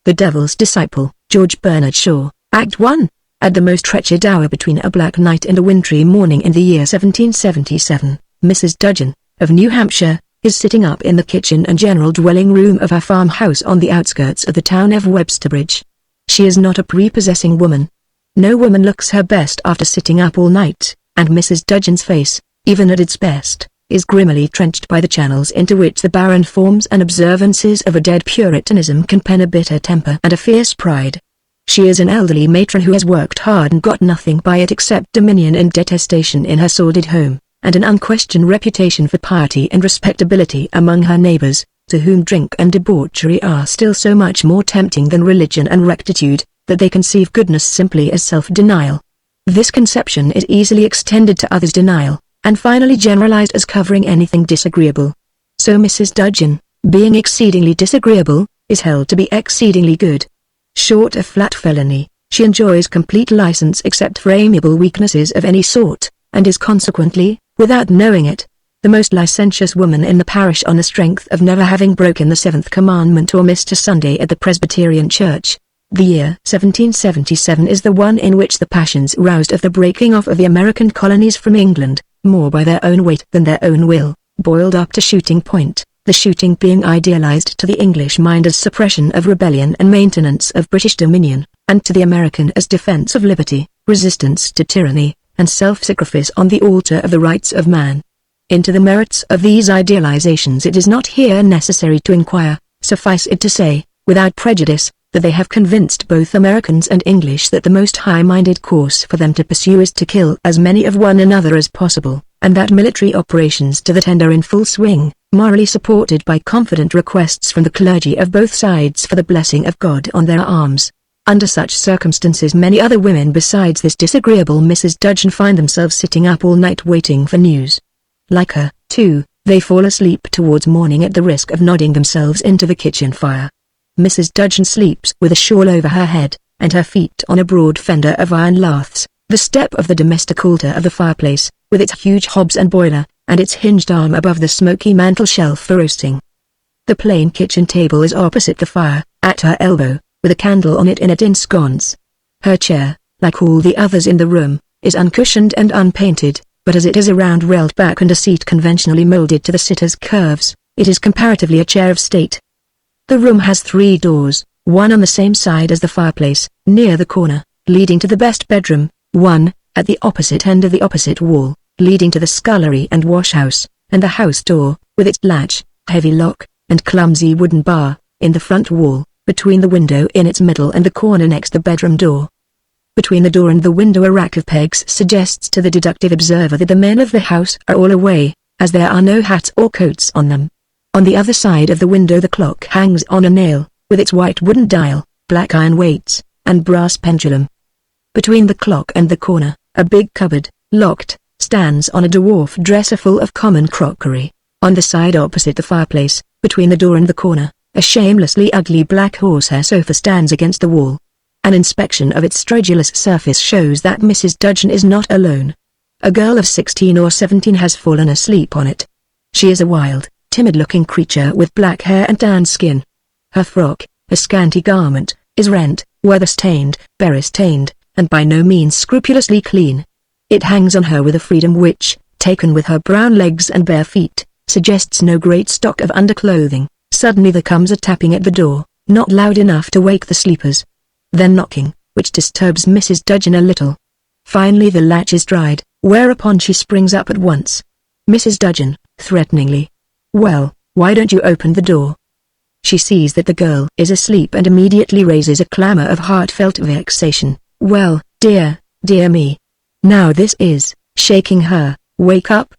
The Devil's Disciple, George Bernard Shaw, Act 1. At the most wretched hour between a black night and a wintry morning in the year 1777, Mrs. Dudgeon, of New Hampshire, is sitting up in the kitchen and general dwelling room of her farmhouse on the outskirts of the town of Websterbridge. She is not a prepossessing woman. No woman looks her best after sitting up all night, and Mrs. Dudgeon's face, even at its best, is grimly trenched by the channels into which the barren forms and observances of a dead Puritanism can pen a bitter temper and a fierce pride. She is an elderly matron who has worked hard and got nothing by it except dominion and detestation in her sordid home, and an unquestioned reputation for piety and respectability among her neighbors, to whom drink and debauchery are still so much more tempting than religion and rectitude, that they conceive goodness simply as self-denial. This conception is easily extended to others' denial, and finally generalized as covering anything disagreeable. So Mrs. Dudgeon, being exceedingly disagreeable, is held to be exceedingly good. Short of flat felony, she enjoys complete license except for amiable weaknesses of any sort, and is consequently, without knowing it, the most licentious woman in the parish on the strength of never having broken the 7th commandment or missed a Sunday at the Presbyterian Church. The year 1777 is the one in which the passions roused of the breaking off of the American colonies from England, more by their own weight than their own will, boiled up to shooting point, the shooting being idealized to the English mind as suppression of rebellion and maintenance of British dominion, and to the American as defense of liberty, resistance to tyranny, and self-sacrifice on the altar of the rights of man. Into the merits of these idealizations it is not here necessary to inquire, suffice it to say, without prejudice, that they have convinced both Americans and English that the most high-minded course for them to pursue is to kill as many of one another as possible, and that military operations to that end are in full swing, morally supported by confident requests from the clergy of both sides for the blessing of God on their arms. Under such circumstances many other women besides this disagreeable Mrs. Dudgeon find themselves sitting up all night waiting for news. Like her, too, they fall asleep towards morning at the risk of nodding themselves into the kitchen fire. Mrs. Dudgeon sleeps with a shawl over her head, and her feet on a broad fender of iron laths, the step of the domestic altar of the fireplace, with its huge hobs and boiler, and its hinged arm above the smoky mantel shelf for roasting. The plain kitchen table is opposite the fire, at her elbow, with a candle on it in a tin sconce. Her chair, like all the others in the room, is uncushioned and unpainted, but as it is a round railed back and a seat conventionally molded to the sitter's curves, it is comparatively a chair of state. The room has 3 doors, one on the same side as the fireplace, near the corner, leading to the best bedroom, one, at the opposite end of the opposite wall, leading to the scullery and wash-house, and the house door, with its latch, heavy lock, and clumsy wooden bar, in the front wall, between the window in its middle and the corner next the bedroom door. Between the door and the window a rack of pegs suggests to the deductive observer that the men of the house are all away, as there are no hats or coats on them. On the other side of the window the clock hangs on a nail, with its white wooden dial, black iron weights, and brass pendulum. Between the clock and the corner, a big cupboard, locked, stands on a dwarf dresser full of common crockery. On the side opposite the fireplace, between the door and the corner, a shamelessly ugly black horsehair sofa stands against the wall. An inspection of its stridulous surface shows that Mrs. Dudgeon is not alone. A girl of 16 or 17 has fallen asleep on it. She is a wild, timid-looking creature with black hair and tanned skin. Her frock, a scanty garment, is rent, weather-stained, berry-stained, and by no means scrupulously clean. It hangs on her with a freedom which, taken with her brown legs and bare feet, suggests no great stock of underclothing. Suddenly there comes a tapping at the door, not loud enough to wake the sleepers. Then knocking, which disturbs Mrs. Dudgeon a little. Finally the latch is tried, whereupon she springs up at once. Mrs. Dudgeon, threateningly. "Well, why don't you open the door?" She sees that the girl is asleep and immediately raises a clamor of heartfelt vexation. "Well, dear me. Now this is, shaking her, wake up,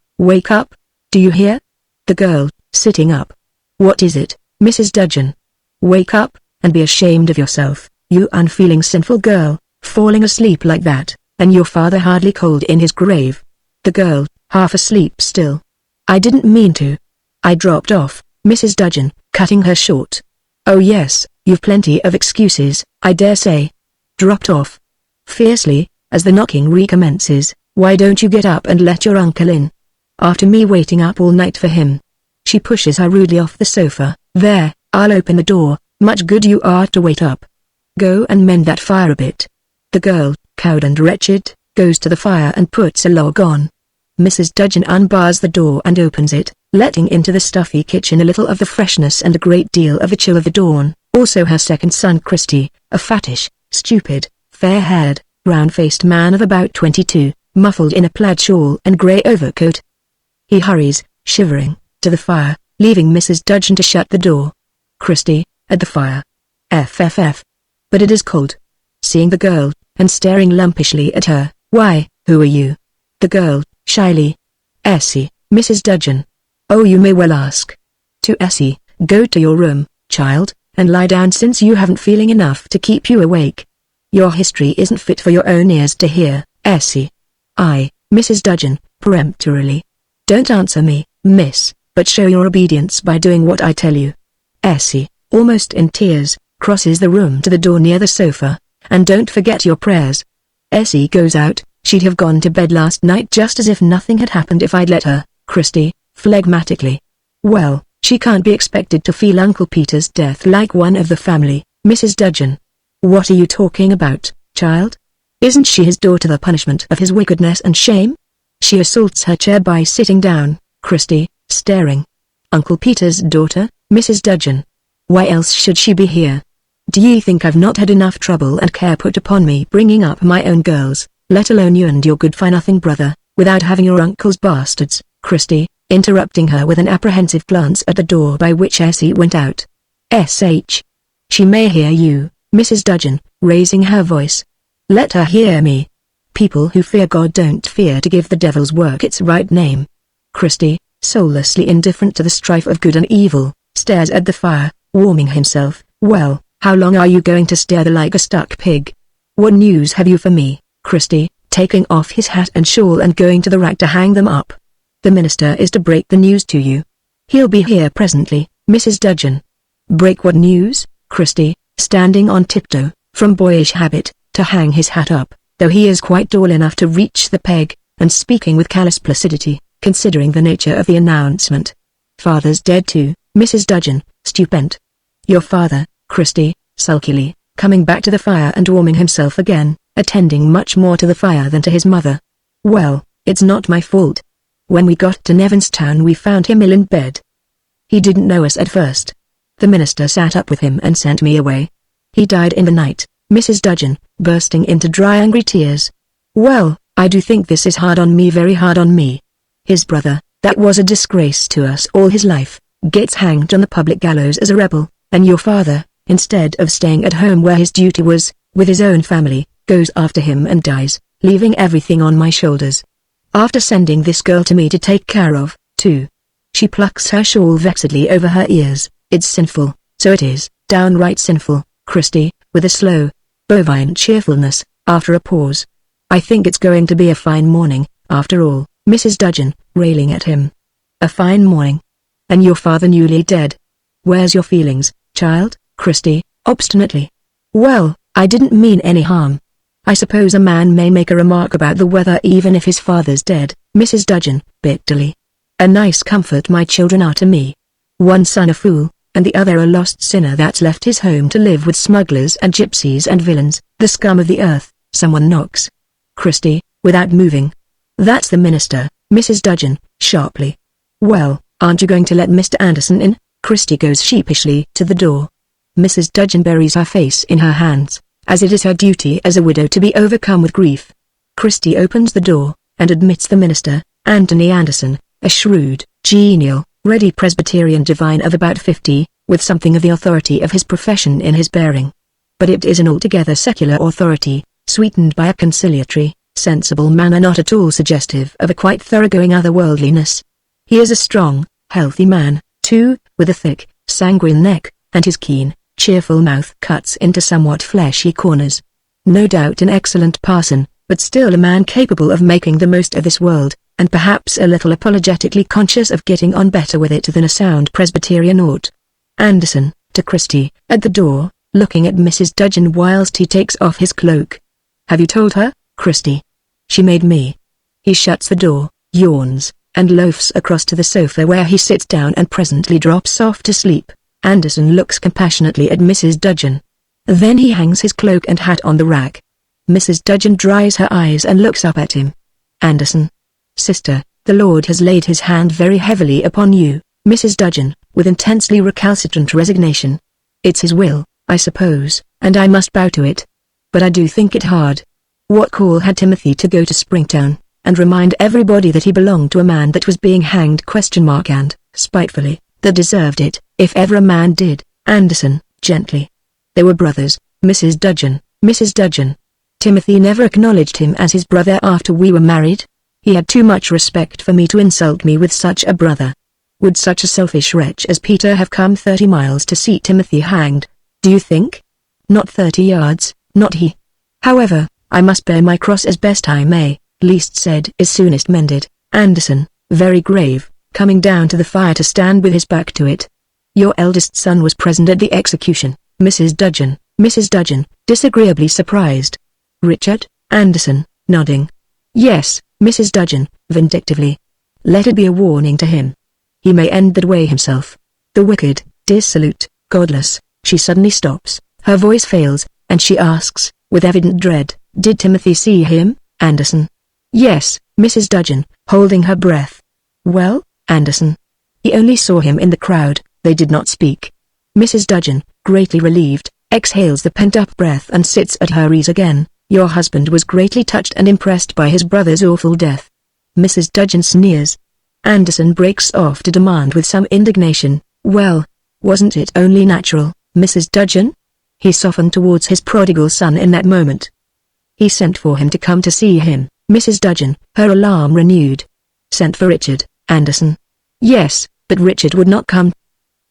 do you hear?" The girl, sitting up. "What is it, Mrs. Dudgeon? Wake up, and be ashamed of yourself, you unfeeling sinful girl, falling asleep like that, and your father hardly cold in his grave." The girl, half asleep still. "I didn't mean to. I dropped off," Mrs. Dudgeon, cutting her short. "Oh yes, you've plenty of excuses, I dare say." "Dropped off?" Fiercely, as the knocking recommences. "Why don't you get up and let your uncle in? After me waiting up all night for him." She pushes her rudely off the sofa. "There, I'll open the door, Much good you are to wait up. Go and mend that fire a bit. The girl, cowed and wretched, goes to the fire and puts a log on. Mrs. Dudgeon unbars the door and opens it, letting into the stuffy kitchen a little of the freshness and a great deal of the chill of the dawn, also her second son Christy, a fattish, stupid, fair-haired, round-faced man of about 22, muffled in a plaid shawl and grey overcoat. He hurries, shivering, to the fire, leaving Mrs. Dudgeon to shut the door. Christy, at the fire. FFF. But it is cold. Seeing the girl, and staring lumpishly at her, "Why, who are you?" The girl, shyly. "Essie, Mrs. Dudgeon." "Oh, you may well ask." To Essie, "Go to your room, child, and lie down since you haven't feeling enough to keep you awake. Your history isn't fit for your own ears to hear, Essie." "Aye, Mrs. Dudgeon," peremptorily. "Don't answer me, miss, but show your obedience by doing what I tell you." Essie, almost in tears, crosses the room to the door near the sofa. "And don't forget your prayers." Essie goes out. "She'd have gone to bed last night just as if nothing had happened if I'd let her." Christy, phlegmatically. "Well, she can't be expected to feel Uncle Peter's death like one of the family, Mrs. Dudgeon." "What are you talking about, child? Isn't she his daughter, the punishment of his wickedness and shame?" She assaults her chair by sitting down. Christy, staring. "Uncle Peter's daughter, Mrs. Dudgeon? Why else should she be here? Do ye think I've not had enough trouble and care put upon me bringing up my own girls, let alone you and your good-for-nothing brother, without having your uncle's bastards?" Christy, interrupting her with an apprehensive glance at the door by which Essie went out. "Sh. She may hear you, Mrs. Dudgeon," raising her voice. "Let her hear me. People who fear God don't fear to give the devil's work its right name." Christy, soullessly indifferent to the strife of good and evil, stares at the fire, warming himself. "Well, how long are you going to stare there like a stuck pig? What news have you for me?" Christy, taking off his hat and shawl and going to the rack to hang them up. "The minister is to break the news to you. He'll be here presently, Mrs. Dudgeon." "Break what news?" Christy, standing on tiptoe, from boyish habit, to hang his hat up, though he is quite tall enough to reach the peg, and speaking with callous placidity, considering the nature of the announcement. "Father's dead too, Mrs. Dudgeon, stupend." "Your father?" Christy, sulkily, coming back to the fire and warming himself again, attending much more to the fire than to his mother. "Well, it's not my fault. When we got to Nevinstown we found him ill in bed. He didn't know us at first. The minister sat up with him and sent me away. He died in the night." Mrs. Dudgeon, bursting into dry angry tears. "Well, I do think this is hard on me, very hard on me. His brother, that was a disgrace to us all his life, gets hanged on the public gallows as a rebel, and your father, instead of staying at home where his duty was, with his own family, goes after him and dies, leaving everything on my shoulders. After sending this girl to me to take care of, too." She plucks her shawl vexedly over her ears. "It's sinful, so it is, downright sinful." Christy, with a slow, bovine cheerfulness, after a pause. "I think it's going to be a fine morning, after all." Mrs. Dudgeon, railing at him. "A fine morning? And your father newly dead? Where's your feelings, child?" Christy, obstinately. "Well, I didn't mean any harm. I suppose a man may make a remark about the weather even if his father's dead." Mrs. Dudgeon, bitterly. "A nice comfort my children are to me. One son a fool, and the other a lost sinner that's left his home to live with smugglers and gypsies and villains, the scum of the earth." Someone knocks. Christy, without moving. "That's the minister." Mrs. Dudgeon, sharply. "Well, aren't you going to let Mr. Anderson in?" Christy goes sheepishly to the door. Mrs. Dudgeon buries her face in her hands, as it is her duty as a widow to be overcome with grief. Christy opens the door, and admits the minister, Anthony Anderson, a shrewd, genial, ready Presbyterian divine of about 50, with something of the authority of his profession in his bearing. But it is an altogether secular authority, sweetened by a conciliatory, sensible manner not at all suggestive of a quite thoroughgoing otherworldliness. He is a strong, healthy man, too, with a thick, sanguine neck, and his keen, cheerful mouth cuts into somewhat fleshy corners. No doubt an excellent parson, but still a man capable of making the most of this world, and perhaps a little apologetically conscious of getting on better with it than a sound Presbyterian ought. Anderson, to Christy, at the door, looking at Mrs. Dudgeon whilst he takes off his cloak. "Have you told her, Christy?" "She made me." He shuts the door, yawns, and loafs across to the sofa where he sits down and presently drops off to sleep. Anderson looks compassionately at Mrs. Dudgeon. Then he hangs his cloak and hat on the rack. Mrs. Dudgeon dries her eyes and looks up at him. Anderson. Sister, the Lord has laid his hand very heavily upon you, Mrs. Dudgeon, with intensely recalcitrant resignation. It's his will, I suppose, and I must bow to it. But I do think it hard. What call had Timothy to go to Springtown, and remind everybody that he belonged to a man that was being hanged and, spitefully, that deserved it, if ever a man did? Anderson, gently. They were brothers, Mrs. Dudgeon, Mrs. Dudgeon. Timothy never acknowledged him as his brother after we were married. He had too much respect for me to insult me with such a brother. Would such a selfish wretch as Peter have come 30 miles to see Timothy hanged, do you think? Not 30 yards, not he. However, I must bear my cross as best I may, least said is soonest mended. Anderson, very grave, coming down to the fire to stand with his back to it. Your eldest son was present at the execution, Mrs. Dudgeon, disagreeably surprised. Richard? Anderson, nodding. Yes, Mrs. Dudgeon, vindictively. Let it be a warning to him. He may end that way himself. The wicked, dissolute, godless. She suddenly stops, her voice fails, and she asks, with evident dread, did Timothy see him, Anderson? Yes, Mrs. Dudgeon, holding her breath. Well, Anderson? He only saw him in the crowd, they did not speak. Mrs. Dudgeon, greatly relieved, exhales the pent-up breath and sits at her ease again. Your husband was greatly touched and impressed by his brother's awful death. Mrs. Dudgeon sneers. Anderson breaks off to demand with some indignation, well, wasn't it only natural, Mrs. Dudgeon? He softened towards his prodigal son in that moment. He sent for him to come to see him, Mrs. Dudgeon, her alarm renewed. Sent for Richard, Anderson. Yes, but Richard would not come.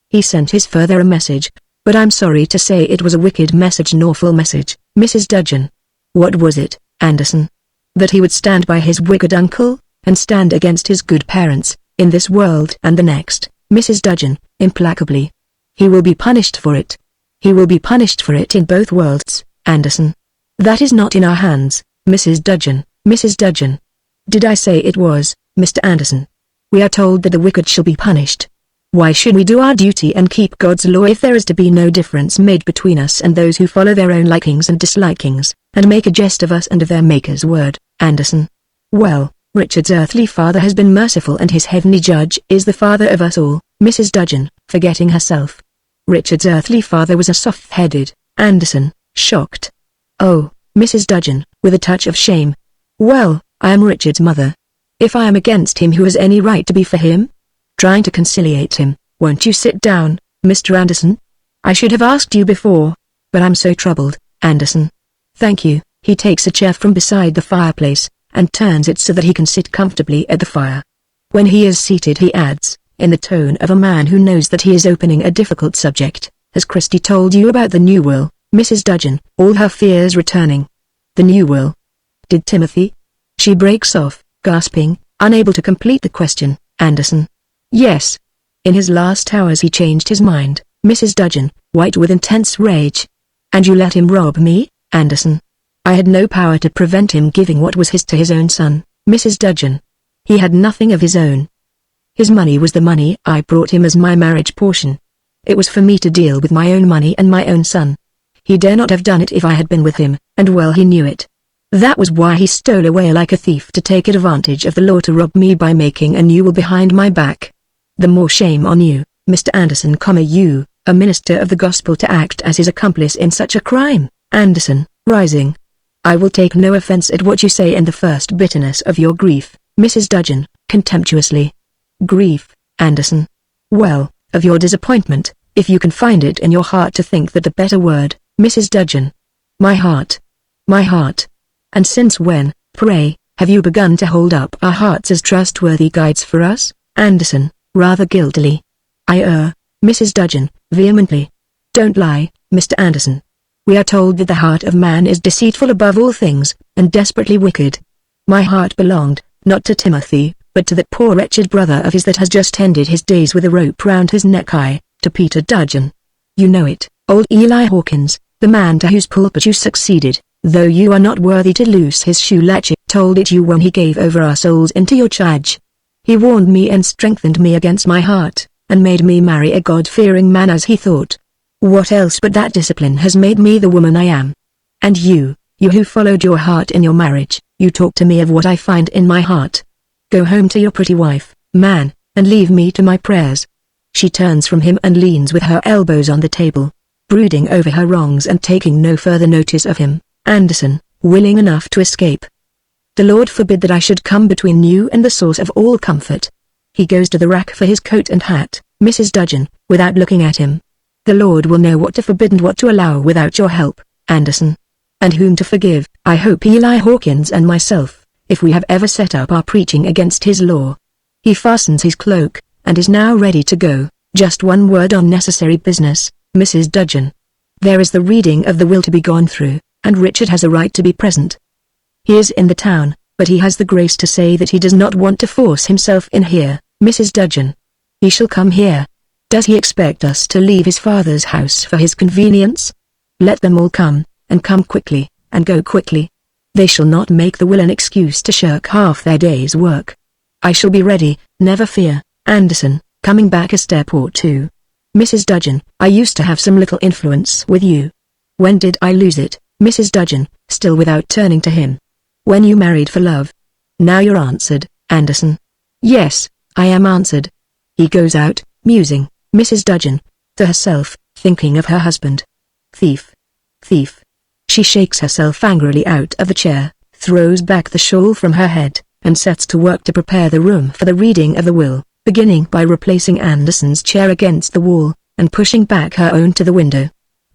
He sent his father a message, but I'm sorry to say it was a wicked message, an awful message, Mrs. Dudgeon. What was it, Anderson? That he would stand by his wicked uncle, and stand against his good parents, in this world and the next, Mrs. Dudgeon, implacably. He will be punished for it. He will be punished for it in both worlds, Anderson. That is not in our hands, Mrs. Dudgeon, Mrs. Dudgeon. Did I say it was, Mr. Anderson? We are told that the wicked shall be punished. Why should we do our duty and keep God's law if there is to be no difference made between us and those who follow their own likings and dislikings, and make a jest of us and of their Maker's word, Anderson? Well, Richard's earthly father has been merciful and his heavenly judge is the father of us all, Mrs. Dudgeon, forgetting herself. Richard's earthly father was a soft-headed, Anderson, shocked. Oh, Mrs. Dudgeon, with a touch of shame. Well, I am Richard's mother. If I am against him, who has any right to be for him? Trying to conciliate him, won't you sit down, Mr. Anderson? I should have asked you before, but I'm so troubled, Anderson. Thank you. He takes a chair from beside the fireplace, and turns it so that he can sit comfortably at the fire. When he is seated he adds, in the tone of a man who knows that he is opening a difficult subject, has Christy told you about the new will, Mrs. Dudgeon, all her fears returning? The new will? Did Timothy? She breaks off, gasping, unable to complete the question, Anderson. Yes. In his last hours he changed his mind, Mrs. Dudgeon, white with intense rage. And you let him rob me, Anderson? I had no power to prevent him giving what was his to his own son, Mrs. Dudgeon. He had nothing of his own. His money was the money I brought him as my marriage portion. It was for me to deal with my own money and my own son. He dare not have done it if I had been with him, and well he knew it. That was why he stole away like a thief to take advantage of the law to rob me by making a new will behind my back. The more shame on you, Mr. Anderson, you, a minister of the gospel, to act as his accomplice in such a crime. Anderson, rising. I will take no offense at what you say in the first bitterness of your grief, Mrs. Dudgeon, contemptuously. Grief, Anderson. Well, of your disappointment, if you can find it in your heart to think that the better word, Mrs. Dudgeon. My heart. My heart. And since when, pray, have you begun to hold up our hearts as trustworthy guides for us, Anderson, rather guiltily? Mrs. Dudgeon, vehemently. Don't lie, Mr. Anderson. We are told that the heart of man is deceitful above all things, and desperately wicked. My heart belonged, not to Timothy, but to that poor wretched brother of his that has just ended his days with a rope round his neck, to Peter Dudgeon. You know it, old Eli Hawkins, the man to whose pulpit you succeeded, though you are not worthy to loose his shoe latchet, told it you when he gave over our souls into your charge. He warned me and strengthened me against my heart, and made me marry a God-fearing man as he thought. What else but that discipline has made me the woman I am? And you who followed your heart in your marriage, you talk to me of what I find in my heart. Go home to your pretty wife, man, and leave me to my prayers." She turns from him and leans with her elbows on the table, brooding over her wrongs and taking no further notice of him, Anderson, willing enough to escape. "The Lord forbid that I should come between you and the source of all comfort." He goes to the rack for his coat and hat, Mrs. Dudgeon, without looking at him. "The Lord will know what to forbid and what to allow without your help, Anderson. And whom to forgive, I hope Eli Hawkins and myself, if we have ever set up our preaching against his law." He fastens his cloak, and is now ready to go. "Just one word on necessary business, Mrs. Dudgeon. There is the reading of the will to be gone through, and Richard has a right to be present. He is in the town, but he has the grace to say that he does not want to force himself in here, Mrs. Dudgeon. He shall come here. Does he expect us to leave his father's house for his convenience? Let them all come, and come quickly, and go quickly. They shall not make the will an excuse to shirk half their day's work. I shall be ready, never fear, Anderson, coming back a step or two. Mrs. Dudgeon, I used to have some little influence with you. When did I lose it, Mrs. Dudgeon, still without turning to him? When you married for love. Now you're answered, Anderson." "Yes, I am answered." He goes out, musing, Mrs. Dudgeon, to herself, thinking of her husband. Thief. Thief. She shakes herself angrily out of the chair, throws back the shawl from her head, and sets to work to prepare the room for the reading of the will, beginning by replacing Anderson's chair against the wall, and pushing back her own to the window.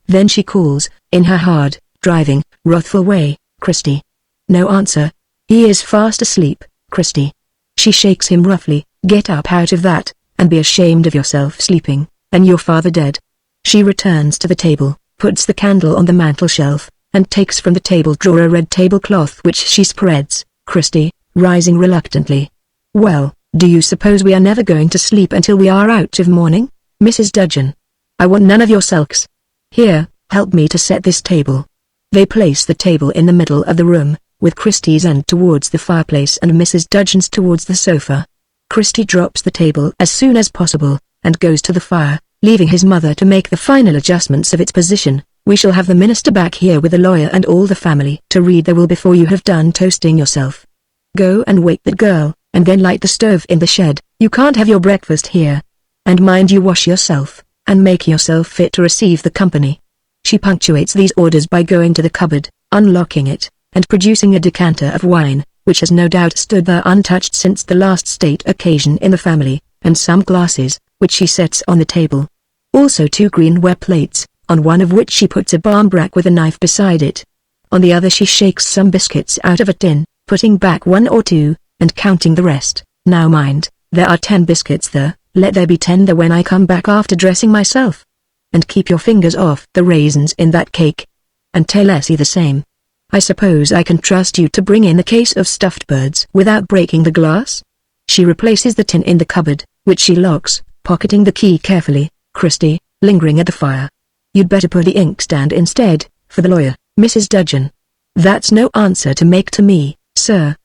Then she calls, in her hard, driving, wrathful way, "Christy." No answer. "He is fast asleep, Christy." She shakes him roughly, "Get up out of that, and be ashamed of yourself sleeping, and your father dead." She returns to the table, puts the candle on the mantel shelf, and takes from the table drawer a red tablecloth which she spreads. "Christy," rising reluctantly. "Well, do you suppose we are never going to sleep until we are out of mourning, Mrs. Dudgeon? I want none of your sulks. Here, help me to set this table." They place the table in the middle of the room, with Christy's end towards the fireplace and Mrs. Dudgeon's towards the sofa. Christy drops the table as soon as possible, and goes to the fire, leaving his mother to make the final adjustments of its position. "We shall have the minister back here with the lawyer and all the family to read the will before you have done toasting yourself. Go and wake that girl, and then light the stove in the shed. You can't have your breakfast here. And mind you wash yourself, and make yourself fit to receive the company." She punctuates these orders by going to the cupboard, unlocking it, and producing a decanter of wine, which has no doubt stood there untouched since the last state occasion in the family, and some glasses, which she sets on the table. Also 2 greenware plates, on one of which she puts a barmbrack with a knife beside it. On the other she shakes some biscuits out of a tin, putting back 1 or 2, and counting the rest. "Now mind, there are 10 biscuits there, let there be 10 there when I come back after dressing myself. And keep your fingers off the raisins in that cake. And tell Essie the same. I suppose I can trust you to bring in a case of stuffed birds without breaking the glass?" She replaces the tin in the cupboard, which she locks, pocketing the key carefully. "Christy, lingering at the fire. You'd better put the inkstand instead, for the lawyer, Mrs. Dudgeon." "That's no answer to make to me, sir."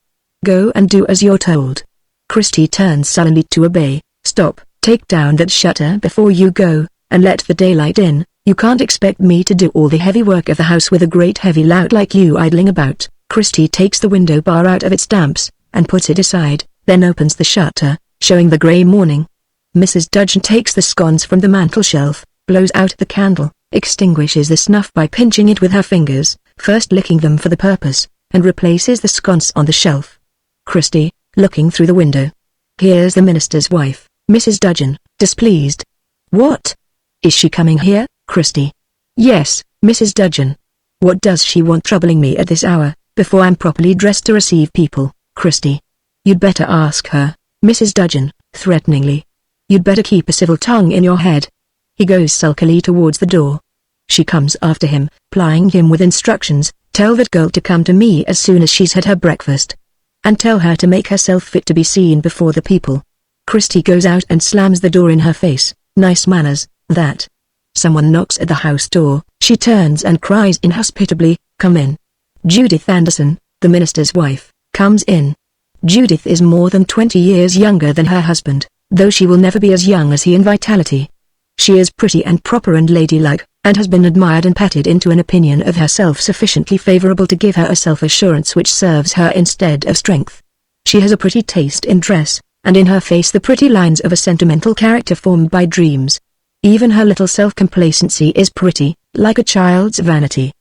"Go and do as you're told." Christy turns sullenly to obey. "Stop, take down that shutter before you go, and let the daylight in. You can't expect me to do all the heavy work of the house with a great heavy lout like you idling about." Christy takes the window bar out of its stamps, and puts it aside, then opens the shutter, showing the grey morning. Mrs. Dudgeon takes the scones from the mantel shelf, blows out the candle, extinguishes the snuff by pinching it with her fingers, first licking them for the purpose, and replaces the sconce on the shelf. Christy, looking through the window. Here's the minister's wife, Mrs. Dudgeon, displeased. "What? Is she coming here, Christy?" "Yes, Mrs. Dudgeon." "What does she want troubling me at this hour, before I'm properly dressed to receive people, Christy?" "You'd better ask her, Mrs. Dudgeon," threateningly. "You'd better keep a civil tongue in your head." He goes sulkily towards the door. She comes after him, plying him with instructions. "Tell that girl to come to me as soon as she's had her breakfast. And tell her to make herself fit to be seen before the people." Christy goes out and slams the door in her face. Nice manners, that. Someone knocks at the house door. She turns and cries inhospitably, "Come in." Judith Anderson, the minister's wife, comes in. Judith is more than 20 years younger than her husband, though she will never be as young as he in vitality. She is pretty and proper and ladylike, and has been admired and petted into an opinion of herself sufficiently favorable to give her a self-assurance which serves her instead of strength. She has a pretty taste in dress, and in her face the pretty lines of a sentimental character formed by dreams. Even her little self-complacency is pretty, like a child's vanity.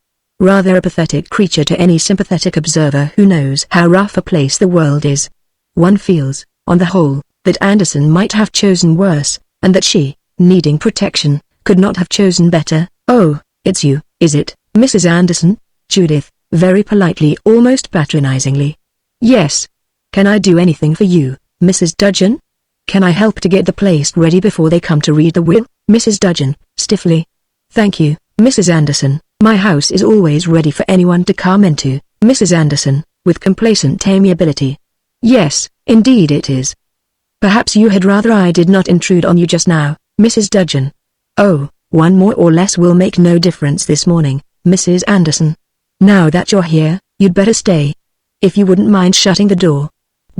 Rather a pathetic creature to any sympathetic observer who knows how rough a place the world is. One feels, on the whole, that Anderson might have chosen worse, and that she, needing protection, could not have chosen better. "Oh, it's you, is it, Mrs. Anderson?" Judith, very politely, almost patronizingly. "Yes. Can I do anything for you, Mrs. Dudgeon? Can I help to get the place ready before they come to read the will?" Mrs. Dudgeon, stiffly. "Thank you, Mrs. Anderson, my house is always ready for anyone to come into." Mrs. Anderson, with complacent amiability. "Yes, indeed it is. Perhaps you had rather I did not intrude on you just now, Mrs. Dudgeon." "Oh, one more or less will make no difference this morning, Mrs. Anderson. Now that you're here, you'd better stay. If you wouldn't mind shutting the door."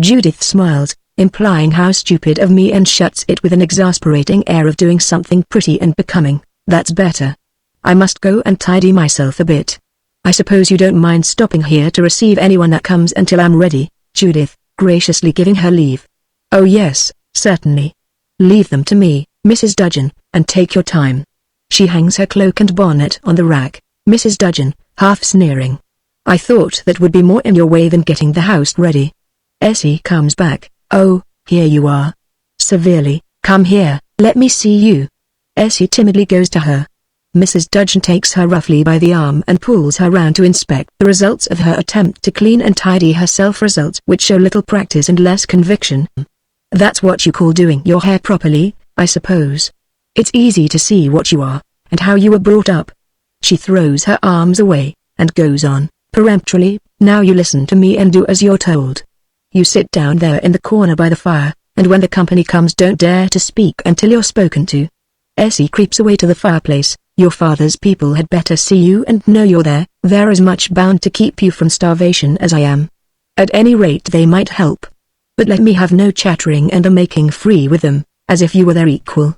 Judith smiles, implying how stupid of me, and shuts it with an exasperating air of doing something pretty and becoming. "That's better. I must go and tidy myself a bit. I suppose you don't mind stopping here to receive anyone that comes until I'm ready?" Judith, graciously giving her leave. "Oh yes, certainly. Leave them to me, Mrs. Dudgeon, and take your time." She hangs her cloak and bonnet on the rack. Mrs. Dudgeon, half sneering. "I thought that would be more in your way than getting the house ready." Essie comes back. "Oh, here you are." Severely, "Come here, let me see you." Essie timidly goes to her. Mrs. Dudgeon takes her roughly by the arm and pulls her round to inspect the results of her attempt to clean and tidy herself, results which show little practice and less conviction. "That's what you call doing your hair properly, I suppose. It's easy to see what you are, and how you were brought up." She throws her arms away, and goes on, peremptorily, "Now you listen to me and do as you're told. You sit down there in the corner by the fire, and when the company comes don't dare to speak until you're spoken to." Essie creeps away to the fireplace. "Your father's people had better see you and know you're there. They're as much bound to keep you from starvation as I am. At any rate they might help. But let me have no chattering and a making free with them, as if you were their equal.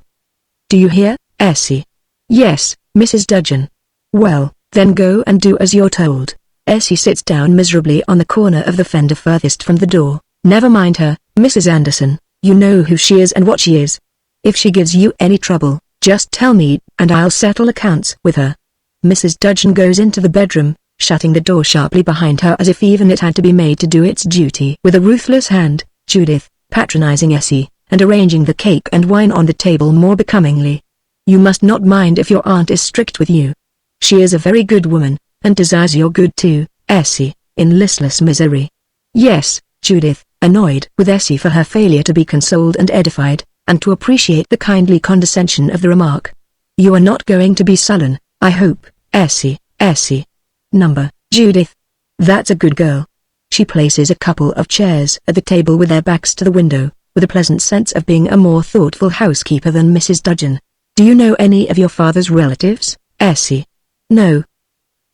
Do you hear, Essie?" "Yes, Mrs. Dudgeon." "Well, then go and do as you're told." Essie sits down miserably on the corner of the fender furthest from the door. "Never mind her, Mrs. Anderson, you know who she is and what she is. If she gives you any trouble, just tell me, and I'll settle accounts with her." Mrs. Dudgeon goes into the bedroom, shutting the door sharply behind her as if even it had to be made to do its duty. With a ruthless hand, Judith, patronizing Essie, and arranging the cake and wine on the table more becomingly. "You must not mind if your aunt is strict with you. She is a very good woman, and desires your good too." Essie, in listless misery. "Yes," Judith, annoyed with Essie for her failure to be consoled and edified, and to appreciate the kindly condescension of the remark. "You are not going to be sullen, I hope, Essie." "Essie. Number, Judith. That's a good girl." She places a couple of chairs at the table with their backs to the window, with a pleasant sense of being a more thoughtful housekeeper than Mrs. Dudgeon. "Do you know any of your father's relatives, Essie?" "No.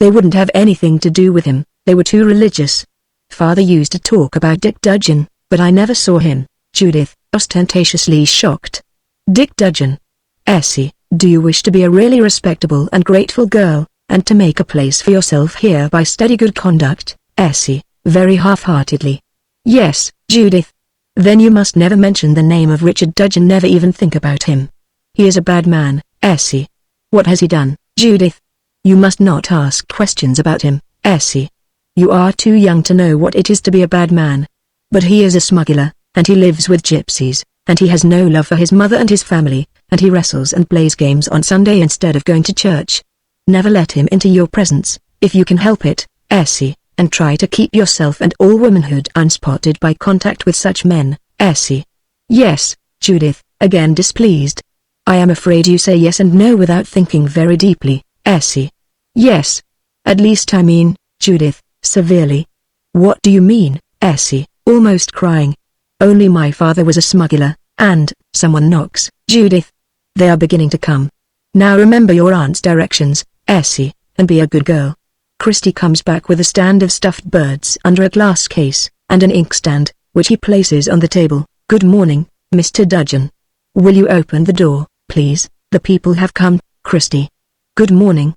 They wouldn't have anything to do with him, they were too religious. Father used to talk about Dick Dudgeon, but I never saw him." Judith, ostentatiously shocked. "Dick Dudgeon. Essie, do you wish to be a really respectable and grateful girl, and to make a place for yourself here by steady good conduct?" Essie, very half-heartedly. "Yes, Judith." "Then you must never mention the name of Richard Dudgeon, never even think about him. He is a bad man." "Essie. What has he done, Judith?" "You must not ask questions about him, Essie. You are too young to know what it is to be a bad man. But he is a smuggler, and he lives with gypsies, and he has no love for his mother and his family, and he wrestles and plays games on Sunday instead of going to church. Never let him into your presence, if you can help it, Essie, and try to keep yourself and all womanhood unspotted by contact with such men, Essie." "Yes," Judith, again displeased. "I am afraid you say yes and no without thinking very deeply, Essie." "Yes. At least I mean," Judith, severely. "What do you mean, Essie?" almost crying. "Only my father was a smuggler, and someone knocks." "Judith. They are beginning to come. Now remember your aunt's directions, Essie, and be a good girl." Christy comes back with a stand of stuffed birds under a glass case, and an inkstand, which he places on the table. "Good morning, Mr. Dudgeon. Will you open the door, please? The people have come, Christie. Good morning.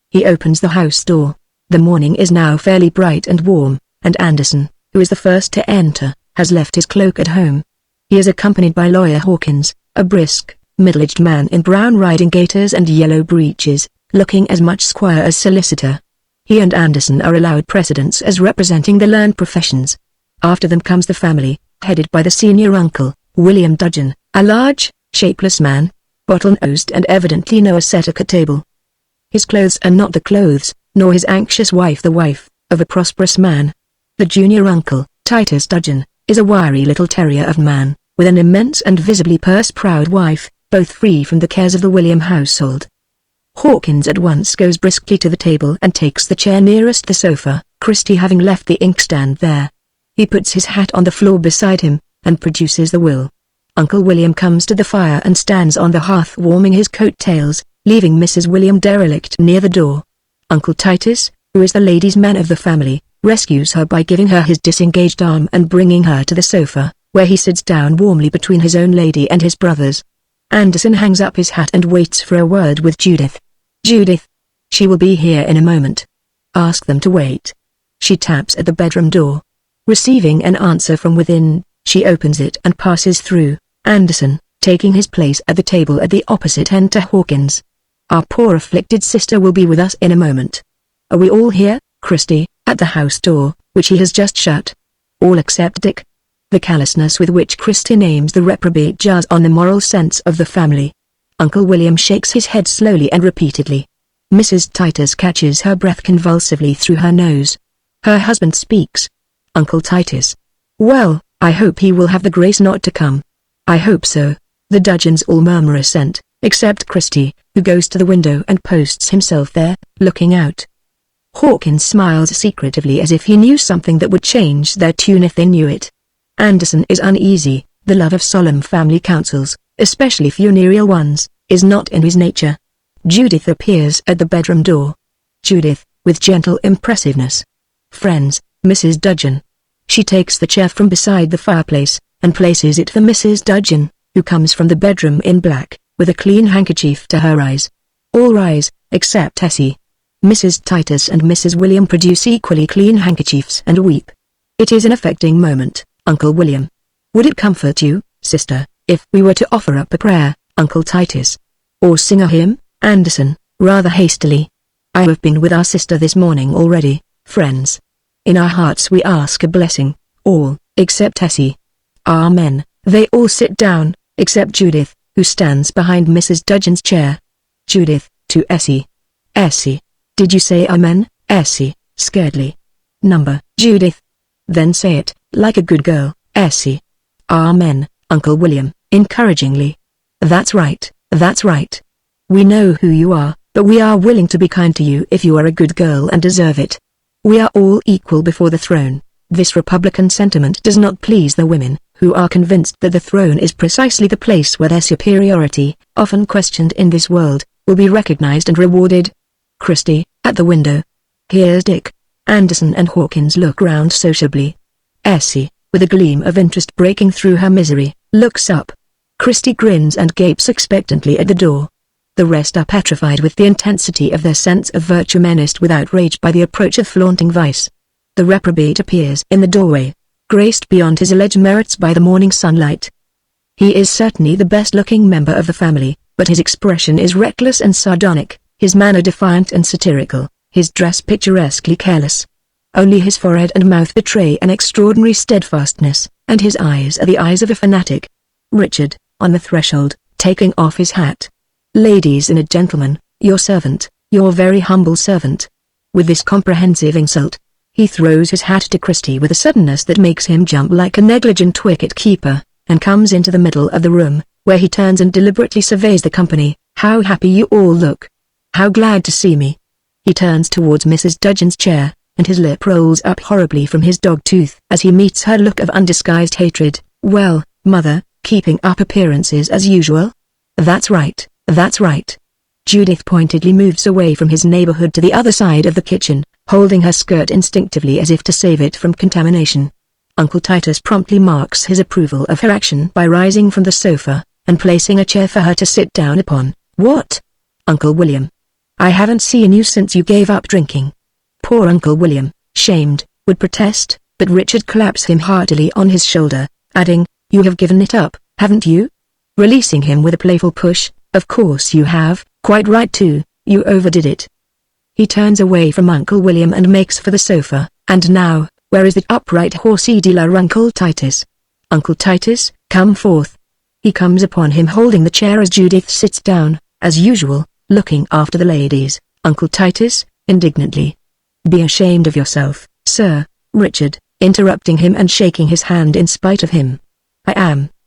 He opens the house door. The morning is now fairly bright and warm, and Anderson, who is the first to enter, has left his cloak at home. He is accompanied by Lawyer Hawkins, a brisk, middle-aged man in brown riding gaiters and yellow breeches, looking as much squire as solicitor. He and Anderson are allowed precedence as representing the learned professions. After them comes the family, headed by the senior uncle, William Dudgeon, a large, shapeless man, bottle-nosed and evidently no ascetic at table. His clothes are not the clothes, nor his anxious wife the wife, of a prosperous man. The junior uncle, Titus Dudgeon, is a wiry little terrier of man, with an immense and visibly purse-proud wife, both free from the cares of the William household. Hawkins at once goes briskly to the table and takes the chair nearest the sofa, Christie having left the inkstand there. He puts his hat on the floor beside him, and produces the will. Uncle William comes to the fire and stands on the hearth warming his coat-tails, leaving Mrs. William derelict near the door. Uncle Titus, who is the ladies' man of the family, rescues her by giving her his disengaged arm and bringing her to the sofa, where he sits down warmly between his own lady and his brothers. Anderson hangs up his hat and waits for a word with Judith. Judith. She will be here in a moment. Ask them to wait. She taps at the bedroom door. Receiving an answer from within, she opens it and passes through, Anderson, taking his place at the table at the opposite end to Hawkins. Our poor afflicted sister will be with us in a moment. Are we all here, Christie? At the house door, which he has just shut. All except Dick. The callousness with which Christie names the reprobate jars on the moral sense of the family. Uncle William shakes his head slowly and repeatedly. Mrs. Titus catches her breath convulsively through her nose. Her husband speaks. Uncle Titus. Well, I hope he will have the grace not to come. I hope so. The Dudgeons all murmur assent, except Christie, who goes to the window and posts himself there, looking out. Hawkins smiles secretively as if he knew something that would change their tune if they knew it. Anderson is uneasy. The love of solemn family councils, especially funereal ones, is not in his nature. Judith appears at the bedroom door. Judith, with gentle impressiveness. Friends, Mrs. Dudgeon. She takes the chair from beside the fireplace, and places it for Mrs. Dudgeon, who comes from the bedroom in black, with a clean handkerchief to her eyes. All rise, except Essie. Mrs. Titus and Mrs. William produce equally clean handkerchiefs and weep. It is an affecting moment, Uncle William. Would it comfort you, sister, if we were to offer up a prayer, Uncle Titus? Or sing a hymn, Anderson, rather hastily. I have been with our sister this morning already, friends. In our hearts we ask a blessing, all, except Essie. Amen. They all sit down, except Judith, who stands behind Mrs. Dudgeon's chair. Judith, to Essie. Essie. Did you say amen, Essie, scaredly? Judith. Then say it, like a good girl, Essie. Amen, Uncle William, encouragingly. That's right, that's right. We know who you are, but we are willing to be kind to you if you are a good girl and deserve it. We are all equal before the throne. This Republican sentiment does not please the women, who are convinced that the throne is precisely the place where their superiority, often questioned in this world, will be recognized and rewarded. Christie, at the window. Here's Dick. Anderson and Hawkins look round sociably. Essie, with a gleam of interest breaking through her misery, looks up. Christie grins and gapes expectantly at the door. The rest are petrified with the intensity of their sense of virtue menaced with outrage by the approach of flaunting vice. The reprobate appears in the doorway, graced beyond his alleged merits by the morning sunlight. He is certainly the best-looking member of the family, but his expression is reckless and sardonic, his manner defiant and satirical, his dress picturesquely careless. Only his forehead and mouth betray an extraordinary steadfastness, and his eyes are the eyes of a fanatic. Richard, on the threshold, taking off his hat. Ladies and gentlemen, your servant, your very humble servant. With this comprehensive insult, he throws his hat to Christie with a suddenness that makes him jump like a negligent wicket-keeper, and comes into the middle of the room, where he turns and deliberately surveys the company. How happy you all look. How glad to see me. He turns towards Mrs. Dudgeon's chair, and his lip rolls up horribly from his dog tooth as he meets her look of undisguised hatred. Well, mother, keeping up appearances as usual? That's right, that's right. Judith pointedly moves away from his neighborhood to the other side of the kitchen, holding her skirt instinctively as if to save it from contamination. Uncle Titus promptly marks his approval of her action by rising from the sofa, and placing a chair for her to sit down upon. What? Uncle William. I haven't seen you since you gave up drinking. Poor Uncle William, shamed, would protest, but Richard claps him heartily on his shoulder, adding, You have given it up, haven't you? Releasing him with a playful push, Of course you have, quite right too, you overdid it. He turns away from Uncle William and makes for the sofa, and now, where is the upright horsey dealer Uncle Titus? Uncle Titus, come forth. He comes upon him holding the chair as Judith sits down, as usual, looking after the ladies. Uncle Titus, indignantly. Be ashamed of yourself, sir. Richard, interrupting him and shaking his hand in spite of him. I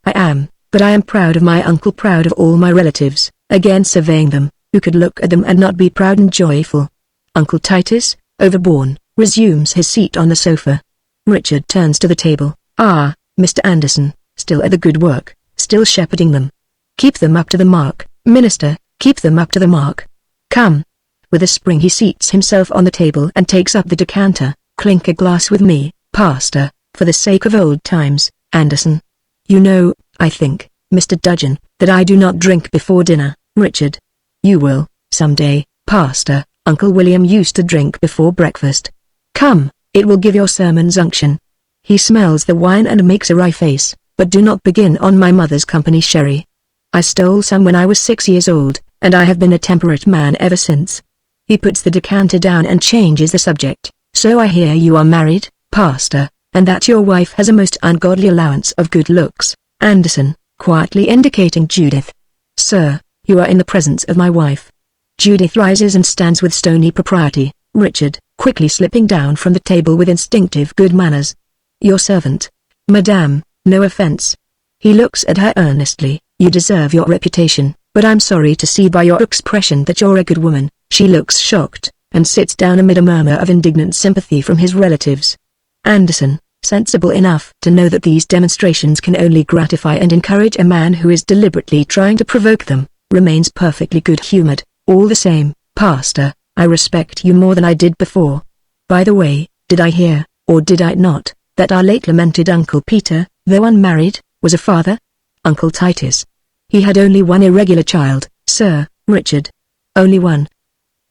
am, but I am proud of my uncle, proud of all my relatives, again surveying them, who could look at them and not be proud and joyful. Uncle Titus, overborne, resumes his seat on the sofa. Richard turns to the table. Ah, Mr. Anderson, still at the good work, still shepherding them. Keep them up to the mark, Minister, keep them up to the mark. Come. With a spring he seats himself on the table and takes up the decanter. Clink a glass with me, Pastor, for the sake of old times, Anderson. You know, I think, Mr. Dudgeon, that I do not drink before dinner, Richard. You will, some day, Pastor. Uncle William used to drink before breakfast. Come, it will give your sermons unction. He smells the wine and makes a wry face, but do not begin on my mother's company sherry. I stole some when I was 6 years old, and I have been a temperate man ever since. He puts the decanter down and changes the subject. So I hear you are married, Pastor, and that your wife has a most ungodly allowance of good looks, Anderson, quietly indicating Judith. Sir, you are in the presence of my wife. Judith rises and stands with stony propriety. Richard, quickly slipping down from the table with instinctive good manners. Your servant. Madame, no offense. He looks at her earnestly. You deserve your reputation, but I'm sorry to see by your expression that you're a good woman. She looks shocked, and sits down amid a murmur of indignant sympathy from his relatives. Anderson, sensible enough to know that these demonstrations can only gratify and encourage a man who is deliberately trying to provoke them, remains perfectly good-humored. All the same, Pastor, I respect you more than I did before. By the way, did I hear, or did I not, that our late lamented Uncle Peter, though unmarried, was a father? Uncle Titus. He had only one irregular child, Sir Richard. Only one.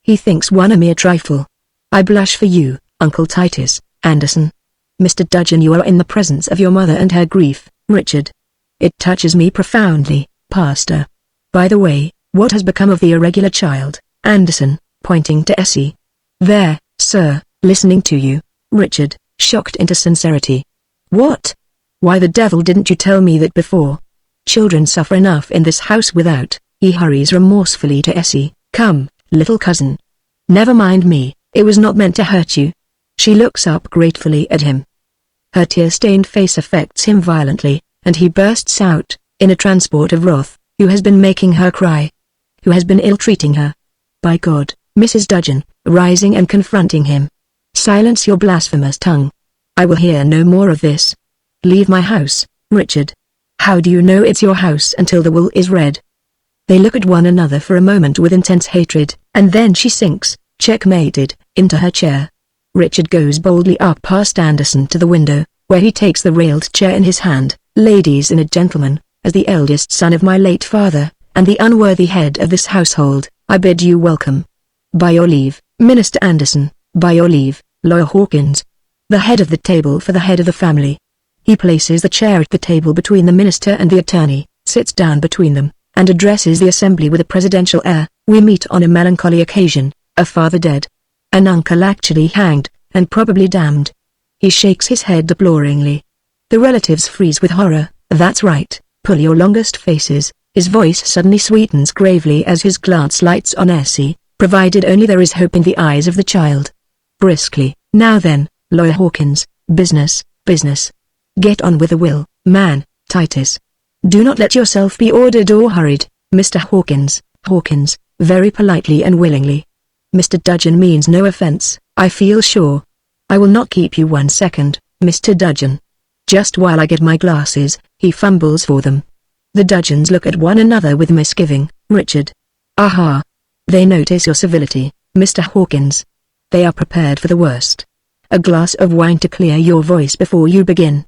He thinks one a mere trifle. I blush for you, Uncle Titus, Anderson. Mr. Dudgeon, you are in the presence of your mother and her grief, Richard. It touches me profoundly, Pastor. By the way, what has become of the irregular child, Anderson, pointing to Essie? There, sir, listening to you, Richard, shocked into sincerity. What? Why the devil didn't you tell me that before? Children suffer enough in this house without. He hurries remorsefully to Essie. Come, little cousin. Never mind me, it was not meant to hurt you. She looks up gratefully at him. Her tear-stained face affects him violently, and he bursts out, in a transport of wrath, who has been making her cry? Who has been ill-treating her? By God, Mrs. Dudgeon, rising and confronting him. Silence your blasphemous tongue. I will hear no more of this. Leave my house, Richard. How do you know it's your house until the will is read? They look at one another for a moment with intense hatred, and then she sinks, checkmated, into her chair. Richard goes boldly up past Anderson to the window, where he takes the railed chair in his hand. Ladies and gentlemen, as the eldest son of my late father, and the unworthy head of this household, I bid you welcome. By your leave, Minister Anderson, by your leave, Lawyer Hawkins. The head of the table for the head of the family. He places the chair at the table between the minister and the attorney, sits down between them, and addresses the assembly with a presidential air. We meet on a melancholy occasion, a father dead. An uncle actually hanged, and probably damned. He shakes his head deploringly. The relatives freeze with horror. That's right, pull your longest faces. His voice suddenly sweetens gravely as his glance lights on Essie, provided only there is hope in the eyes of the child. Briskly, now then, Lawyer Hawkins, business, business. Get on with the will, man, Titus. Do not let yourself be ordered or hurried, Mr. Hawkins. Hawkins, very politely and willingly. Mr. Dudgeon means no offense, I feel sure. I will not keep you 1 second, Mr. Dudgeon. Just while I get my glasses, he fumbles for them. The Dudgeons look at one another with misgiving. Richard. Aha. They notice your civility, Mr. Hawkins. They are prepared for the worst. A glass of wine to clear your voice before you begin.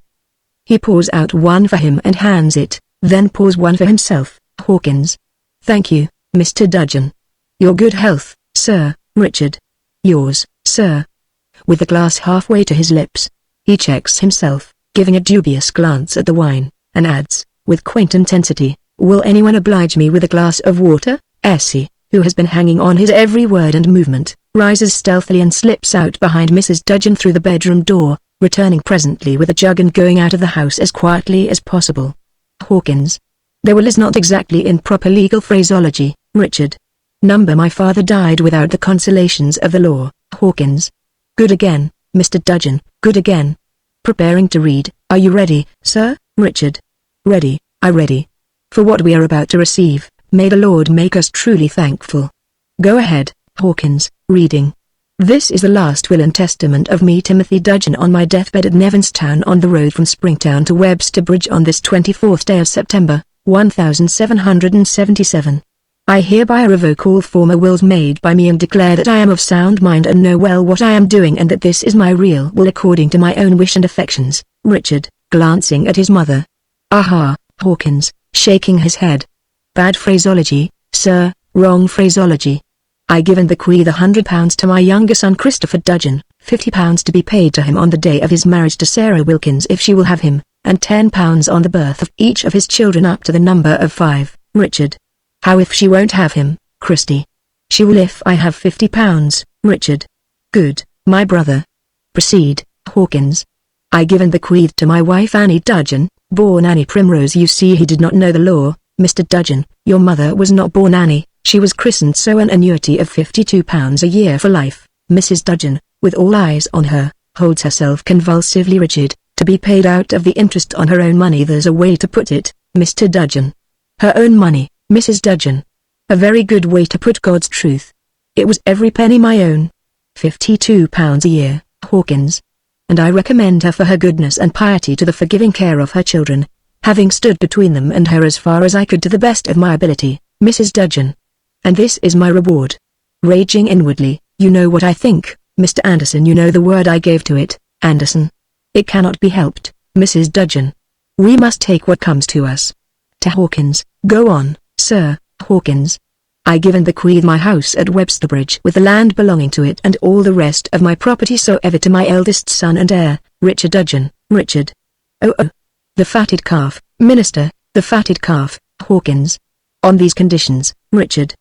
He pours out one for him and hands it, then pours one for himself. Hawkins. Thank you, Mr. Dudgeon. Your good health, Sir Richard. Yours, sir. With the glass halfway to his lips, he checks himself, giving a dubious glance at the wine, and adds, with quaint intensity, will anyone oblige me with a glass of water? Essie, who has been hanging on his every word and movement, rises stealthily and slips out behind Mrs. Dudgeon through the bedroom door, returning presently with a jug and going out of the house as quietly as possible. Hawkins. The will is not exactly in proper legal phraseology, Richard. My father died without the consolations of the law. Hawkins. Good again, Mr. Dudgeon, good again. Preparing to read. Are you ready, sir? Richard. Ready, ready. For what we are about to receive, may the Lord make us truly thankful. Go ahead, Hawkins, reading. This is the last will and testament of me, Timothy Dudgeon, on my deathbed at Nevinstown on the road from Springtown to Webster Bridge on this 24th day of September, 1777. I hereby revoke all former wills made by me and declare that I am of sound mind and know well what I am doing, and that this is my real will according to my own wish and affections. Richard, glancing at his mother. Aha, Hawkins, shaking his head. Bad phraseology, sir, wrong phraseology. I give and bequeath £100 to my younger son Christopher Dudgeon, £50 to be paid to him on the day of his marriage to Sarah Wilkins if she will have him, and £10 on the birth of each of his children up to the number of 5. Richard. How if she won't have him, Christy? She will if I have £50, Richard. Good, my brother. Proceed, Hawkins. I give and bequeath to my wife Annie Dudgeon, born Annie Primrose. You see, he did not know the law, Mr. Dudgeon. Your mother was not born Annie, she was christened, so an annuity of £52 a year for life. Mrs. Dudgeon, with all eyes on her, holds herself convulsively rigid, to be paid out of the interest on her own money. There's a way to put it, Mr. Dudgeon. Her own money, Mrs. Dudgeon. A very good way to put God's truth. It was every penny my own. £52 a year, Hawkins. And I recommend her for her goodness and piety to the forgiving care of her children, having stood between them and her as far as I could to the best of my ability, Mrs. Dudgeon. And this is my reward. Raging inwardly, you know what I think, Mr. Anderson. You know the word I gave to it, Anderson. It cannot be helped, Mrs. Dudgeon. We must take what comes to us. To Hawkins, go on, sir, Hawkins. I give and bequeath my house at Webster Bridge with the land belonging to it and all the rest of my property so ever to my eldest son and heir, Richard Dudgeon. Richard. Oh. The fatted calf, minister, the fatted calf, Hawkins. On these conditions, Richard.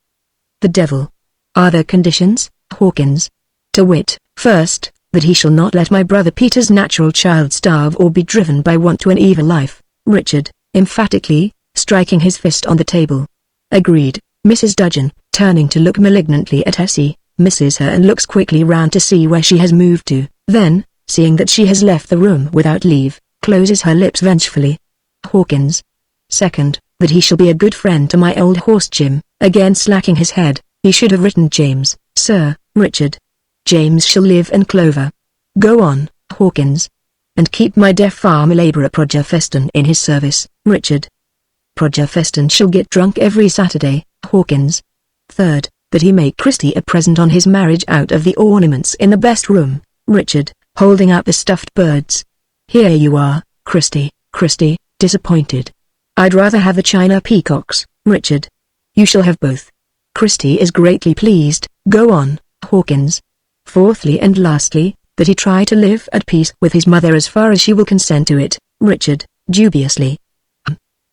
The devil. Are there conditions, Hawkins? To wit, first, that he shall not let my brother Peter's natural child starve or be driven by want to an evil life. Richard, emphatically, striking his fist on the table. Agreed. Mrs. Dudgeon, turning to look malignantly at Essie, misses her and looks quickly round to see where she has moved to, then, seeing that she has left the room without leave, closes her lips vengefully. Hawkins. Second, that he shall be a good friend to my old horse Jim. Again slacking his head, he should have written James, sir, Richard. James shall live in clover. Go on, Hawkins. And keep my deaf farm labourer Prodger Feston in his service, Richard. Prodger Feston shall get drunk every Saturday, Hawkins. Third, that he make Christy a present on his marriage out of the ornaments in the best room, Richard, holding out the stuffed birds. Here you are, Christy, disappointed. I'd rather have the china peacocks, Richard. You shall have both. Christy is greatly pleased. Go on, Hawkins. Fourthly and lastly, that he try to live at peace with his mother as far as she will consent to it, Richard, dubiously.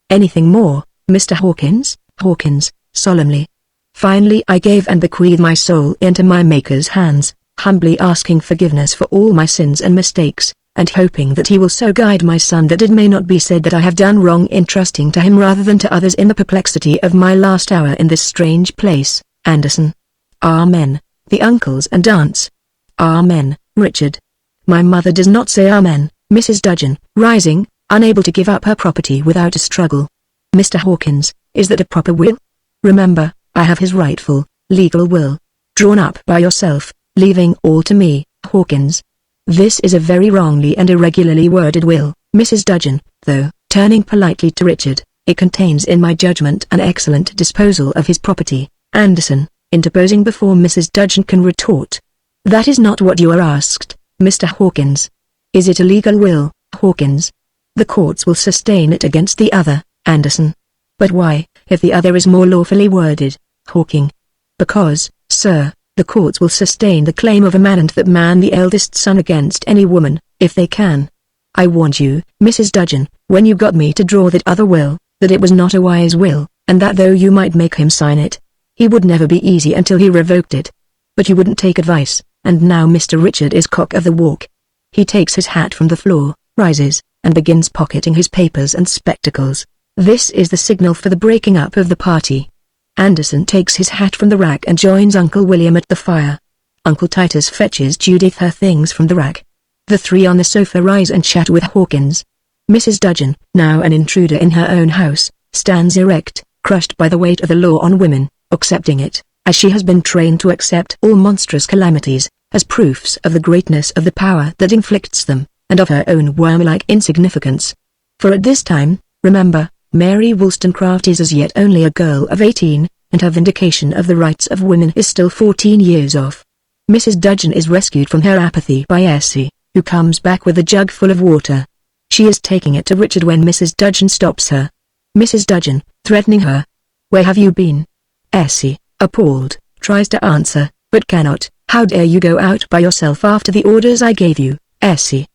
Anything more, Mr. Hawkins? Hawkins, solemnly. Finally I gave and bequeath my soul into my Maker's hands, humbly asking forgiveness for all my sins and mistakes, and hoping that he will so guide my son that it may not be said that I have done wrong in trusting to him rather than to others in the perplexity of my last hour in this strange place. Anderson. Amen. The uncles and aunts. Amen, Richard. My mother does not say amen, Mrs. Dudgeon, rising, unable to give up her property without a struggle. Mr. Hawkins, is that a proper will? Remember, I have his rightful, legal will, drawn up by yourself, leaving all to me, Hawkins. This is a very wrongly and irregularly worded will, Mrs. Dudgeon, though, turning politely to Richard, it contains in my judgment an excellent disposal of his property. Anderson, interposing before Mrs. Dudgeon can retort. That is not what you are asked, Mr. Hawkins. Is it a legal will, Hawkins? The courts will sustain it against the other, Anderson. But why, if the other is more lawfully worded, Hawking? Because, sir, the courts will sustain the claim of a man and that man the eldest son against any woman, if they can. I warned you, Mrs. Dudgeon, when you got me to draw that other will, that it was not a wise will, and that though you might make him sign it, he would never be easy until he revoked it. But you wouldn't take advice, and now Mr. Richard is cock of the walk. He takes his hat from the floor, rises, and begins pocketing his papers and spectacles. This is the signal for the breaking up of the party. Anderson takes his hat from the rack and joins Uncle William at the fire. Uncle Titus fetches Judith her things from the rack. The three on the sofa rise and chat with Hawkins. Mrs. Dudgeon, now an intruder in her own house, stands erect, crushed by the weight of the law on women, accepting it, as she has been trained to accept all monstrous calamities, as proofs of the greatness of the power that inflicts them, and of her own worm-like insignificance. For at this time, remember, Mary Wollstonecraft is as yet only a girl of 18, and her vindication of the rights of women is still 14 years off. Mrs. Dudgeon is rescued from her apathy by Essie, who comes back with a jug full of water. She is taking it to Richard when Mrs. Dudgeon stops her. Mrs. Dudgeon, threatening her. "Where have you been?" Essie, appalled, tries to answer, but cannot. "How dare you go out by yourself after the orders I gave you, Essie?"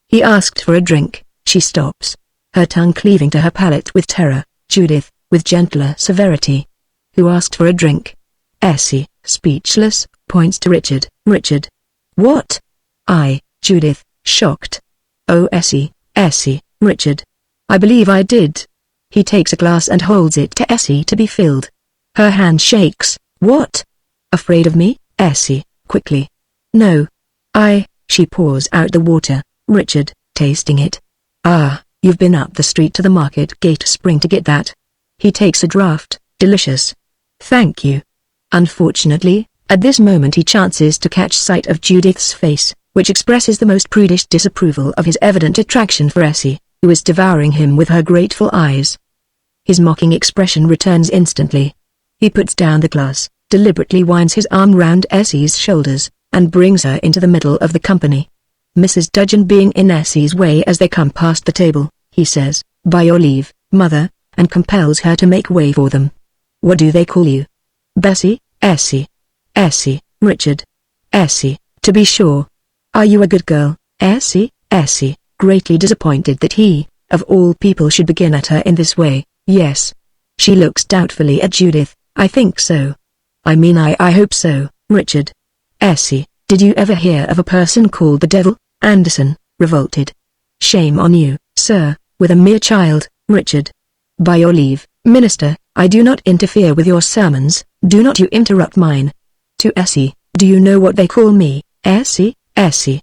He asked for a drink. She stops, her tongue cleaving to her palate with terror. Judith, with gentler severity. "Who asked for a drink?" Essie, speechless, points to Richard. "Richard." "What?" "I," Judith, shocked. "Oh Essie, Richard. I believe I did." He takes a glass and holds it to Essie to be filled. Her hand shakes. "What? Afraid of me?" Essie, quickly. "No. She pours out the water. Richard, tasting it. "Ah, you've been up the street to the market gate spring to get that." He takes a draught. "Delicious. Thank you." Unfortunately, at this moment he chances to catch sight of Judith's face, which expresses the most prudish disapproval of his evident attraction for Essie, who is devouring him with her grateful eyes. His mocking expression returns instantly. He puts down the glass, deliberately winds his arm round Essie's shoulders, and brings her into the middle of the company. Mrs. Dudgeon being in Essie's way as they come past the table, he says, "By your leave, mother," and compels her to make way for them. "What do they call you?" "Bessie, Essie." "Essie, Richard." "Essie, to be sure. Are you a good girl, Essie?" Essie, greatly disappointed that he, of all people, should begin at her in this way. "Yes." She looks doubtfully at Judith. "I think so. I hope so, Richard." "Essie, did you ever hear of a person called the devil?" Anderson, revolted. "Shame on you, sir, with a mere child." Richard. "By your leave, minister, I do not interfere with your sermons, do not you interrupt mine." To Essie, "Do you know what they call me, Essie?" Essie.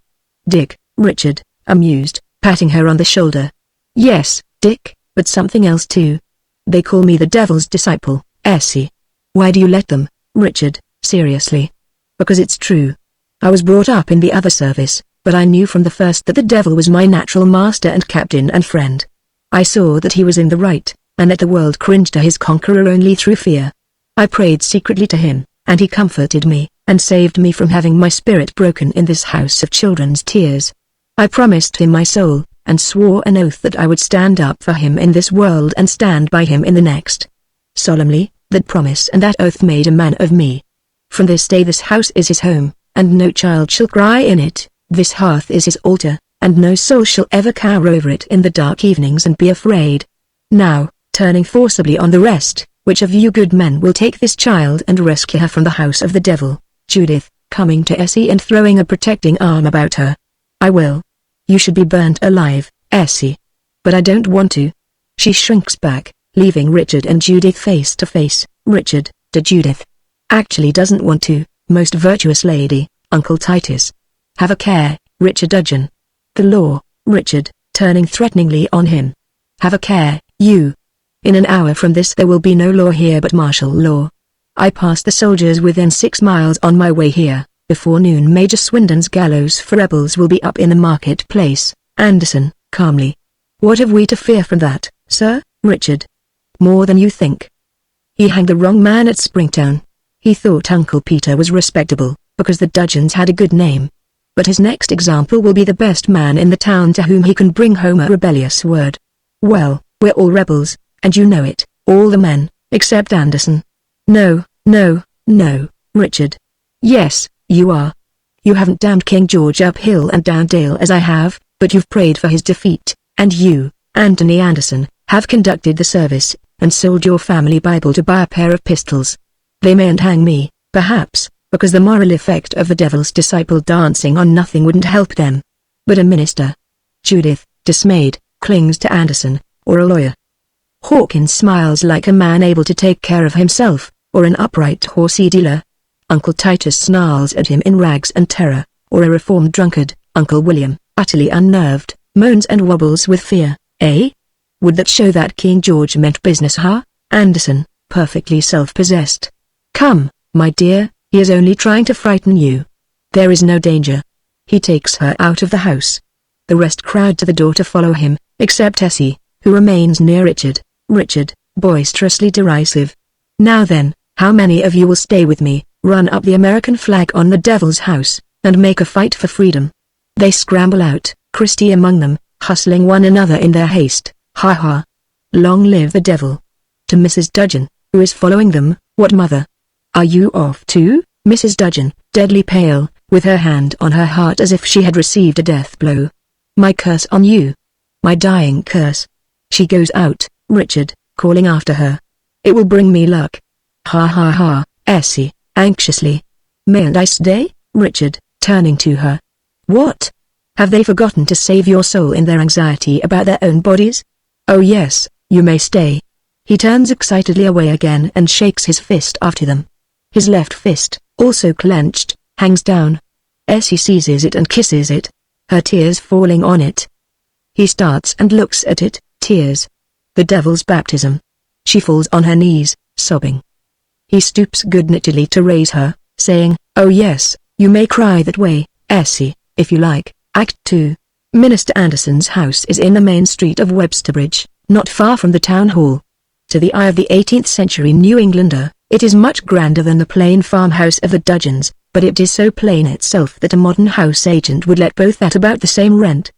"Dick." Richard, amused, patting her on the shoulder. "Yes, Dick, but something else too. They call me the devil's disciple." Essie. "Why do you let them?" Richard, seriously. "Because it's true. I was brought up in the other service, but I knew from the first that the devil was my natural master and captain and friend. I saw that he was in the right, and that the world cringed to his conqueror only through fear. I prayed secretly to him, and he comforted me, and saved me from having my spirit broken in this house of children's tears. I promised him my soul, and swore an oath that I would stand up for him in this world and stand by him in the next. Solemnly, that promise and that oath made a man of me. From this day this house is his home, and no child shall cry in it. This hearth is his altar, and no soul shall ever cower over it in the dark evenings and be afraid. Now, turning forcibly on the rest, which of you good men will take this child and rescue her from the house of the devil?" Judith, coming to Essie and throwing a protecting arm about her. "I will. You should be burnt alive, Essie. But I don't want to." She shrinks back, leaving Richard and Judith face to face. Richard, to Judith. "Actually doesn't want to, most virtuous lady, Uncle Titus. Have a care, Richard Dudgeon. The law." Richard, turning threateningly on him. "Have a care, you. In an hour from this there will be no law here but martial law. I passed the soldiers within 6 miles on my way here. Before noon Major Swindon's gallows for rebels will be up in the market-place." Anderson, calmly. "What have we to fear from that, sir?" Richard. "More than you think. He hanged the wrong man at Springtown. He thought Uncle Peter was respectable, because the Dudgeons had a good name. but his next example will be the best man in the town to whom he can bring home a rebellious word. Well, we're all rebels, and you know it, all the men, except Anderson. No, no, no, Richard. Yes, you are. You haven't damned King George up hill and down dale as I have, but you've prayed for his defeat, and you, Anthony Anderson, have conducted the service, and sold your family Bible to buy a pair of pistols. They mayn't hang me, perhaps, because the moral effect of the devil's disciple dancing on nothing wouldn't help them. But a minister. Judith, dismayed, clings to Anderson, or a lawyer. Hawkins smiles like a man able to take care of himself, or an upright horsey dealer. Uncle Titus snarls at him in rags and terror, or a reformed drunkard. Uncle William, utterly unnerved, moans and wobbles with fear. Eh? Would that show that King George meant business, huh? Anderson, perfectly self-possessed. Come, my dear, he is only trying to frighten you. There is no danger. He takes her out of the house. The rest crowd to the door to follow him, except Essie, who remains near Richard. Richard, boisterously derisive. Now then, how many of you will stay with me, run up the American flag on the devil's house, and make a fight for freedom? They scramble out, Christie among them, hustling one another in their haste. Ha ha. Long live the devil. To Mrs. Dudgeon, who is following them, what mother? Are you off too, Mrs. Dudgeon, deadly pale, with her hand on her heart as if she had received a death blow. My curse on you. My dying curse. She goes out, Richard, calling after her. It will bring me luck. Ha ha ha, Essie, anxiously. Mayn't I stay, Richard, turning to her. What? Have they forgotten to save your soul in their anxiety about their own bodies? Oh yes, you may stay. He turns excitedly away again and shakes his fist after them. His left fist, also clenched, hangs down. Essie seizes it and kisses it, her tears falling on it. He starts and looks at it, tears. The devil's baptism. She falls on her knees, sobbing. He stoops good-naturedly to raise her, saying, Oh yes, you may cry that way, Essie, if you like. Act 2. Minister Anderson's house is in the main street of Websterbridge, not far from the town hall. To the eye of the 18th century New Englander, it is much grander than the plain farmhouse of the Dudgeons, but it is so plain itself that a modern house agent would let both at about the same rent.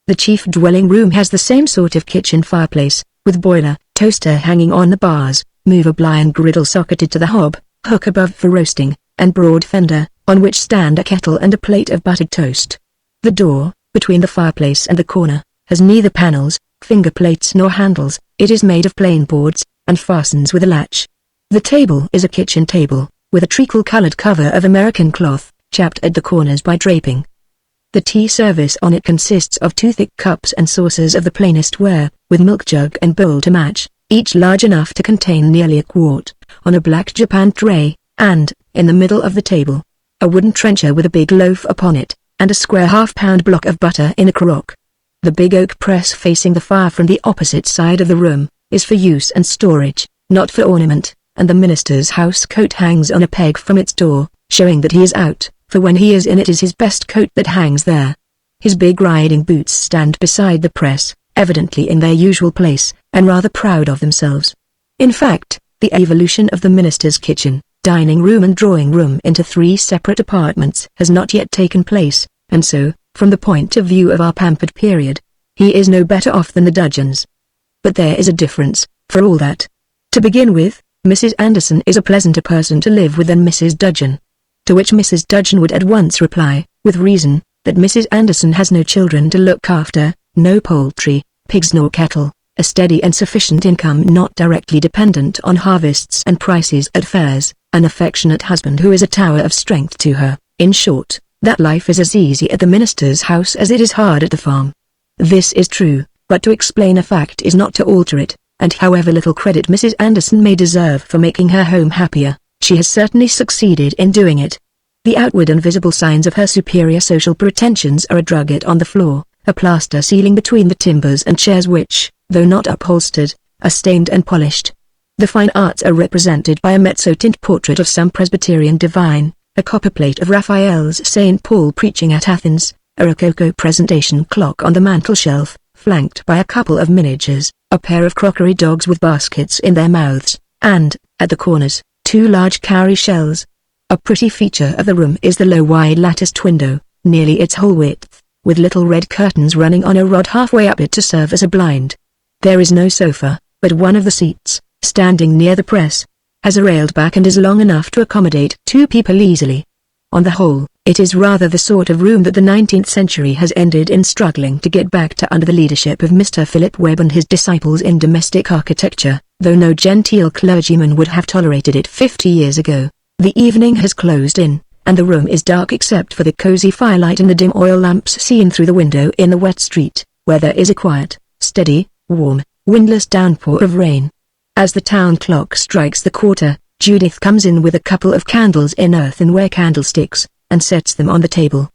The chief dwelling room has the same sort of kitchen fireplace, with boiler, toaster hanging on the bars, movable iron griddle socketed to the hob, hook above for roasting, and broad fender, on which stand a kettle and a plate of buttered toast. The door, between the fireplace and the corner, has neither panels, finger plates nor handles. It is made of plain boards, and fastens with a latch. The table is a kitchen table, with a treacle-colored cover of American cloth, chapped at the corners by draping. The tea service on it consists of 2 thick cups and saucers of the plainest ware, with milk jug and bowl to match, each large enough to contain nearly a quart, on a black japanned tray, and, in the middle of the table, a wooden trencher with a big loaf upon it, and a square half-pound block of butter in a crock. The big oak press facing the fire from the opposite side of the room, is for use and storage, not for ornament, and the minister's house coat hangs on a peg from its door, showing that he is out, for when he is in it is his best coat that hangs there. His big riding boots stand beside the press, evidently in their usual place, and rather proud of themselves. In fact, the evolution of the minister's kitchen, dining room and drawing room into 3 separate apartments has not yet taken place, and so, from the point of view of our pampered period, he is no better off than the Dudgeons. But there is a difference, for all that. To begin with, Mrs. Anderson is a pleasanter person to live with than Mrs. Dudgeon. To which Mrs. Dudgeon would at once reply, with reason, that Mrs. Anderson has no children to look after, no poultry, pigs nor cattle, a steady and sufficient income not directly dependent on harvests and prices at fairs, an affectionate husband who is a tower of strength to her, in short, that life is as easy at the minister's house as it is hard at the farm. This is true, but to explain a fact is not to alter it, and however little credit Mrs. Anderson may deserve for making her home happier, she has certainly succeeded in doing it. The outward and visible signs of her superior social pretensions are a drugget on the floor, a plaster ceiling between the timbers and chairs which, though not upholstered, are stained and polished. The fine arts are represented by a mezzo-tint portrait of some Presbyterian divine, a copper plate of Raphael's St. Paul preaching at Athens, a rococo presentation clock on the mantel-shelf, flanked by a couple of miniatures, a pair of crockery dogs with baskets in their mouths, and, at the corners, 2 large cowrie shells. A pretty feature of the room is the low wide latticed window, nearly its whole width, with little red curtains running on a rod halfway up it to serve as a blind. There is no sofa, but one of the seats, standing near the press, has a railed back and is long enough to accommodate 2 people easily. On the whole, it is rather the sort of room that the 19th century has ended in struggling to get back to under the leadership of Mr. Philip Webb and his disciples in domestic architecture, though no genteel clergyman would have tolerated it 50 years ago. The evening has closed in, and the room is dark except for the cozy firelight and the dim oil lamps seen through the window in the wet street, where there is a quiet, steady, warm, windless downpour of rain. As the town clock strikes the quarter, Judith comes in with a couple of candles in earthenware candlesticks, and sets them on the table.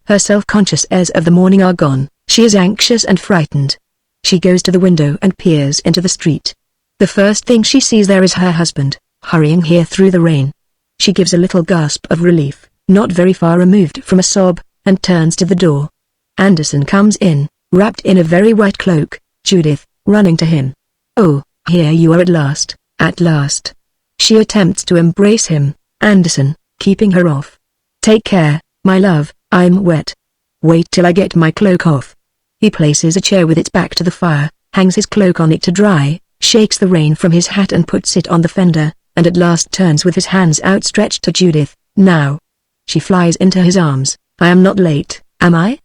Her self-conscious airs of the morning are gone, she is anxious and frightened. She goes to the window and peers into the street. The first thing she sees there is her husband, hurrying here through the rain. She gives a little gasp of relief, not very far removed from a sob, and turns to the door. Anderson comes in, wrapped in a very white cloak, Judith, running to him. "Oh, here you are at last, at last." She attempts to embrace him, Anderson, keeping her off. "Take care, my love, I'm wet. Wait till I get my cloak off." He places a chair with its back to the fire, hangs his cloak on it to dry, shakes the rain from his hat and puts it on the fender, and at last turns with his hands outstretched to Judith. "Now." She flies into his arms. "I am not late, am I?"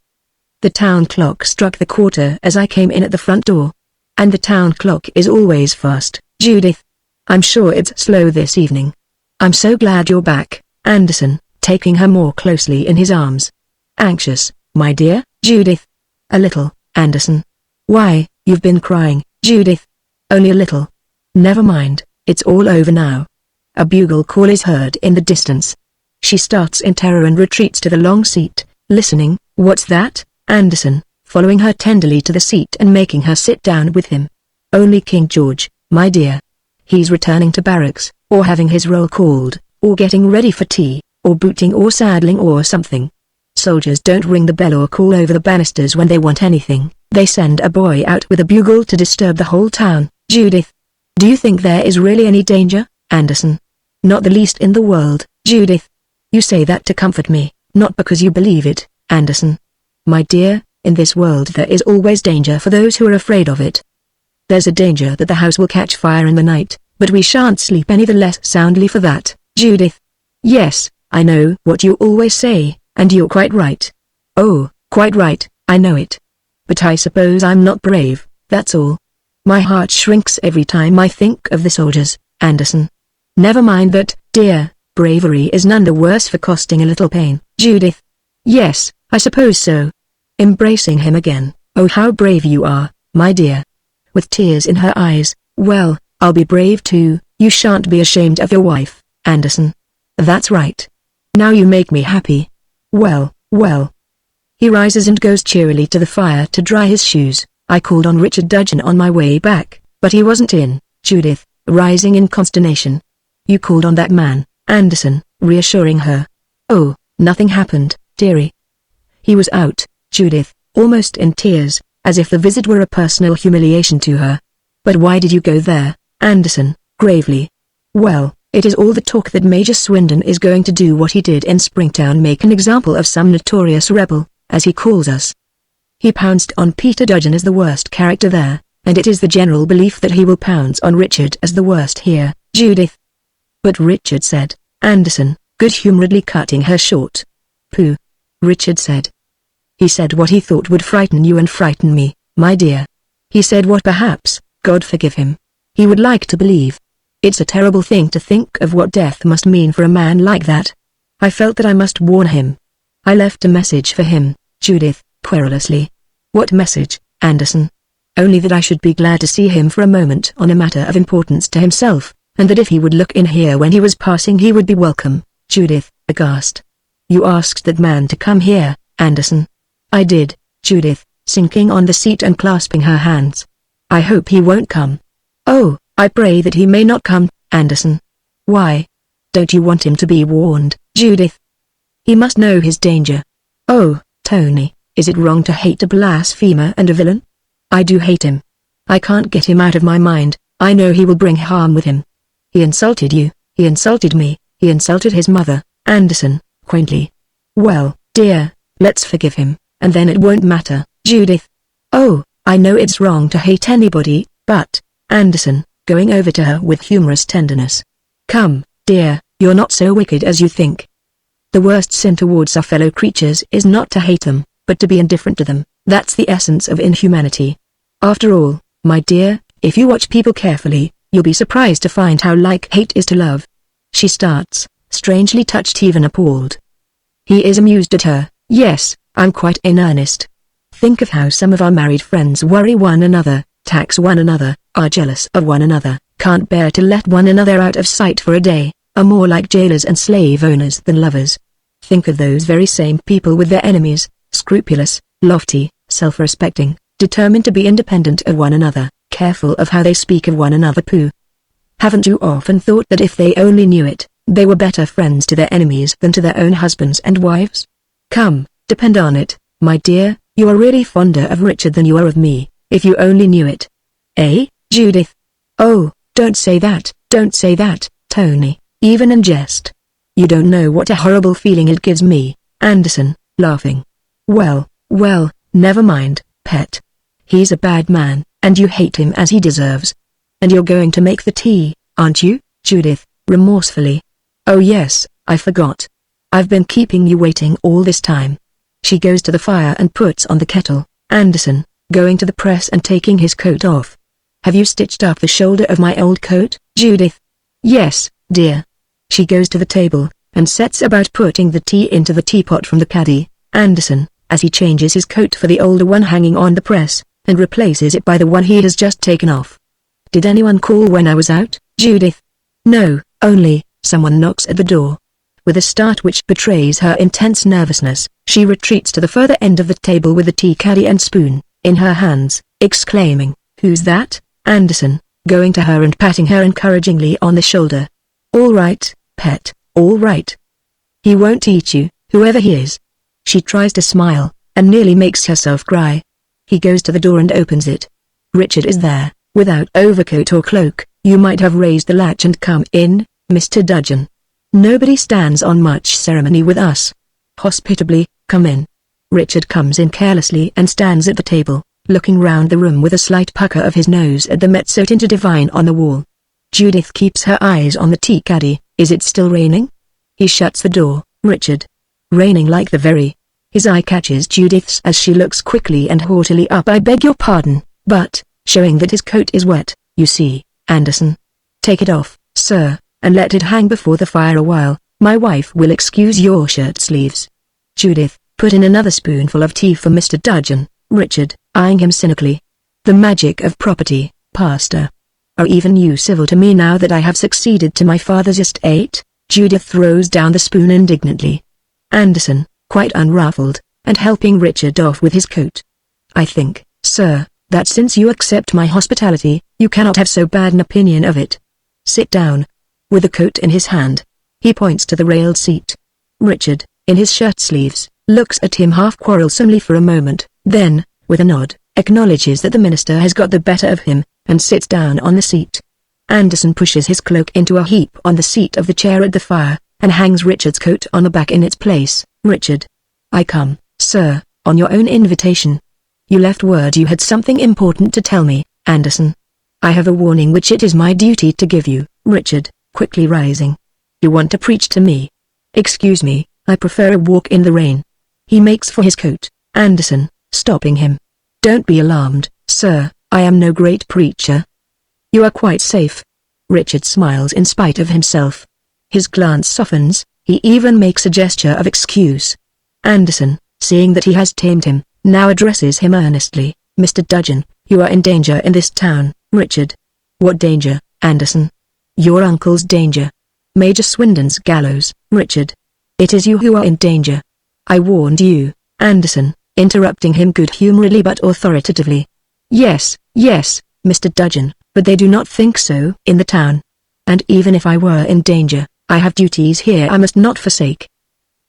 The town clock struck the quarter as I came in at the front door. And the town clock is always fast, Judith. I'm sure it's slow this evening. "I'm so glad you're back," Anderson, taking her more closely in his arms. "Anxious, my dear?" "Judith." "A little, Anderson." "Why, you've been crying, Judith." "Only a little." "Never mind, it's all over now." A bugle call is heard in the distance. She starts in terror and retreats to the long seat, listening. "What's that?" Anderson, following her tenderly to the seat and making her sit down with him. "Only King George, my dear. He's returning to barracks, or having his roll called, or getting ready for tea, or booting or saddling or something. Soldiers don't ring the bell or call over the banisters when they want anything, they send a boy out with a bugle to disturb the whole town." "Judith. Do you think there is really any danger, Anderson?" "Not the least in the world, Judith." "You say that to comfort me, not because you believe it, Anderson." "My dear, in this world there is always danger for those who are afraid of it. There's a danger that the house will catch fire in the night, but we shan't sleep any the less soundly for that, Judith." "Yes, I know what you always say, and you're quite right." "Oh, quite right, I know it. But I suppose I'm not brave, that's all. My heart shrinks every time I think of the soldiers, Anderson." "Never mind that, dear, bravery is none the worse for costing a little pain, Judith." "Yes, I suppose so." Embracing him again. "Oh, how brave you are, my dear." With tears in her eyes. "Well, I'll be brave too. You shan't be ashamed of your wife, Anderson." "That's right. Now you make me happy." "Well, well." He rises and goes cheerily to the fire to dry his shoes. "I called on Richard Dudgeon on my way back, but he wasn't in," Judith, rising in consternation. "You called on that man," Anderson, reassuring her. "Oh, nothing happened, dearie." "He was out," Judith, almost in tears, as if the visit were a personal humiliation to her. "But why did you go there?" Anderson, gravely. "Well, it is all the talk that Major Swindon is going to do what he did in Springtown, make an example of some notorious rebel, as he calls us. He pounced on Peter Dudgeon as the worst character there, and it is the general belief that he will pounce on Richard as the worst here, Judith." "But Richard said," Anderson, good-humoredly cutting her short. "Pooh. Richard said. He said what he thought would frighten you and frighten me, my dear. He said what perhaps, God forgive him, he would like to believe. It's a terrible thing to think of what death must mean for a man like that. I felt that I must warn him. I left a message for him," Judith, querulously. "What message, Anderson?" "Only that I should be glad to see him for a moment on a matter of importance to himself, and that if he would look in here when he was passing he would be welcome," Judith, aghast. "You asked that man to come here, Anderson?" "I did," Judith, sinking on the seat and clasping her hands. "I hope he won't come." "Oh, I pray that he may not come, Anderson." "Why? Don't you want him to be warned, Judith? He must know his danger." "Oh, Tony, is it wrong to hate a blasphemer and a villain?" "I do hate him. I can't get him out of my mind. I know he will bring harm with him. He insulted you, he insulted me, he insulted his mother," Anderson, quaintly. "Well, dear, Let's forgive him, and then it won't matter, Judith. Oh, I know it's wrong to hate anybody, but, Anderson, going over to her with humorous tenderness. Come, dear, you're not so wicked as you think. The worst sin towards our fellow creatures is not to hate them, but to be indifferent to them. That's the essence of inhumanity. After all, my dear, if you watch people carefully, you'll be surprised to find how like hate is to love. She starts, strangely touched, even appalled. He is amused at her. Yes, I'm quite in earnest. Think of how some of our married friends worry one another, tax one another, are jealous of one another, can't bear to let one another out of sight for a day, are more like jailers and slave owners than lovers. Think of those very same people with their enemies, scrupulous, lofty, self-respecting, determined to be independent of one another, careful of how they speak of one another. Pooh. Haven't you often thought that if they only knew it, they were better friends to their enemies than to their own husbands and wives? Come, depend on it, my dear, you are really fonder of Richard than you are of me, if you only knew it. Eh, Judith? Oh, don't say that, Tony, even in jest. You don't know what a horrible feeling it gives me, Anderson, laughing. Well, never mind, pet. He's a bad man, and you hate him as he deserves. And you're going to make the tea, aren't you, Judith, remorsefully? Oh yes, I forgot. I've been keeping you waiting all this time. She goes to the fire and puts on the kettle. Anderson, going to the press and taking his coat off. Have you stitched up the shoulder of my old coat, Judith? Yes, dear. She goes to the table, and sets about putting the tea into the teapot from the caddy. Anderson, as he changes his coat for the older one hanging on the press, and replaces it by the one he has just taken off. Did anyone call when I was out, Judith? No, only, someone knocks at the door. With a start which betrays her intense nervousness, she retreats to the further end of the table with the tea caddy and spoon in her hands, exclaiming, "Who's that?" Anderson, going to her and patting her encouragingly on the shoulder. All right, pet, all right. He won't eat you, whoever he is. She tries to smile, and nearly makes herself cry. He goes to the door and opens it. Richard is there, without overcoat or cloak. You might have raised the latch and come in, Mr. Dudgeon. Nobody stands on much ceremony with us. Hospitably, come in. Richard comes in carelessly and stands at the table, looking round the room with a slight pucker of his nose at the mezzo tinted divine on the wall. Judith keeps her eyes on the tea caddy. Is it still raining? He shuts the door. Richard. Raining like the very. His eye catches Judith's as she looks quickly and haughtily up. I beg your pardon, but, showing that his coat is wet, you see, Anderson. Take it off, sir, and let it hang before the fire a while. My wife will excuse your shirt sleeves. Judith, put in another spoonful of tea for Mr. Dudgeon. Richard, eyeing him cynically. The magic of property, pastor. Are even you civil to me now that I have succeeded to my father's estate? Judith throws down the spoon indignantly. Anderson, quite unruffled, and helping Richard off with his coat. I think, sir, that since you accept my hospitality, you cannot have so bad an opinion of it. Sit down. With the coat in his hand, he points to the railed seat. Richard, in his shirt sleeves, looks at him half quarrelsomely for a moment, then, with a nod, acknowledges that the minister has got the better of him, and sits down on the seat. Anderson pushes his cloak into a heap on the seat of the chair at the fire, and hangs Richard's coat on the back in its place. Richard. I come, sir, on your own invitation. You left word you had something important to tell me, Anderson. I have a warning which it is my duty to give you. Richard, quickly rising. You want to preach to me? Excuse me, I prefer a walk in the rain. He makes for his coat. Anderson, stopping him. Don't be alarmed, sir, I am no great preacher. You are quite safe. Richard smiles in spite of himself. His glance softens, he even makes a gesture of excuse. Anderson, seeing that he has tamed him, now addresses him earnestly. Mr. Dudgeon, you are in danger in this town. Richard. What danger, Anderson? Your uncle's danger. Major Swindon's gallows. Richard. It is you who are in danger. I warned you, Anderson, interrupting him good-humoredly but authoritatively. Yes, Mr. Dudgeon, but they do not think so in the town. And even if I were in danger, I have duties here I must not forsake.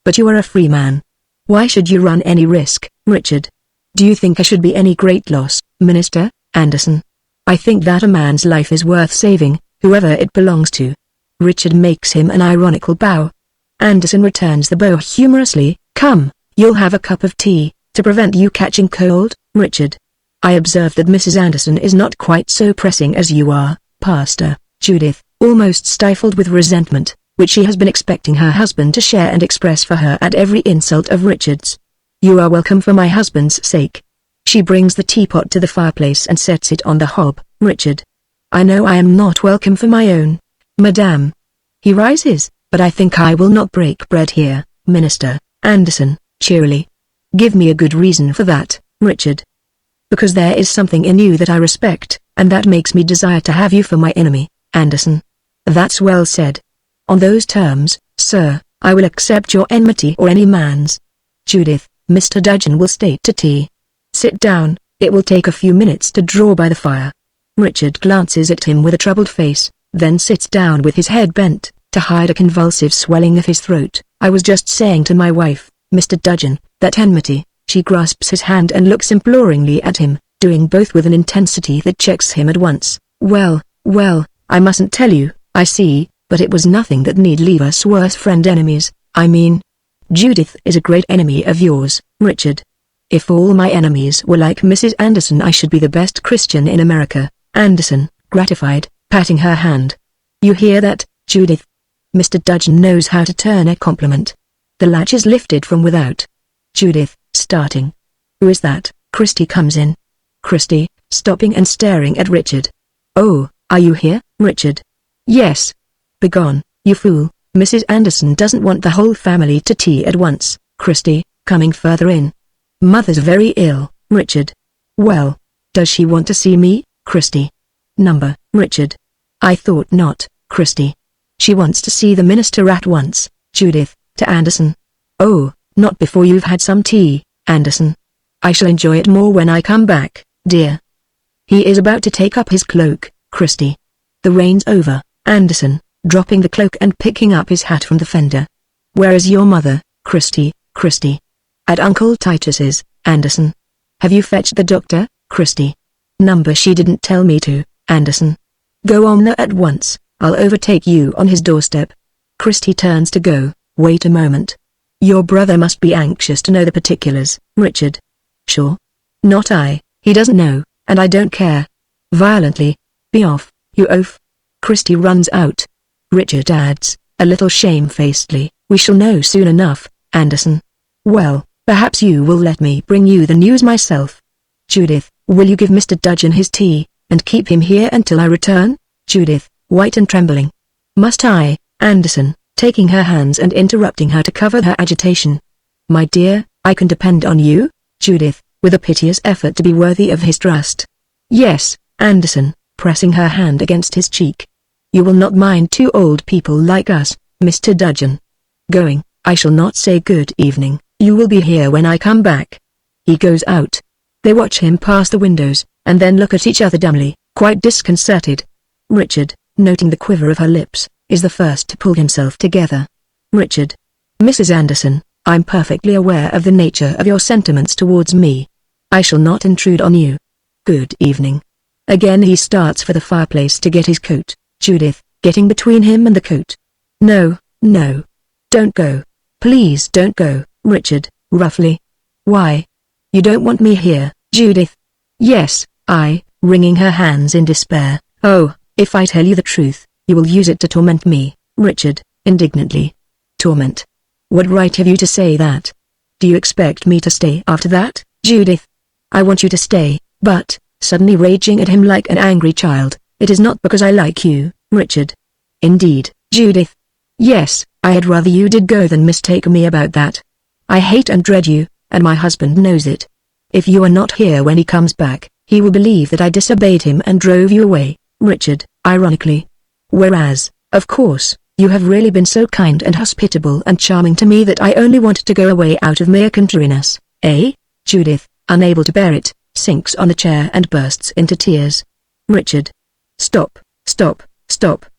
But you are a free man. Why should you run any risk, Richard? Do you think I should be any great loss, Minister, Anderson? I think that a man's life is worth saving, whoever it belongs to. Richard makes him an ironical bow. Anderson returns the bow humorously. Come, You'll have a cup of tea, to prevent you catching cold, Richard. I observe that Mrs. Anderson is not quite so pressing as you are, Pastor. Judith, almost stifled with resentment, which she has been expecting her husband to share and express for her at every insult of Richard's. You are welcome for my husband's sake. She brings the teapot to the fireplace and sets it on the hob. Richard. I know I am not welcome for my own, Madame. He rises, but I think I will not break bread here, Minister Anderson, cheerily. Give me a good reason for that, Richard. Because there is something in you that I respect, and that makes me desire to have you for my enemy, Anderson. That's well said. On those terms, sir, I will accept your enmity or any man's. Judith, Mr. Dudgeon will stay to tea. Sit down, it will take a few minutes to draw by the fire. Richard glances at him with a troubled face, then sits down with his head bent, to hide a convulsive swelling of his throat. I was just saying to my wife, Mr. Dudgeon, that enmity. She grasps his hand and looks imploringly at him, doing both with an intensity that checks him at once. Well, I mustn't tell you, I see, but it was nothing that need leave us worse friend-enemies. I mean, Judith is a great enemy of yours, Richard. If all my enemies were like Mrs. Anderson I should be the best Christian in America. Anderson, gratified, patting her hand. You hear that, Judith? Mr. Dudgeon knows how to turn a compliment. The latch is lifted from without. Judith, starting. Who is that? Christie comes in. Christie, stopping and staring at Richard. Oh, are you here, Richard? Yes. Begone, you fool, Mrs. Anderson doesn't want the whole family to tea at once. Christie, coming further in. Mother's very ill, Richard. Well, does she want to see me, Christie? Number, Richard. I thought not, Christie. She wants to see the minister at once, Judith, to Anderson. Oh, not before you've had some tea, Anderson. I shall enjoy it more when I come back, dear. He is about to take up his cloak, Christie. The rain's over, Anderson, dropping the cloak and picking up his hat from the fender. Where is your mother, Christie? At Uncle Titus's, Anderson. Have you fetched the doctor, Christie? Number she didn't tell me to, Anderson. Go on there at once, I'll overtake you on his doorstep. Christie turns to go. Wait a moment. Your brother must be anxious to know the particulars, Richard. Sure. Not I, he doesn't know, and I don't care. Violently. Be off, you oaf. Christie runs out. Richard adds, a little shamefacedly, we shall know soon enough, Anderson. Well, perhaps you will let me bring you the news myself. Judith, will you give Mr. Dudgeon his tea, and keep him here until I return? Judith, white and trembling. Must I, Anderson, taking her hands and interrupting her to cover her agitation. My dear, I can depend on you? Judith, with a piteous effort to be worthy of his trust. Yes, Anderson, pressing her hand against his cheek. You will not mind two old people like us, Mr. Dudgeon. Going, I shall not say good evening, you will be here when I come back. He goes out. They watch him pass the windows, and then look at each other dumbly, quite disconcerted. Richard, noting the quiver of her lips, is the first to pull himself together. Richard. Mrs. Anderson, I'm perfectly aware of the nature of your sentiments towards me. I shall not intrude on you. Good evening. Again he starts for the fireplace to get his coat, Judith, getting between him and the coat. No. Don't go. Please don't go, Richard, roughly. Why? You don't want me here, Judith? Yes, wringing her hands in despair. Oh, if I tell you the truth, you will use it to torment me, Richard, indignantly. Torment? What right have you to say that? Do you expect me to stay after that, Judith? I want you to stay, but, suddenly raging at him like an angry child, it is not because I like you, Richard. Indeed, Judith. Yes, I had rather you did go than mistake me about that. I hate and dread you, and my husband knows it. If you are not here when he comes back, he will believe that I disobeyed him and drove you away, Richard, ironically. Whereas, of course, you have really been so kind and hospitable and charming to me that I only wanted to go away out of mere contrariness, eh? Judith, unable to bear it, sinks on the chair and bursts into tears. Richard. Stop,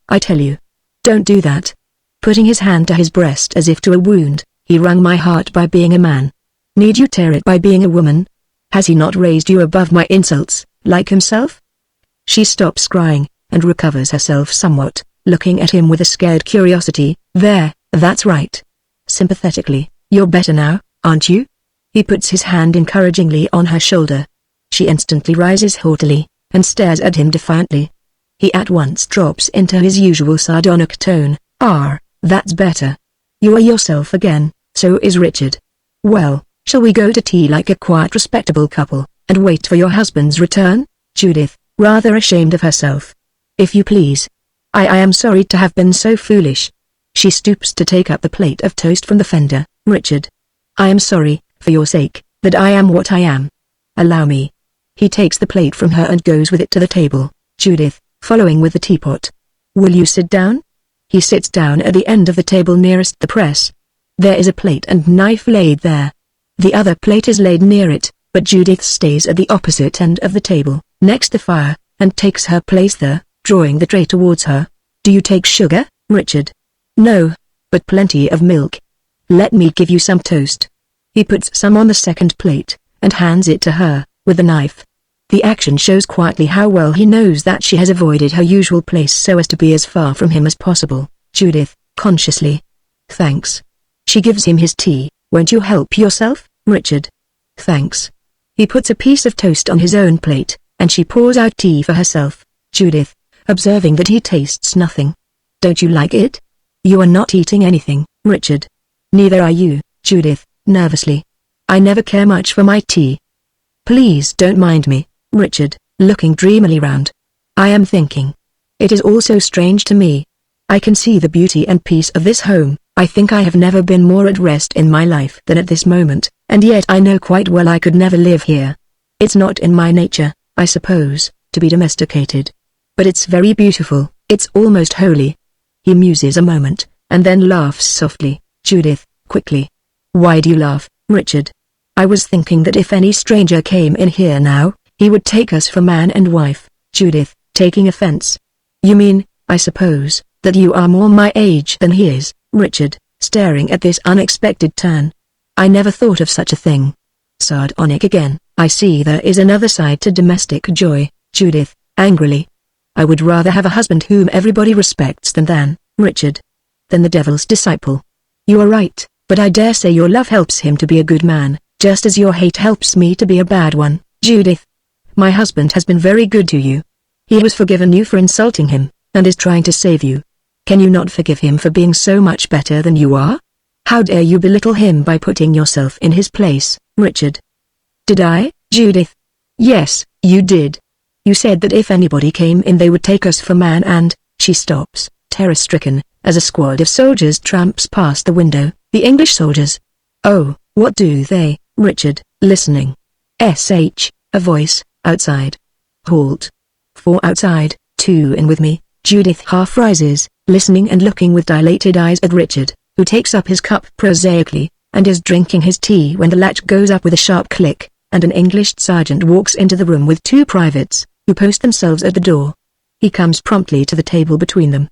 I tell you. Don't do that. Putting his hand to his breast as if to a wound, he wrung my heart by being a man. Need you tear it by being a woman? Has he not raised you above my insults, like himself? She stops crying, and recovers herself somewhat, looking at him with a scared curiosity. There, that's right. Sympathetically, you're better now, aren't you?" He puts his hand encouragingly on her shoulder. She instantly rises haughtily, and stares at him defiantly. He at once drops into his usual sardonic tone. That's better. You are yourself again, so is Richard. Well, shall we go to tea like a quiet respectable couple, and wait for your husband's return?" Judith, rather ashamed of herself. "If you please. I am sorry to have been so foolish." She stoops to take up the plate of toast from the fender. "Richard, I am sorry, for your sake, that I am what I am. Allow me." He takes the plate from her and goes with it to the table, Judith, following with the teapot. "Will you sit down?" He sits down at the end of the table nearest the press. There is a plate and knife laid there. The other plate is laid near it, but Judith stays at the opposite end of the table, next the fire, and takes her place there, drawing the tray towards her. "Do you take sugar, Richard?" "No, but plenty of milk. Let me give you some toast." He puts some on the second plate, and hands it to her, with the knife. The action shows quietly how well he knows that she has avoided her usual place so as to be as far from him as possible. Judith, consciously. "Thanks." She gives him his tea. "Won't you help yourself, Richard?" "Thanks." He puts a piece of toast on his own plate, and she pours out tea for herself. Judith, observing that he tastes nothing. "Don't you like it?" "You are not eating anything, Richard." "Neither are you," Judith, nervously. "I never care much for my tea." "Please don't mind me, Richard," looking dreamily round. "I am thinking. It is all so strange to me. I can see the beauty and peace of this home. I think I have never been more at rest in my life than at this moment, and yet I know quite well I could never live here. It's not in my nature, I suppose, to be domesticated. But it's very beautiful, it's almost holy." He muses a moment, and then laughs softly. Judith, quickly. "Why do you laugh, Richard?" "I was thinking that if any stranger came in here now, he would take us for man and wife." Judith, taking offense. "You mean, I suppose, that you are more my age than he is?" Richard, staring at this unexpected turn. "I never thought of such a thing." Sardonic again. "I see there is another side to domestic joy." Judith, angrily. "I would rather have a husband whom everybody respects than Richard. Than the devil's disciple." "You are right, but I dare say your love helps him to be a good man, just as your hate helps me to be a bad one." "Judith, my husband has been very good to you. He has forgiven you for insulting him, and is trying to save you. Can you not forgive him for being so much better than you are? How dare you belittle him by putting yourself in his place, Richard?" "Did I, Judith?" "Yes, you did. You said that if anybody came in they would take us for man and—" She stops, terror-stricken, as a squad of soldiers tramps past the window. "The English soldiers? Oh, what do they?" Richard, listening. A voice, outside. "Halt. 4 outside, 2 in with me." Judith half rises, listening and looking with dilated eyes at Richard, who takes up his cup prosaically, and is drinking his tea when the latch goes up with a sharp click, and an English sergeant walks into the room with 2 privates, who post themselves at the door. He comes promptly to the table between them.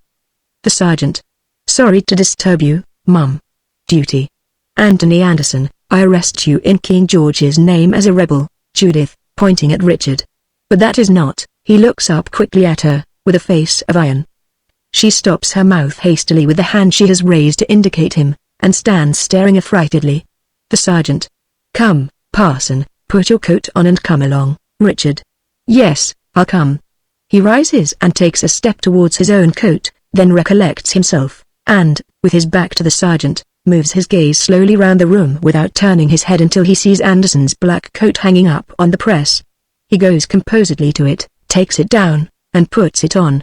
The sergeant. "Sorry to disturb you, Mum." Duty. "Anthony Anderson, I arrest you in King George's name as a rebel." Judith, pointing at Richard. "But that is not." He looks up quickly at her, with a face of iron. She stops her mouth hastily with the hand she has raised to indicate him, and stands staring affrightedly. The sergeant. "Come, parson, put your coat on and come along." Richard. "Yes, I'll come." He rises and takes a step towards his own coat, then recollects himself, and, with his back to the sergeant, moves his gaze slowly round the room without turning his head until he sees Anderson's black coat hanging up on the press. He goes composedly to it, takes it down, and puts it on.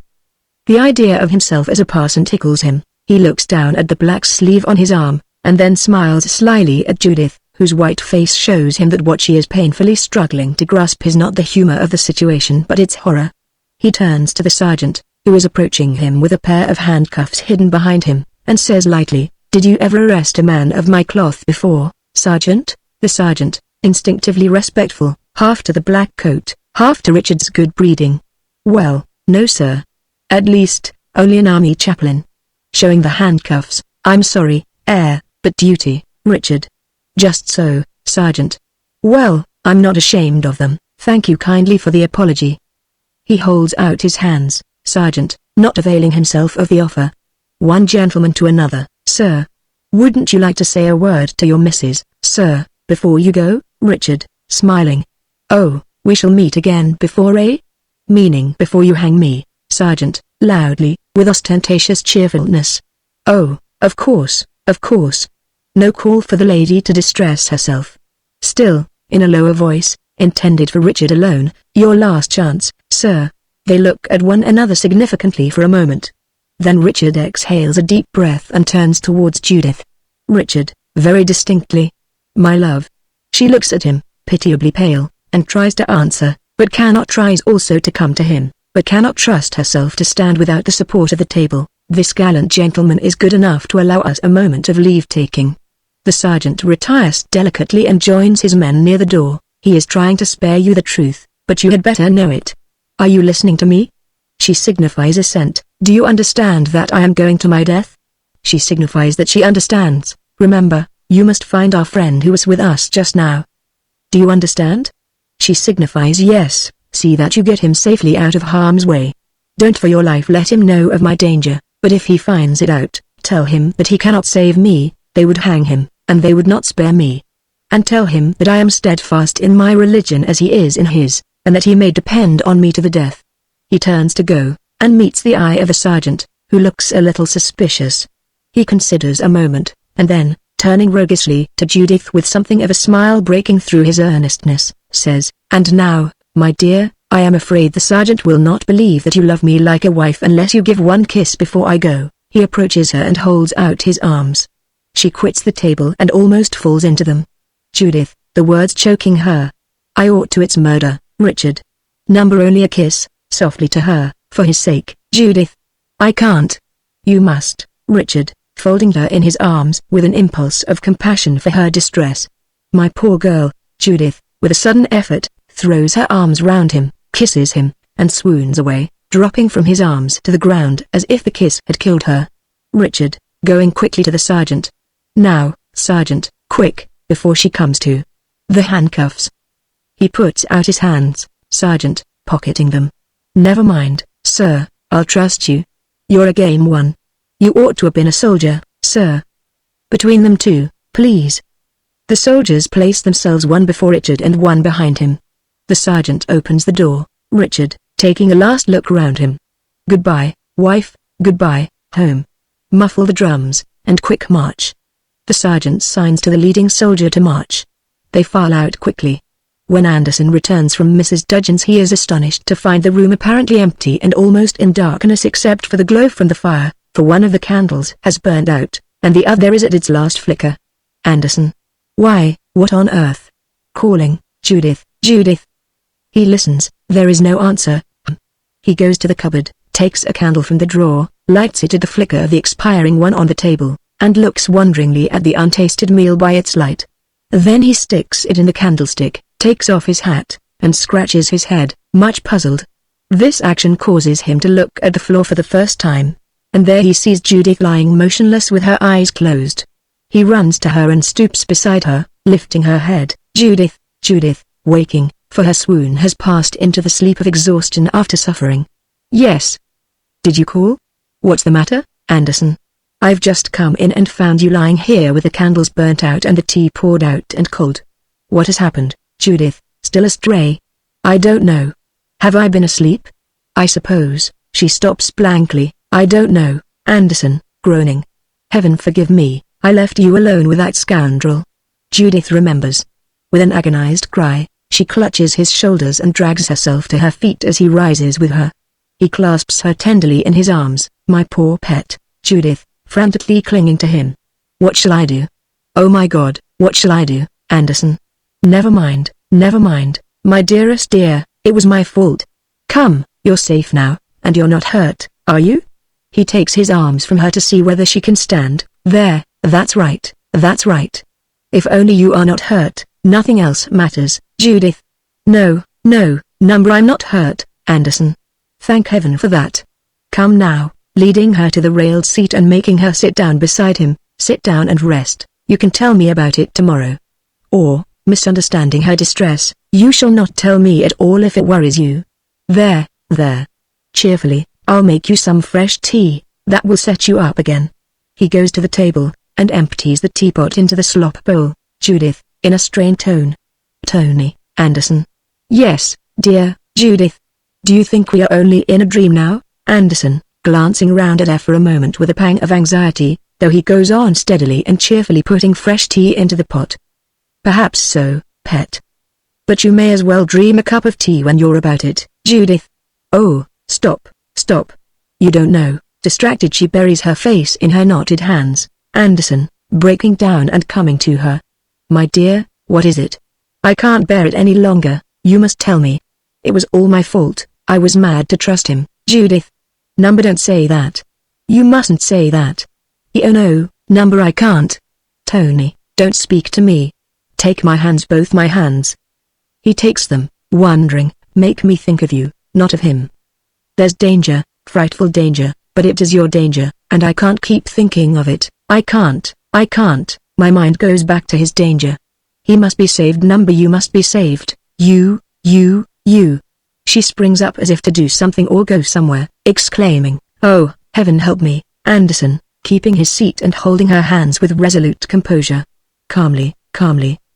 The idea of himself as a parson tickles him. He looks down at the black sleeve on his arm, and then smiles slyly at Judith, whose white face shows him that what she is painfully struggling to grasp is not the humor of the situation but its horror. He turns to the sergeant, who is approaching him with a pair of handcuffs hidden behind him, and says lightly, "Did you ever arrest a man of my cloth before, Sergeant?" The sergeant, instinctively respectful, half to the black coat, half to Richard's good breeding. "Well, no sir. At least, only an army chaplain." Showing the handcuffs. "I'm sorry, but duty, Richard." "Just so, Sergeant." "Well, I'm not ashamed of them, thank you kindly for the apology." He holds out his hands, Sergeant, not availing himself of the offer. "One gentleman to another, sir." Wouldn't you like to say a word to your missus, sir, before you go, Richard, smiling. Oh, we shall meet again before meaning before you hang me, Sergeant, loudly, with ostentatious cheerfulness. Oh, of course, of course. No call for the lady to distress herself. Still, in a lower voice, intended for Richard alone, your last chance, sir. They look at one another significantly for a moment. Then Richard exhales a deep breath and turns towards Judith. Richard, very distinctly. My love. She looks at him, pitiably pale, and tries to answer, but tries also to come to him, but cannot trust herself to stand without the support of the table. This gallant gentleman is good enough to allow us a moment of leave-taking. The sergeant retires delicately and joins his men near the door. He is trying to spare you the truth, but you had better know it. Are you listening to me? She signifies assent. Do you understand that I am going to my death? She signifies that she understands. Remember, you must find our friend who was with us just now. Do you understand? She signifies yes. See that you get him safely out of harm's way. Don't for your life let him know of my danger, but if he finds it out, tell him that he cannot save me, they would hang him, and they would not spare me. And tell him that I am steadfast in my religion as he is in his, and that he may depend on me to the death. He turns to go, and meets the eye of the sergeant, who looks a little suspicious. He considers a moment, and then, turning roguishly to Judith with something of a smile breaking through his earnestness, says, And now, my dear, I am afraid the sergeant will not believe that you love me like a wife unless you give one kiss before I go. He approaches her and holds out his arms. She quits the table and almost falls into them. Judith, the words choking her. I ought to. It's murder, Richard. Number only a kiss, softly to her, for his sake, Judith. I can't. You must, Richard, folding her in his arms with an impulse of compassion for her distress. My poor girl, Judith, with a sudden effort, throws her arms round him, kisses him, and swoons away, dropping from his arms to the ground as if the kiss had killed her. Richard, going quickly to the sergeant. Now, sergeant, quick, before she comes to. The handcuffs. He puts out his hands, sergeant, pocketing them. Never mind, sir, I'll trust you. You're a game one. You ought to have been a soldier, sir. Between them two, please. The soldiers place themselves one before Richard and one behind him. The sergeant opens the door, Richard, taking a last look round him. Goodbye, wife, goodbye, home. Muffle the drums, and quick march. The sergeant signs to the leading soldier to march. They file out quickly. When Anderson returns from Mrs. Dudgeon's he is astonished to find the room apparently empty and almost in darkness except for the glow from the fire, for one of the candles has burned out, and the other is at its last flicker. Anderson. Why, what on earth? Calling, Judith, Judith. He listens, there is no answer. He goes to the cupboard, takes a candle from the drawer, lights it at the flicker of the expiring one on the table, and looks wonderingly at the untasted meal by its light. Then he sticks it in the candlestick, takes off his hat, and scratches his head, much puzzled. This action causes him to look at the floor for the first time, and there he sees Judith lying motionless with her eyes closed. He runs to her and stoops beside her, lifting her head. Judith, Judith, waking, for her swoon has passed into the sleep of exhaustion after suffering. Yes. Did you call? What's the matter, Anderson? I've just come in and found you lying here with the candles burnt out and the tea poured out and cold. What has happened, Judith, still astray? I don't know. Have I been asleep? I suppose. She stops blankly. I don't know, Anderson, groaning. Heaven forgive me, I left you alone with that scoundrel. Judith remembers. With an agonized cry, she clutches his shoulders and drags herself to her feet as he rises with her. He clasps her tenderly in his arms. My poor pet, Judith, frantically clinging to him. What shall I do? Oh my God, what shall I do, Anderson? Never mind, my dearest dear, it was my fault. Come, you're safe now, and you're not hurt, are you? He takes his arms from her to see whether she can stand. There, that's right, that's right. If only you are not hurt, nothing else matters, Judith. No, I'm not hurt, Anderson. Thank heaven for that. Come now, leading her to the railed seat and making her sit down beside him. Sit down and rest, you can tell me about it tomorrow. Or, misunderstanding her distress, you shall not tell me at all if it worries you. There. Cheerfully, I'll make you some fresh tea, that will set you up again. He goes to the table, and empties the teapot into the slop bowl. Judith, in a strained tone. Tony, Anderson. Yes, dear, Judith. Do you think we are only in a dream now? Anderson, glancing round at her for a moment with a pang of anxiety, though he goes on steadily and cheerfully putting fresh tea into the pot. Perhaps so, pet. But you may as well dream a cup of tea when you're about it, Judith. Oh, stop, stop. You don't know. Distracted, she buries her face in her knotted hands. Anderson, breaking down and coming to her. My dear, what is it? I can't bear it any longer, you must tell me. It was all my fault, I was mad to trust him, Judith. Number, don't say that. You mustn't say that. Oh no, Number, I can't. Tony, don't speak to me. Take my hands, both my hands. He takes them, wondering, make me think of you, not of him. There's danger, frightful danger, but it is your danger, and I can't keep thinking of it. I can't, my mind goes back to his danger. He must be saved. Number, you must be saved. You. She springs up as if to do something or go somewhere, exclaiming, oh, heaven help me. Anderson, keeping his seat and holding her hands with resolute composure. Calmly,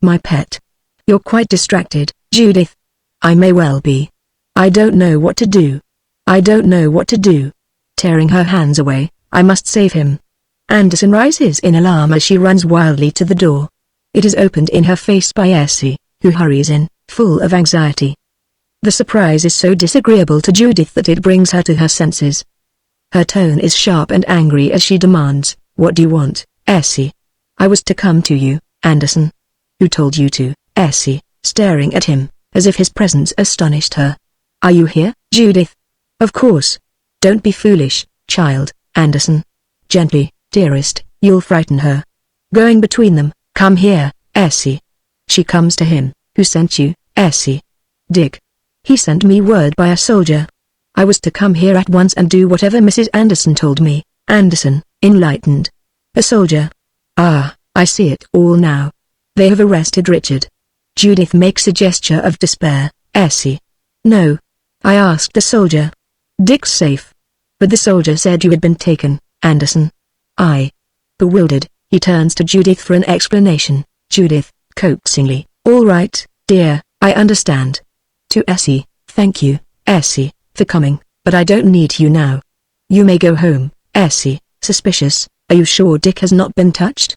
my pet. You're quite distracted, Judith. I may well be. I don't know what to do. Tearing her hands away, I must save him. Anderson rises in alarm as she runs wildly to the door. It is opened in her face by Essie, who hurries in, full of anxiety. The surprise is so disagreeable to Judith that it brings her to her senses. Her tone is sharp and angry as she demands, what do you want, Essie? I was to come to you, Anderson. Who told you to? Essie, staring at him, as if his presence astonished her. Are you here, Judith? Of course. Don't be foolish, child, Anderson. Gently, dearest, you'll frighten her. Going between them, come here, Essie. She comes to him. Who sent you, Essie? Dick. He sent me word by a soldier. I was to come here at once and do whatever Mrs. Anderson told me. Anderson, enlightened. A soldier. Ah, I see it all now. They have arrested Richard. Judith makes a gesture of despair. Essie. No. I asked the soldier. Dick's safe. But the soldier said you had been taken, Anderson. Bewildered, he turns to Judith for an explanation. Judith, coaxingly, all right, dear, I understand. To Essie, thank you, Essie, for coming, but I don't need you now. You may go home. Essie, suspicious, are you sure Dick has not been touched?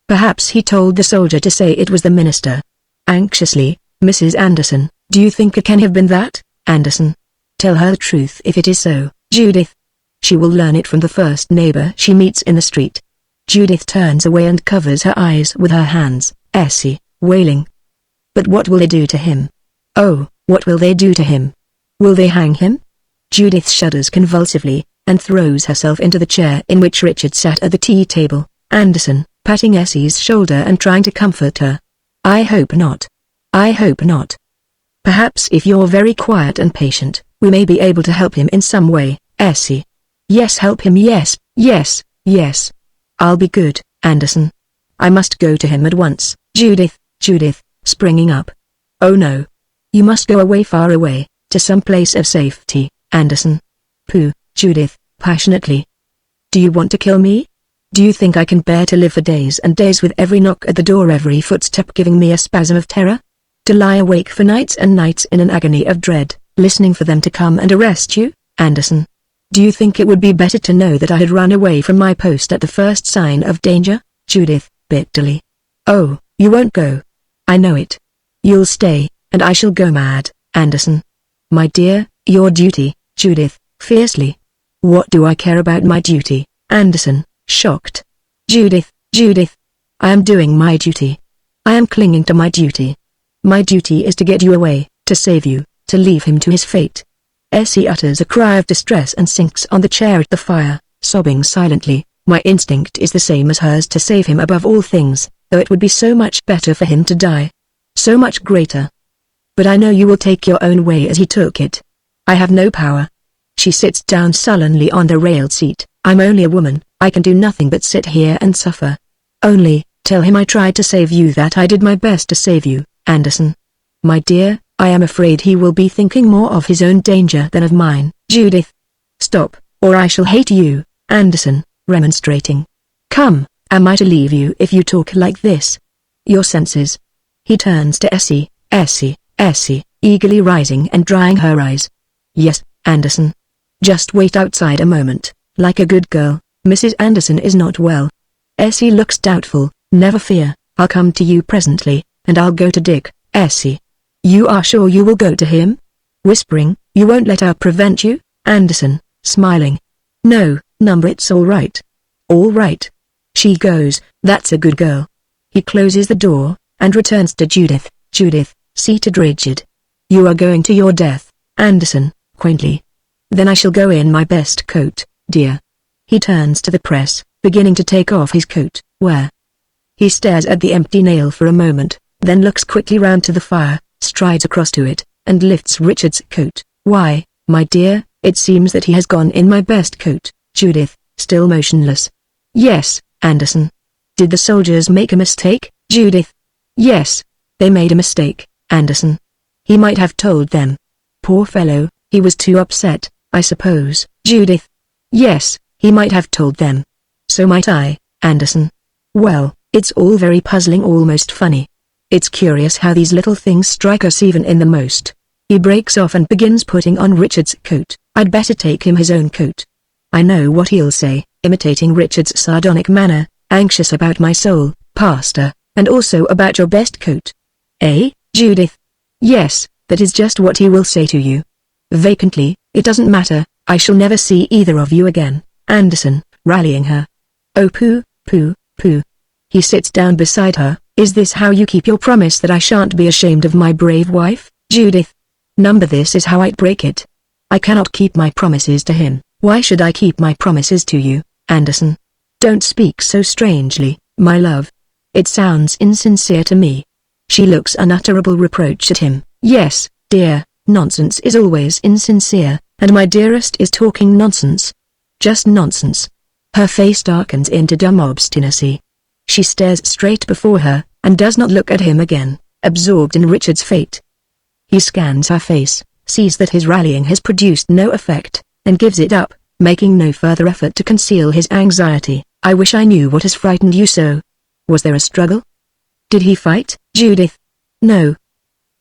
Perhaps he told the soldier to say it was the minister. Anxiously, Mrs. Anderson, do you think it can have been that, Anderson? Tell her the truth if it is so, Judith. She will learn it from the first neighbor she meets in the street. Judith turns away and covers her eyes with her hands. Essie, wailing. But what will they do to him? Oh, what will they do to him? Will they hang him? Judith shudders convulsively, and throws herself into the chair in which Richard sat at the tea table. Anderson, patting Essie's shoulder and trying to comfort her. I hope not. Perhaps if you're very quiet and patient, we may be able to help him in some way, Essie. Yes, help him, yes. I'll be good, Anderson. I must go to him at once. Judith, springing up. Oh no. You must go away, far away, to some place of safety, Anderson. Pooh, Judith, passionately. Do you want to kill me? Do you think I can bear to live for days and days with every knock at the door, every footstep giving me a spasm of terror? To lie awake for nights and nights in an agony of dread, listening for them to come and arrest you, Anderson? Do you think it would be better to know that I had run away from my post at the first sign of danger? Judith, bitterly. Oh, you won't go. I know it. You'll stay, and I shall go mad, Anderson. My dear, your duty, Judith, fiercely. What do I care about my duty, Anderson, shocked. Judith, I am doing my duty. I am clinging to my duty. My duty is to get you away, to save you, to leave him to his fate. Essie utters a cry of distress and sinks on the chair at the fire, sobbing silently. My instinct is the same as hers, to save him above all things, though it would be so much better for him to die. So much greater. But I know you will take your own way as he took it. I have no power. She sits down sullenly on the railed seat. I'm only a woman, I can do nothing but sit here and suffer. Only, tell him I tried to save you, that I did my best to save you, Anderson. My dear, I am afraid he will be thinking more of his own danger than of mine. Judith. Stop, or I shall hate you, Anderson, remonstrating. Come, Am I to leave you if you talk like this? Your senses. He turns to Essie, eagerly rising and drying her eyes. Yes, Anderson. Just wait outside a moment, like a good girl. Mrs. Anderson is not well. Essie looks doubtful. Never fear, I'll come to you presently, and I'll go to Dick. Essie. You are sure you will go to him? Whispering, you won't let her prevent you? Anderson, smiling. No, number, it's all right. All right. She goes, that's a good girl. He closes the door, and returns to Judith. Judith, seated rigid. You are going to your death, Anderson, quaintly. Then I shall go in my best coat, dear. He turns to the press, beginning to take off his coat. Where? He stares at the empty nail for a moment, then looks quickly round to the fire, strides across to it, and lifts Richard's coat. Why, my dear, it seems that he has gone in my best coat. Judith, still motionless. Yes, Anderson. Did the soldiers make a mistake, Judith? Yes, they made a mistake, Anderson. He might have told them. Poor fellow, he was too upset, I suppose. Judith. Yes, he might have told them. So might I, Anderson. Well, it's all very puzzling, almost funny. It's curious how these little things strike us even in the most. He breaks off and begins putting on Richard's coat. I'd better take him his own coat. I know what he'll say, imitating Richard's sardonic manner, anxious about my soul, Pastor, and also about your best coat. Eh, Judith? Yes, that is just what he will say to you. Vacantly, it doesn't matter, I shall never see either of you again. Anderson, rallying her. Oh pooh, pooh, pooh. He sits down beside her. Is this how you keep your promise that I shan't be ashamed of my brave wife, Judith? Number, this is how I'd break it. I cannot keep my promises to him. Why should I keep my promises to you, Anderson? Don't speak so strangely, my love. It sounds insincere to me. She looks unutterable reproach at him. Yes, dear, nonsense is always insincere, and my dearest is talking nonsense. Just nonsense. Her face darkens into dumb obstinacy. She stares straight before her, and does not look at him again, absorbed in Richard's fate. He scans her face, sees that his rallying has produced no effect, and gives it up, making no further effort to conceal his anxiety. I wish I knew what has frightened you so. Was there a struggle? Did he fight, Judith? No.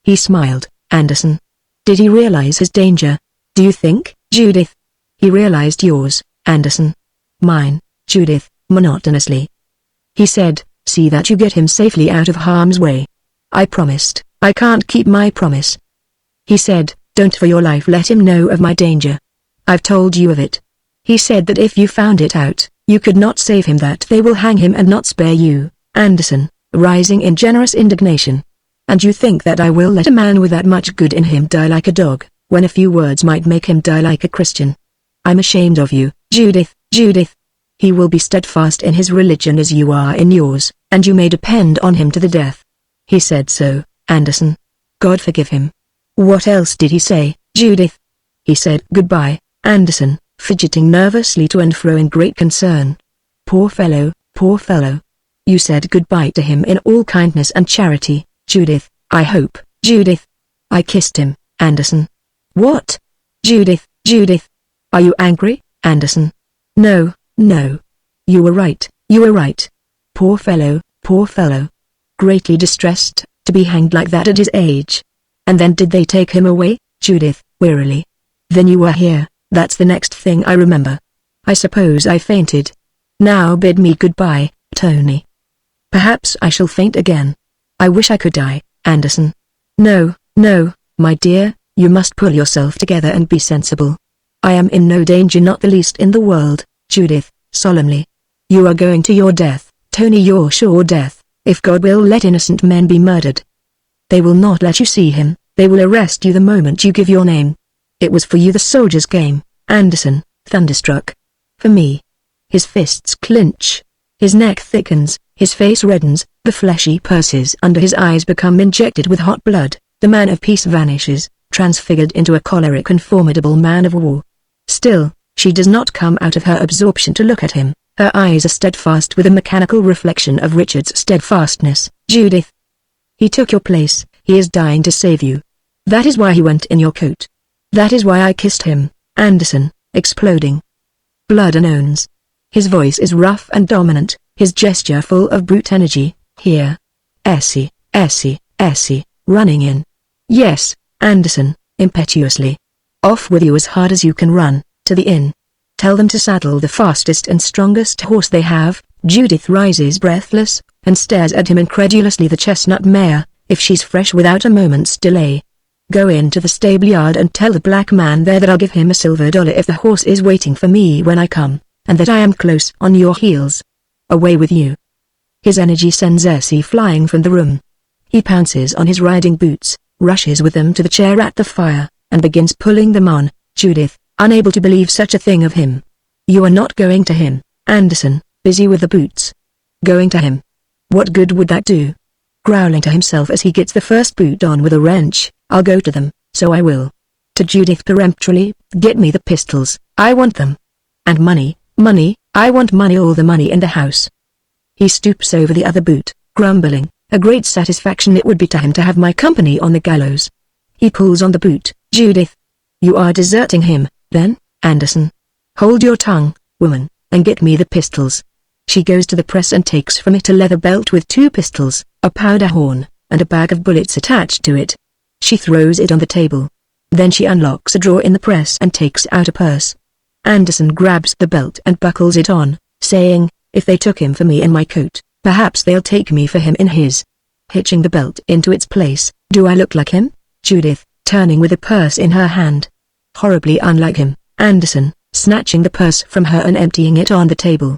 He smiled. Anderson. Did he realize his danger? Do you think, Judith? He realized yours, Anderson. Mine, Judith, monotonously. He said, see that you get him safely out of harm's way. I promised. I can't keep my promise. He said, don't for your life let him know of my danger. I've told you of it. He said that if you found it out, you could not save him, that they will hang him and not spare you, Anderson, rising in generous indignation. And you think that I will let a man with that much good in him die like a dog, when a few words might make him die like a Christian? I'm ashamed of you, Judith, Judith. He will be steadfast in his religion as you are in yours, and you may depend on him to the death. He said so, Anderson. God forgive him. What else did he say, Judith? He said goodbye, Anderson, fidgeting nervously to and fro in great concern. Poor fellow, poor fellow. You said goodbye to him in all kindness and charity, Judith, I hope. Judith. I kissed him, Anderson. What? Judith, Judith. Are you angry, Anderson? No, no. You were right, you were right. Poor fellow, poor fellow. Greatly distressed, to be hanged like that at his age. And then did they take him away, Judith, wearily? Then you were here, that's the next thing I remember. I suppose I fainted. Now bid me goodbye, Tony. Perhaps I shall faint again. I wish I could die, Anderson. No, no, my dear, you must pull yourself together and be sensible. I am in no danger, not the least in the world, Judith, solemnly. You are going to your death, Tony, your sure death, if God will let innocent men be murdered. They will not let you see him, they will arrest you the moment you give your name. It was for you the soldiers came, Anderson, thunderstruck. For me. His fists clinch. His neck thickens, his face reddens, the fleshy purses under his eyes become injected with hot blood, the man of peace vanishes, transfigured into a choleric and formidable man of war. Still, she does not come out of her absorption to look at him, her eyes are steadfast with a mechanical reflection of Richard's steadfastness. Judith. He took your place, he is dying to save you. That is why he went in your coat. That is why I kissed him, Anderson, exploding. Blood and oaths. His voice is rough and dominant, his gesture full of brute energy. Here. Essie, running in. Yes, Anderson, impetuously. Off with you as hard as you can run, to the inn. Tell them to saddle the fastest and strongest horse they have. Judith rises breathless, and stares at him incredulously. The chestnut mare, if she's fresh without a moment's delay. Go into the stable yard and tell the black man there that I'll give him a $1 if the horse is waiting for me when I come, and that I am close on your heels. Away with you. His energy sends Essie flying from the room. He pounces on his riding boots, rushes with them to the chair at the fire, and begins pulling them on. Judith, unable to believe such a thing of him. You are not going to him, Anderson, busy with the boots. Going to him? What good would that do? Growling to himself as he gets the first boot on with a wrench, I'll go to them, so I will. To Judith peremptorily, get me the pistols, I want them. And money, I want money, all the money in the house. He stoops over the other boot, grumbling, a great satisfaction it would be to him to have my company on the gallows. He pulls on the boot. Judith. You are deserting him, then, Anderson. Hold your tongue, woman, and get me the pistols. She goes to the press and takes from it a leather belt with 2 pistols, a powder horn, and a bag of bullets attached to it. She throws it on the table. Then she unlocks a drawer in the press and takes out a purse. Anderson grabs the belt and buckles it on, saying, if they took him for me in my coat, perhaps they'll take me for him in his. Hitching the belt into its place, do I look like him? Judith, turning with a purse in her hand. Horribly unlike him. Anderson, snatching the purse from her and emptying it on the table.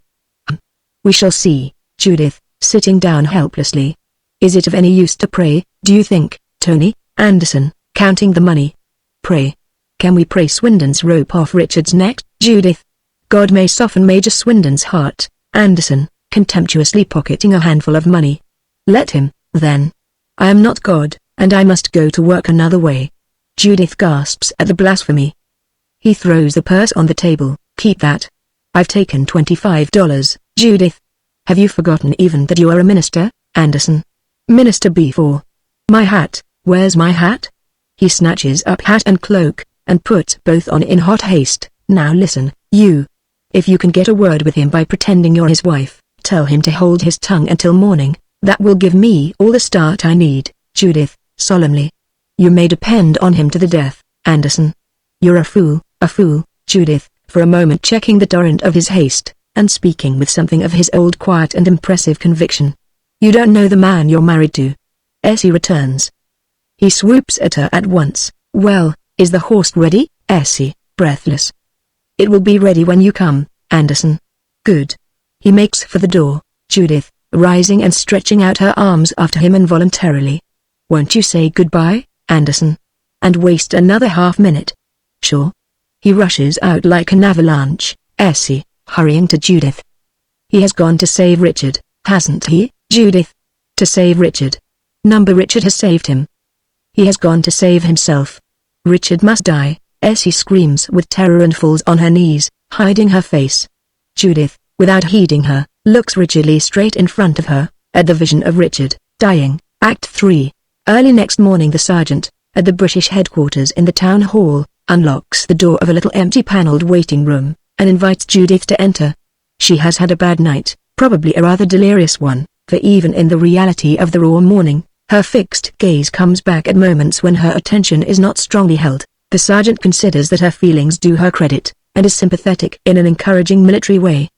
We shall see. Judith, sitting down helplessly. Is it of any use to pray, do you think, Tony? Anderson, counting the money. Pray. Can we pray Swindon's rope off Richard's neck? Judith. God may soften Major Swindon's heart. Anderson, contemptuously pocketing a handful of money. Let him, then. I am not God, and I must go to work another way. Judith gasps at the blasphemy. He throws the purse on the table. Keep that. I've taken $25. Judith. Have you forgotten even that you are a minister, Anderson? Minister before. My hat, where's my hat? He snatches up hat and cloak, and puts both on in hot haste. Now listen, you. If you can get a word with him by pretending you're his wife, tell him to hold his tongue until morning. That will give me all the start I need. Judith, solemnly. You may depend on him to the death, Anderson. You're a fool, Judith, for a moment checking the torrent of his haste, and speaking with something of his old quiet and impressive conviction. You don't know the man you're married to. Essie returns. He swoops at her at once. Well, is the horse ready? Essie, breathless. It will be ready when you come, Anderson. Good. He makes for the door. Judith, rising and stretching out her arms after him involuntarily. Won't you say goodbye, Anderson? And waste another half-minute? Sure. He rushes out like an avalanche. Essie, hurrying to Judith. He has gone to save Richard, hasn't he, Judith? To save Richard. Richard has saved him. He has gone to save himself. Richard must die. Essie screams with terror and falls on her knees, hiding her face. Judith, without heeding her, looks rigidly straight in front of her, at the vision of Richard, dying. Act 3. Early next morning the sergeant, at the British headquarters in the town hall, unlocks the door of a little empty panelled waiting room, and invites Judith to enter. She has had a bad night, probably a rather delirious one, for even in the reality of the raw morning, her fixed gaze comes back at moments when her attention is not strongly held. The sergeant considers that her feelings do her credit, and is sympathetic in an encouraging military way.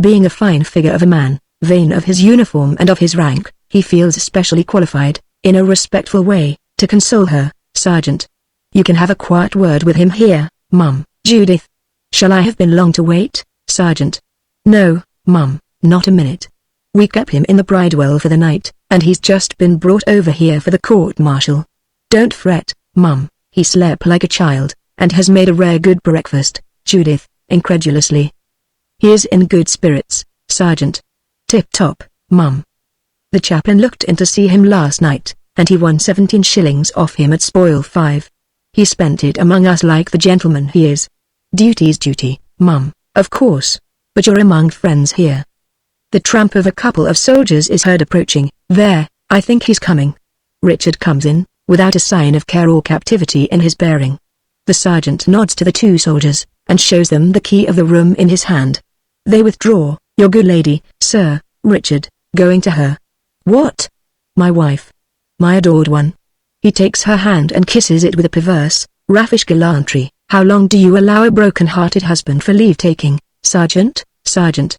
Being a fine figure of a man, vain of his uniform and of his rank, he feels especially qualified, in a respectful way, to console her. Sergeant. You can have a quiet word with him here, Mum. Judith. Shall I have been long to wait, Sergeant? No, Mum, not a minute. We kept him in the Bridewell for the night, and he's just been brought over here for the court-martial. Don't fret, Mum, he slept like a child, and has made a rare good breakfast. Judith, incredulously. He is in good spirits, Sergeant. Tip-top, Mum. The chaplain looked in to see him last night, and he won 17 shillings off him at spoil 5. He spent it among us like the gentleman he is. Duty's duty, Mum, of course, but you're among friends here. The tramp of a couple of soldiers is heard approaching. There, I think he's coming. Richard comes in, without a sign of care or captivity in his bearing. The sergeant nods to the 2 soldiers, and shows them the key of the room in his hand. They withdraw. Your good lady, sir, Richard, going to her. What? My wife. My adored one. He takes her hand and kisses it with a perverse, raffish gallantry. How long do you allow a broken-hearted husband for leave-taking, Sergeant? Sergeant.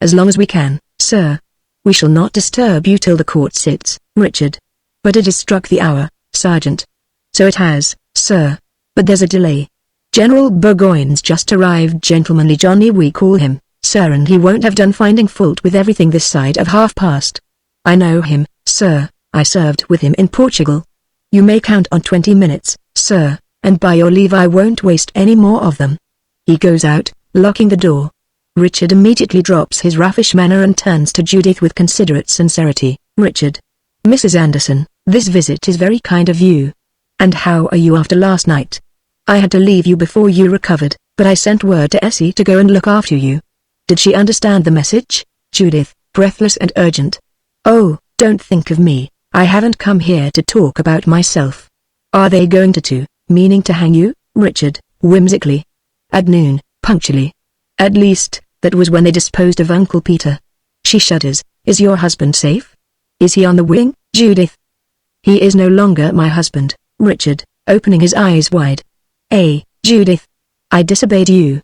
As long as we can, sir. We shall not disturb you till the court sits, Richard. But it has struck the hour, Sergeant. So it has, sir. But there's a delay. General Burgoyne's just arrived. Gentlemanly Johnny we call him, sir, and he won't have done finding fault with everything this side of past. I know him, sir. I served with him in Portugal. You may count on 20 minutes, sir, and by your leave I won't waste any more of them. He goes out, locking the door. Richard immediately drops his raffish manner and turns to Judith with considerate sincerity. Richard. Mrs. Anderson, this visit is very kind of you. And how are you after last night? I had to leave you before you recovered, but I sent word to Essie to go and look after you. Did she understand the message? Judith, breathless and urgent. Oh, don't think of me. I haven't come here to talk about myself. Are they going to, meaning to hang you? Richard, whimsically. At noon, punctually. At least, that was when they disposed of Uncle Peter. She shudders. Is your husband safe? Is he on the wing, Judith? He is no longer my husband, Richard, opening his eyes wide. Judith. I disobeyed you.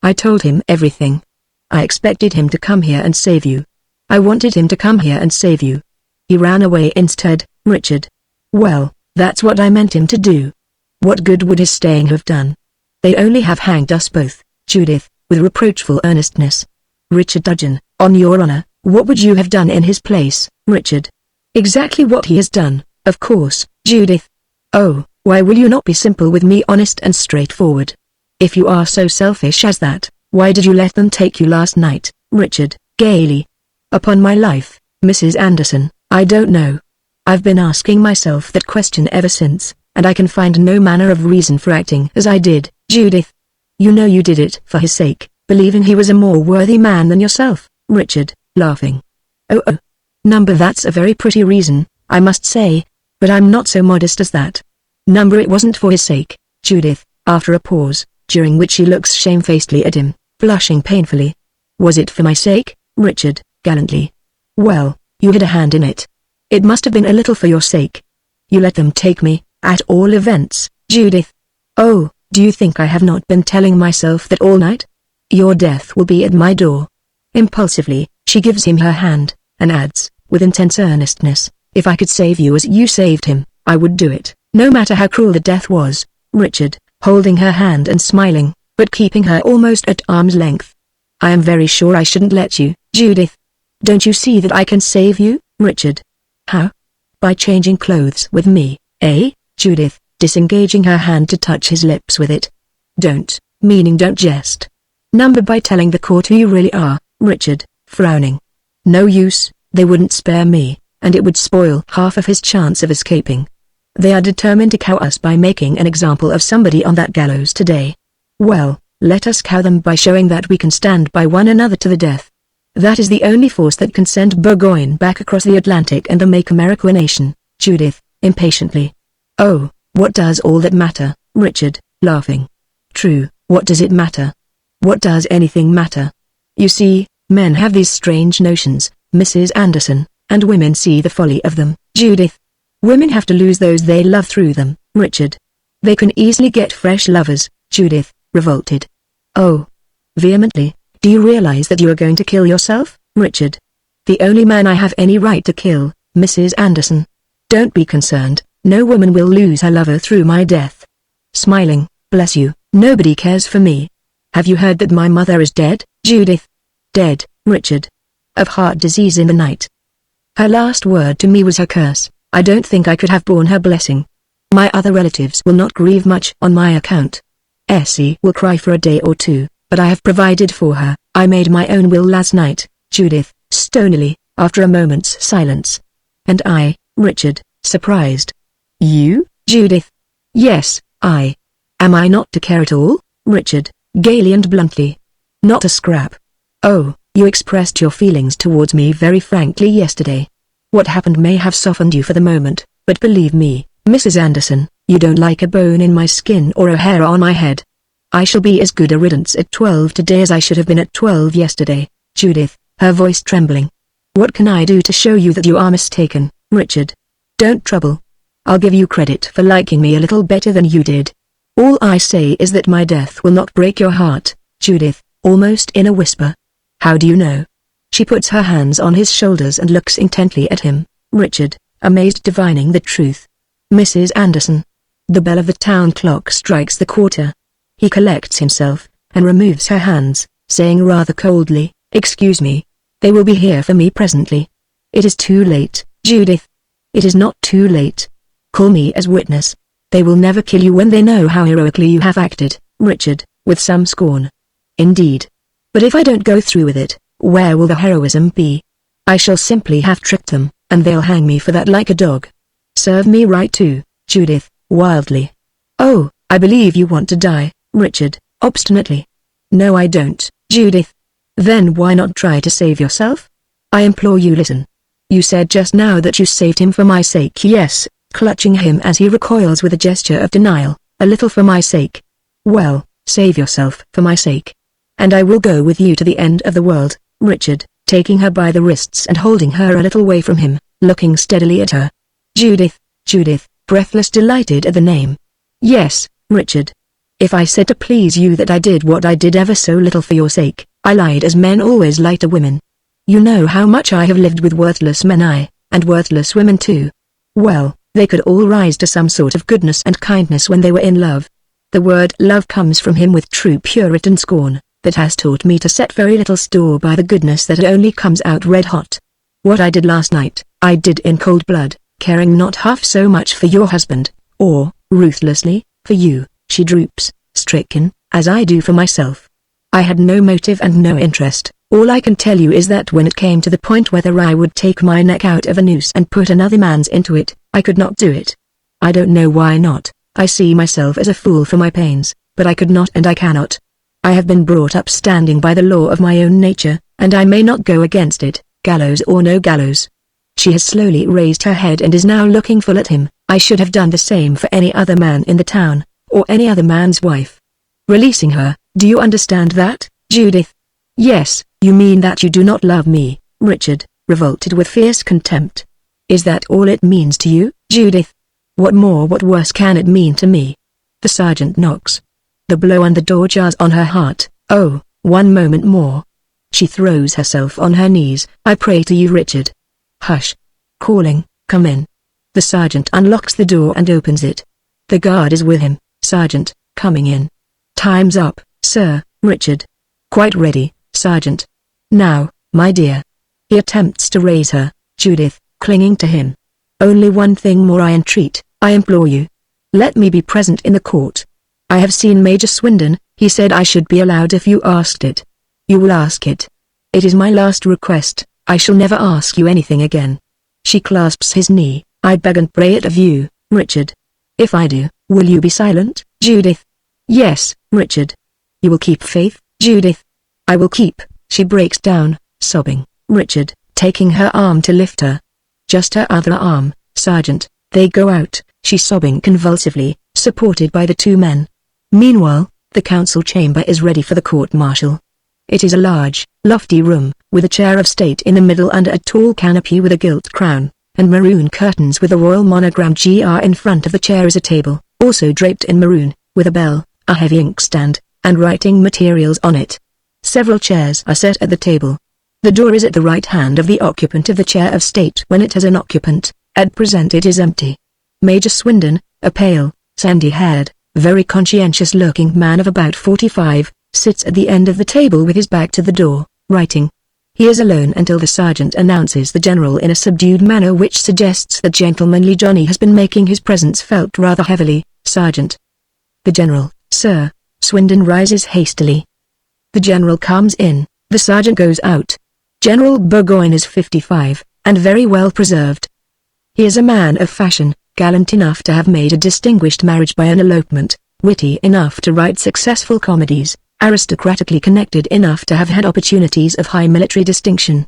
I told him everything. I expected him to come here and save you. I wanted him to come here and save you. He ran away instead, Richard. Well, that's what I meant him to do. What good would his staying have done? They only have hanged us both, Judith, with reproachful earnestness. Richard Dudgeon, on your honor, what would you have done in his place, Richard? Exactly what he has done, of course, Judith. Oh, why will you not be simple with me, honest and straightforward? If you are so selfish as that, why did you let them take you last night, Richard, gaily? Upon my life, Mrs. Anderson, I don't know. I've been asking myself that question ever since, and I can find no manner of reason for acting as I did, Judith. You know you did it for his sake, believing he was a more worthy man than yourself, Richard, laughing. Oh, Number, that's a very pretty reason, I must say, but I'm not so modest as that. Number, it wasn't for his sake, Judith, after a pause, during which she looks shamefacedly at him, blushing painfully. Was it for my sake, Richard, gallantly? Well, you had a hand in it. It must have been a little for your sake. You let them take me, at all events, Judith. Oh, do you think I have not been telling myself that all night? Your death will be at my door. Impulsively, she gives him her hand, and adds, with intense earnestness, if I could save you as you saved him, I would do it, no matter how cruel the death was. Richard, holding her hand and smiling, but keeping her almost at arm's length. I am very sure I shouldn't let you, Judith. Don't you see that I can save you, Richard? How? By changing clothes with me, Judith, disengaging her hand to touch his lips with it. Don't, meaning don't jest. Number, by telling the court who you really are, Richard, frowning. No use, they wouldn't spare me, and it would spoil half of his chance of escaping. They are determined to cow us by making an example of somebody on that gallows today. Well, let us cow them by showing that we can stand by one another to the death. That is the only force that can send Burgoyne back across the Atlantic and make America a nation, Judith, impatiently. Oh, what does all that matter, Richard, laughing. True, what does it matter? What does anything matter? You see, men have these strange notions, Mrs. Anderson, and women see the folly of them, Judith. Women have to lose those they love through them, Richard. They can easily get fresh lovers, Judith, revolted. Oh. Vehemently. Do you realize that you are going to kill yourself, Richard? The only man I have any right to kill, Mrs. Anderson. Don't be concerned, no woman will lose her lover through my death. Smiling, bless you, nobody cares for me. Have you heard that my mother is dead, Judith? Dead, Richard. Of heart disease in the night. Her last word to me was her curse. I don't think I could have borne her blessing. My other relatives will not grieve much on my account. Essie will cry for a day or two, but I have provided for her. I made my own will last night, Judith, stonily, after a moment's silence. And I, Richard, surprised. You, Judith? Yes, I. Am I not to care at all, Richard, gaily and bluntly? Not a scrap. Oh, you expressed your feelings towards me very frankly yesterday. What happened may have softened you for the moment, but believe me, Mrs. Anderson, you don't like a bone in my skin or a hair on my head. I shall be as good a riddance at 12 today as I should have been at 12 yesterday, Judith, her voice trembling. What can I do to show you that you are mistaken, Richard? Don't trouble. I'll give you credit for liking me a little better than you did. All I say is that my death will not break your heart, Judith, almost in a whisper. How do you know? She puts her hands on his shoulders and looks intently at him, Richard, amazed divining the truth. Mrs. Anderson. The bell of the town clock strikes the quarter. He collects himself, and removes her hands, saying rather coldly, "Excuse me. They will be here for me presently." "It is too late, Judith." "It is not too late. Call me as witness. They will never kill you when they know how heroically you have acted, Richard," with some scorn. "Indeed. But if I don't go through with it, where will the heroism be? I shall simply have tricked them, and they'll hang me for that like a dog." "Serve me right too, Judith," wildly. "Oh, I believe you want to die, Richard," obstinately. "No I don't, Judith." "Then why not try to save yourself? I implore you listen. You said just now that you saved him for my sake." "Yes," clutching him as he recoils with a gesture of denial, "a little for my sake." "Well, save yourself for my sake. And I will go with you to the end of the world," Richard, taking her by the wrists and holding her a little way from him, looking steadily at her. "Judith, Judith," breathless delighted at the name. "Yes, Richard. If I said to please you that I did what I did ever so little for your sake, I lied as men always lie to women. You know how much I have lived with worthless men and worthless women too. Well, they could all rise to some sort of goodness and kindness when they were in love. The word love comes from him with true Puritan scorn, that has taught me to set very little store by the goodness that only comes out red hot. What I did last night, I did in cold blood, caring not half so much for your husband, or, ruthlessly, for you." She droops, stricken, "as I do for myself. I had no motive and no interest. All I can tell you is that when it came to the point whether I would take my neck out of a noose and put another man's into it, I could not do it. I don't know why not. I see myself as a fool for my pains, but I could not and I cannot. I have been brought up standing by the law of my own nature, and I may not go against it, gallows or no gallows." She has slowly raised her head and is now looking full at him. "I should have done the same for any other man in the town, or any other man's wife." Releasing her, "Do you understand that, Judith?" "Yes." "You mean that you do not love me, Richard," revolted with fierce contempt. "Is that all it means to you, Judith? What more, what worse can it mean to me?" The sergeant knocks. The blow on the door jars on her heart. "Oh, one moment more." She throws herself on her knees. "I pray to you, Richard." "Hush." Calling, "Come in." The sergeant unlocks the door and opens it. The guard is with him. "Sergeant, coming in." "Time's up, sir." "Richard." "Quite ready, Sergeant." "Now, my dear." He attempts to raise her. Judith, clinging to him. "Only one thing more I entreat, I implore you. Let me be present in the court. I have seen Major Swindon. He said I should be allowed if you asked it. You will ask it. It is my last request. I shall never ask you anything again." She clasps his knee. "I beg and pray it of you, Richard. If I do, will you be silent, Judith?" "Yes, Richard." "You will keep faith, Judith?" "I will keep." She breaks down, sobbing. Richard, taking her arm to lift her. "Just her other arm, Sergeant." They go out, she sobbing convulsively, supported by the two men. Meanwhile, the council chamber is ready for the court-martial. It is a large, lofty room, with a chair of state in the middle under a tall canopy with a gilt crown, and maroon curtains with a royal monogram GR. In front of the chair is a table, also draped in maroon, with a bell, a heavy inkstand, and writing materials on it. Several chairs are set at the table. The door is at the right hand of the occupant of the chair of state when it has an occupant. At present it is empty. Major Swindon, a pale, sandy-haired, very conscientious-looking man of about 45, sits at the end of the table with his back to the door, writing. He is alone until the sergeant announces the general in a subdued manner which suggests that gentlemanly Johnny has been making his presence felt rather heavily. "Sergeant." "The general, sir." Swindon rises hastily. The general comes in, the sergeant goes out. General Burgoyne is 55, and very well preserved. He is a man of fashion, gallant enough to have made a distinguished marriage by an elopement, witty enough to write successful comedies, aristocratically connected enough to have had opportunities of high military distinction.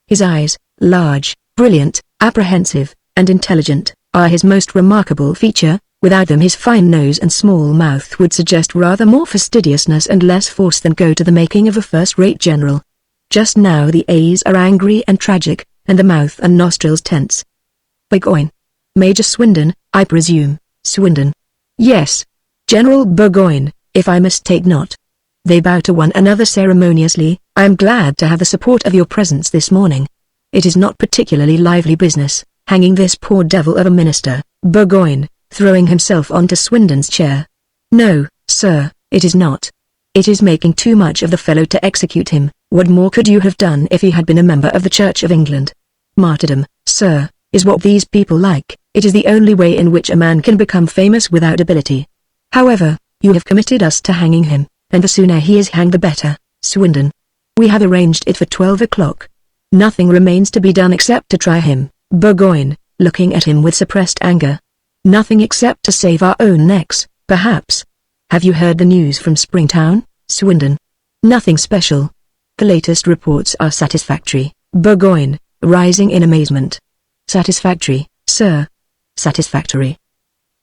His eyes, large, brilliant, apprehensive, and intelligent, are his most remarkable feature. Without them his fine nose and small mouth would suggest rather more fastidiousness and less force than go to the making of a first-rate general. Just now the eyes are angry and tragic, and the mouth and nostrils tense. Burgoyne. Major Swindon, I presume. Swindon. Yes. General Burgoyne, if I mistake not. They bow to one another ceremoniously. I am glad to have the support of your presence this morning. It is not particularly lively business, hanging this poor devil of a minister. Burgoyne, throwing himself onto Swindon's chair. No, sir, it is not. It is making too much of the fellow to execute him. What more could you have done if he had been a member of the Church of England? Martyrdom, sir, is what these people like. It is the only way in which a man can become famous without ability. However, you have committed us to hanging him, and the sooner he is hanged the better. Swindon. We have arranged it for 12 o'clock. Nothing remains to be done except to try him. Burgoyne, looking at him with suppressed anger. Nothing except to save our own necks, perhaps. Have you heard the news from Springtown? Swindon. Nothing special. The latest reports are satisfactory. Burgoyne, rising in amazement. Satisfactory, sir. Satisfactory.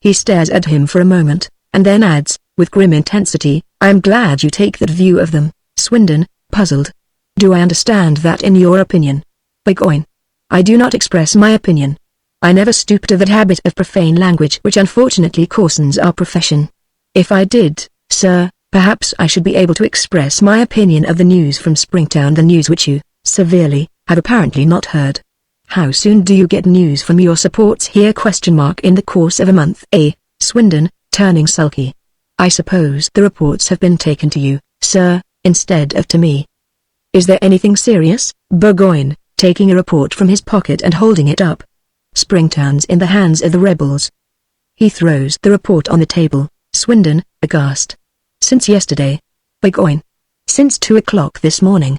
He stares at him for a moment, and then adds, with grim intensity, I am glad you take that view of them. Swindon, puzzled. Do I understand that in your opinion? Burgoyne. I do not express my opinion. I never stoop to that habit of profane language which unfortunately coarsens our profession. If I did, sir, perhaps I should be able to express my opinion of the news from Springtown, the news which you, severely, have apparently not heard. How soon do you get news from your supports here? In the course of a month. Swindon, turning sulky. I suppose the reports have been taken to you, sir, instead of to me. Is there anything serious? Burgoyne, taking a report from his pocket and holding it up. Springtown's in the hands of the rebels. He throws the report on the table. Swindon, aghast. Since yesterday. Burgoyne. Since 2 o'clock this morning.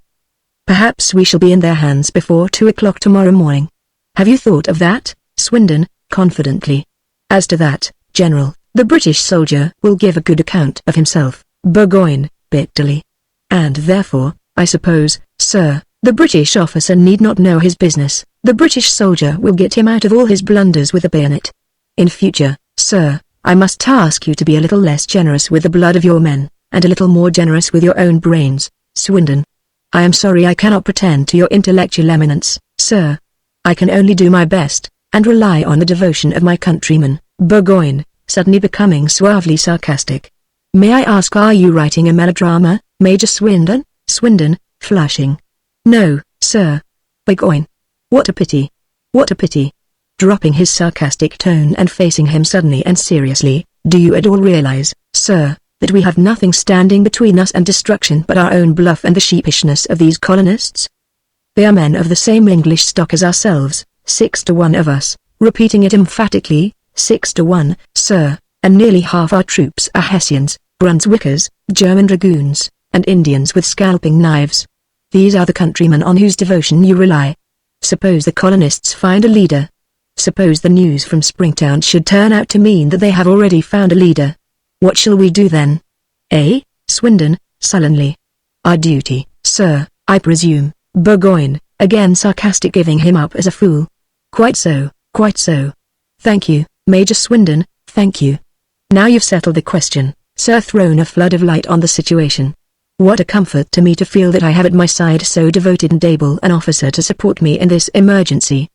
Perhaps we shall be in their hands before 2 o'clock tomorrow morning. Have you thought of that? Swindon, confidently. As to that, General, the British soldier will give a good account of himself. Burgoyne, bitterly. And therefore, I suppose, sir, the British officer need not know his business. The British soldier will get him out of all his blunders with a bayonet. In future, sir, I must ask you to be a little less generous with the blood of your men, and a little more generous with your own brains. Swindon. I am sorry I cannot pretend to your intellectual eminence, sir. I can only do my best, and rely on the devotion of my countrymen. Burgoyne, suddenly becoming suavely sarcastic. May I ask, are you writing a melodrama, Major Swindon? Swindon, flushing. No, sir. Burgoyne. What a pity. What a pity. Dropping his sarcastic tone and facing him suddenly and seriously, do you at all realize, sir, that we have nothing standing between us and destruction but our own bluff and the sheepishness of these colonists? They are men of the same English stock as ourselves, 6 to 1 of us, repeating it emphatically, 6 to 1, sir, and nearly half our troops are Hessians, Brunswickers, German dragoons, and Indians with scalping knives. These are the countrymen on whose devotion you rely. Suppose the colonists find a leader. Suppose the news from Springtown should turn out to mean that they have already found a leader. What shall we do then? Swindon, sullenly. Our duty, sir, I presume. Burgoyne, again sarcastic, giving him up as a fool. Quite so, quite so. Thank you, Major Swindon, thank you. Now you've settled the question, sir, thrown a flood of light on the situation. What a comfort to me to feel that I have at my side so devoted and able an officer to support me in this emergency.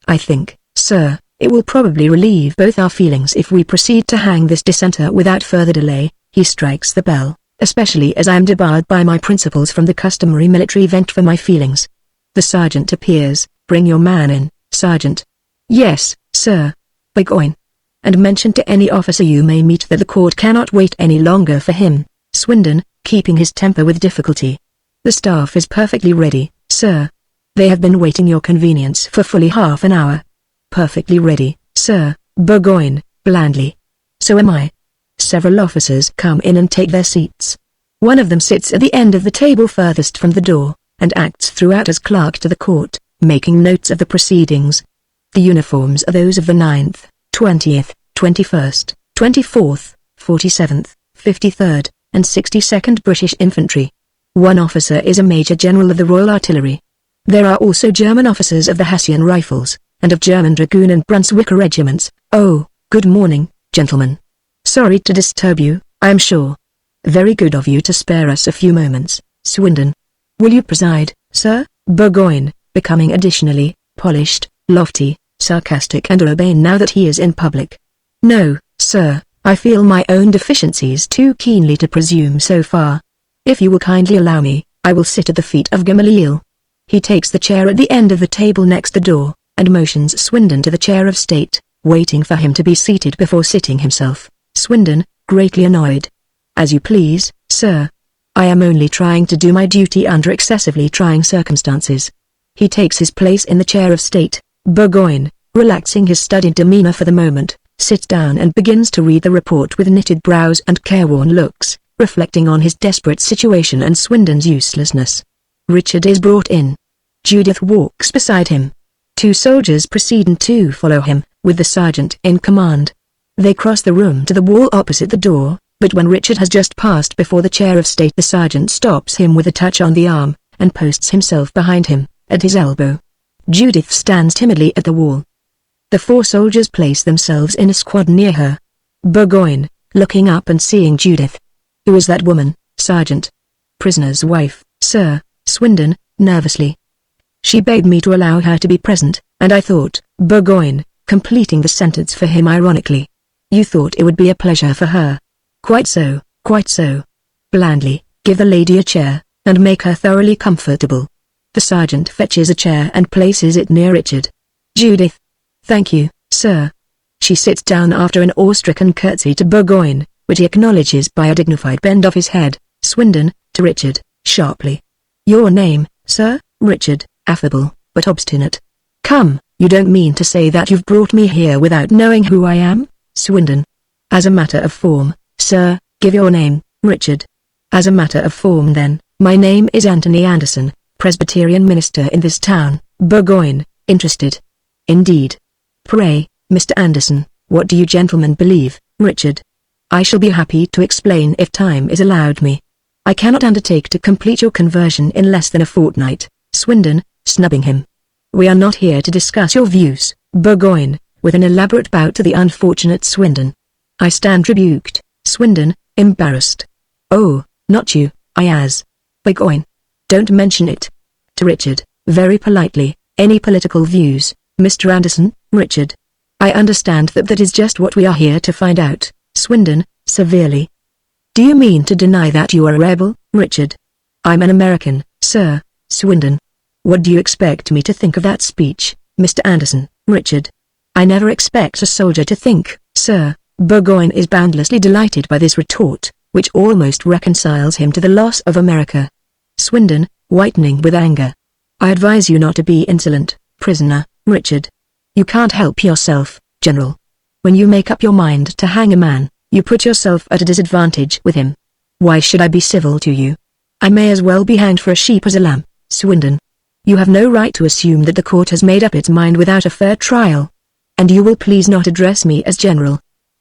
I think, sir, it will probably relieve both our feelings if we proceed to hang this dissenter without further delay. He strikes the bell, especially as I am debarred by my principles from the customary military vent for my feelings. The sergeant appears. Bring your man in, sergeant. Yes, sir. Burgoyne. And mention to any officer you may meet that the court cannot wait any longer for him. Swindon, keeping his temper with difficulty. The staff is perfectly ready, sir. They have been waiting your convenience for fully half an hour. Perfectly ready, sir. Burgoyne, blandly. So am I. Several officers come in and take their seats. One of them sits at the end of the table furthest from the door, and acts throughout as clerk to the court, making notes of the proceedings. The uniforms are those of the 9th, 20th, 21st, 24th, 47th, 53rd, and 62nd British Infantry. One officer is a Major General of the Royal Artillery. There are also German officers of the Hessian Rifles, and of German Dragoon and Brunswicker regiments. Oh, good morning, gentlemen. Sorry to disturb you, I am sure. Very good of you to spare us a few moments, Swindon. Will you preside, sir, Burgoyne, becoming additionally polished, lofty, sarcastic and urbane now that he is in public. No, sir, I feel my own deficiencies too keenly to presume so far. If you will kindly allow me, I will sit at the feet of Gamaliel. He takes the chair at the end of the table next the door, and motions Swindon to the chair of state, waiting for him to be seated before sitting himself. Swindon, greatly annoyed. As you please, sir. I am only trying to do my duty under excessively trying circumstances. He takes his place in the chair of state. Burgoyne, relaxing his studied demeanor for the moment, sits down and begins to read the report with knitted brows and careworn looks, reflecting on his desperate situation and Swindon's uselessness. Richard is brought in. Judith walks beside him. 2 soldiers precede and 2 follow him, with the sergeant in command. They cross the room to the wall opposite the door, but when Richard has just passed before the chair of state the sergeant stops him with a touch on the arm, and posts himself behind him, at his elbow. Judith stands timidly at the wall. The 4 soldiers place themselves in a squad near her. Burgoyne, looking up and seeing Judith. Who is that woman, sergeant? Prisoner's wife, sir. Swindon, nervously. She begged me to allow her to be present, and I thought, Burgoyne, completing the sentence for him ironically. You thought it would be a pleasure for her. Quite so, quite so. Blandly, give the lady a chair, and make her thoroughly comfortable. The sergeant fetches a chair and places it near Richard. Judith. Thank you, sir. She sits down after an awe-stricken curtsy to Burgoyne, which he acknowledges by a dignified bend of his head. Swindon, to Richard, sharply. Your name, sir? Richard, affable, but obstinate. Come, you don't mean to say that you've brought me here without knowing who I am? Swindon. As a matter of form, sir, give your name, Richard. As a matter of form then, my name is Anthony Anderson, Presbyterian minister in this town. Burgoyne, interested. Indeed. Pray, Mr. Anderson, what do you gentlemen believe? Richard. I shall be happy to explain if time is allowed me. I cannot undertake to complete your conversion in less than a fortnight. Swindon, snubbing him. We are not here to discuss your views. Burgoyne, with an elaborate bow to the unfortunate Swindon. I stand rebuked. Swindon, embarrassed. Oh, not you, Burgoyne. Don't mention it. To Richard, very politely, any political views, Mr. Anderson? Richard. I understand that is just what we are here to find out. Swindon, severely. Do you mean to deny that you are a rebel? Richard. I'm an American, sir. Swindon. What do you expect me to think of that speech, Mr. Anderson? Richard. I never expect a soldier to think, sir. Burgoyne is boundlessly delighted by this retort, which almost reconciles him to the loss of America. Swindon, whitening with anger. I advise you not to be insolent, prisoner. Richard. You can't help yourself, General. When you make up your mind to hang a man, you put yourself at a disadvantage with him. Why should I be civil to you? I may as well be hanged for a sheep as a lamb. Swindon. You have no right to assume that the court has made up its mind without a fair trial. And you will please not address me as General.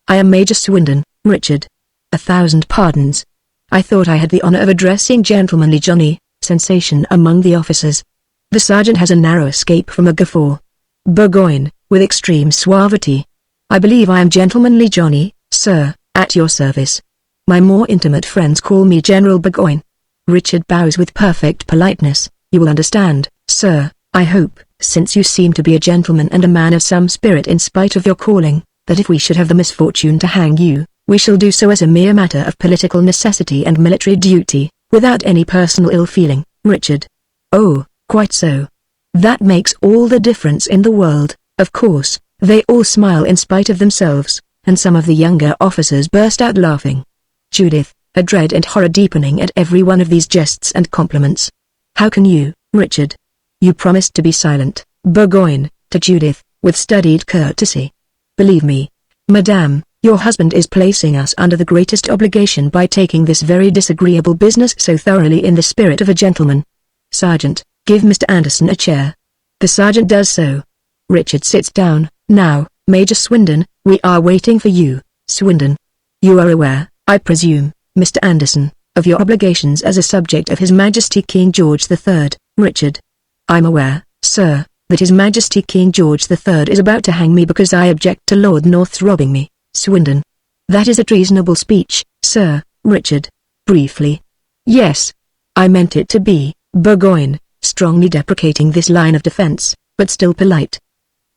I am Major Swindon. Richard. 1,000 pardons. I thought I had the honor of addressing Gentlemanly Johnny. Sensation among the officers. The sergeant has a narrow escape from a guffaw. Burgoyne, with extreme suavity. I believe I am Gentlemanly Johnny, sir, at your service. My more intimate friends call me General Burgoyne. Richard bows with perfect politeness. You will understand, sir, I hope, since you seem to be a gentleman and a man of some spirit in spite of your calling, that if we should have the misfortune to hang you, we shall do so as a mere matter of political necessity and military duty, without any personal ill feeling. Richard. Oh, quite so. That makes all the difference in the world. Of course, they all smile in spite of themselves, and some of the younger officers burst out laughing. Judith, a dread and horror deepening at every one of these jests and compliments. How can you, Richard? You promised to be silent. Burgoyne, to Judith, with studied courtesy. Believe me, madame, your husband is placing us under the greatest obligation by taking this very disagreeable business so thoroughly in the spirit of a gentleman. Sergeant, give Mr. Anderson a chair. The sergeant does so. Richard sits down. Now, Major Swindon, we are waiting for you. Swindon. You are aware, I presume, Mr. Anderson, of your obligations as a subject of His Majesty King George III. Richard. I'm aware, sir, that His Majesty King George III is about to hang me because I object to Lord North's robbing me. Swindon. That is a treasonable speech, sir. Richard. Briefly. Yes. I meant it to be. Burgoyne, strongly deprecating this line of defense, but still polite.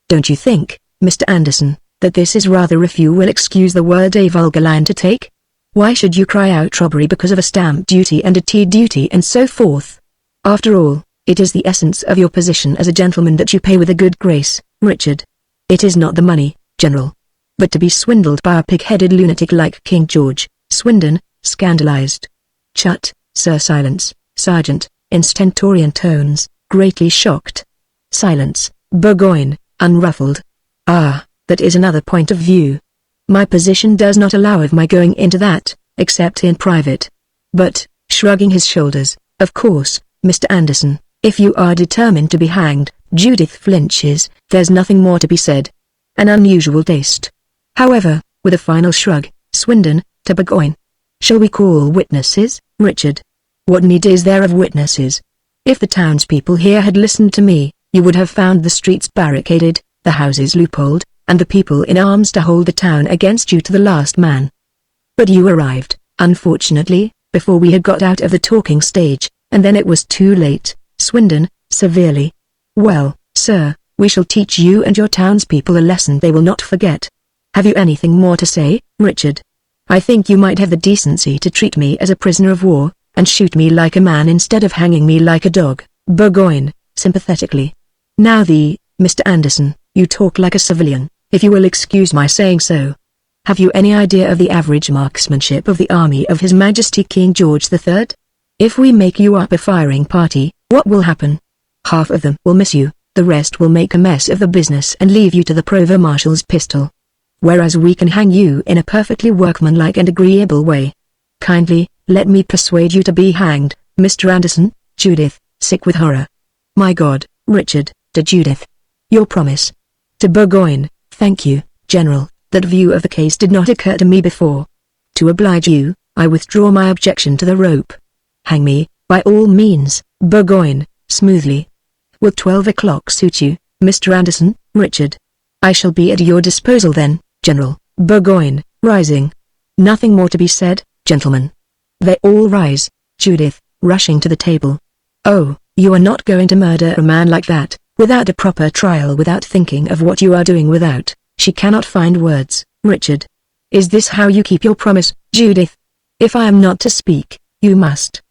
Don't you think, Mr. Anderson, that this is rather, if you will excuse the word, a vulgar line to take? Why should you cry out robbery because of a stamp duty and a tea duty and so forth? After all, it is the essence of your position as a gentleman that you pay with a good grace, Richard. It is not the money, General, but to be swindled by a pig-headed lunatic like King George. Swindon, scandalized. Chut, sir. Silence, Sergeant, in stentorian tones, greatly shocked. Silence, Burgoyne, unruffled. Ah, that is another point of view. My position does not allow of my going into that, except in private. But, shrugging his shoulders, of course, Mr. Anderson, if you are determined to be hanged, Judith flinches, there's nothing more to be said. An unusual taste. However, with a final shrug, Swindon, to Burgoyne. Shall we call witnesses, Richard? What need is there of witnesses? If the townspeople here had listened to me, you would have found the streets barricaded, the houses loopholed, and the people in arms to hold the town against you to the last man. But you arrived, unfortunately, before we had got out of the talking stage, and then it was too late. Swindon, severely. Well, sir, we shall teach you and your townspeople a lesson they will not forget. Have you anything more to say, Richard? I think you might have the decency to treat me as a prisoner of war, and shoot me like a man instead of hanging me like a dog. Burgoyne, sympathetically. Now Mr. Anderson, you talk like a civilian, if you will excuse my saying so. Have you any idea of the average marksmanship of the army of His Majesty King George III? If we make you up a firing party, what will happen? Half of them will miss you, the rest will make a mess of the business and leave you to the Provost Marshal's pistol. Whereas we can hang you in a perfectly workmanlike and agreeable way. Kindly, let me persuade you to be hanged, Mr. Anderson. Judith, sick with horror. My God, Richard, to Judith. Your promise. To Burgoyne, thank you, General, that view of the case did not occur to me before. To oblige you, I withdraw my objection to the rope. Hang me, by all means, Burgoyne, smoothly. Will 12 o'clock suit you, Mr. Anderson? Richard. I shall be at your disposal then, General. Burgoyne, rising. Nothing more to be said, gentlemen. They all rise. Judith, rushing to the table. Oh, you are not going to murder a man like that, without a proper trial, without thinking of what you are doing, without... She cannot find words. Richard. Is this how you keep your promise, Judith? If I am not to speak, you must.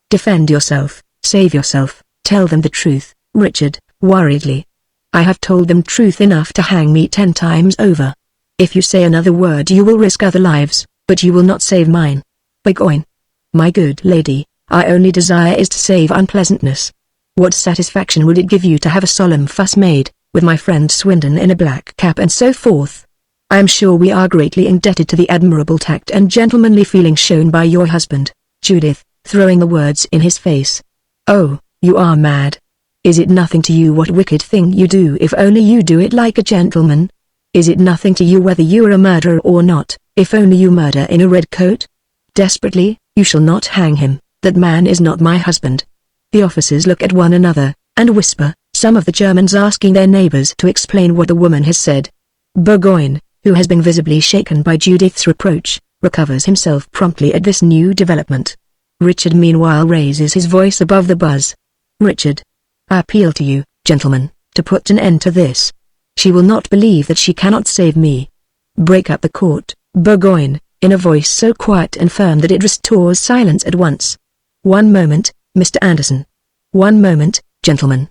Defend yourself, save yourself, tell them the truth, Richard, worriedly. I have told them truth enough to hang me 10 times over. If you say another word you will risk other lives, but you will not save mine. Burgoyne. My good lady, our only desire is to save unpleasantness. What satisfaction would it give you to have a solemn fuss made, with my friend Swindon in a black cap and so forth? I am sure we are greatly indebted to the admirable tact and gentlemanly feeling shown by your husband. Judith, throwing the words in his face. Oh, you are mad. Is it nothing to you what wicked thing you do if only you do it like a gentleman? Is it nothing to you whether you are a murderer or not, if only you murder in a red coat? Desperately, you shall not hang him, that man is not my husband. The officers look at one another, and whisper, some of the Germans asking their neighbors to explain what the woman has said. Burgoyne, who has been visibly shaken by Judith's reproach, recovers himself promptly at this new development. Richard meanwhile raises his voice above the buzz. Richard. I appeal to you, gentlemen, to put an end to this. She will not believe that she cannot save me. Break up the court, Burgoyne, in a voice so quiet and firm that it restores silence at once. One moment, Mr. Anderson. One moment, gentlemen.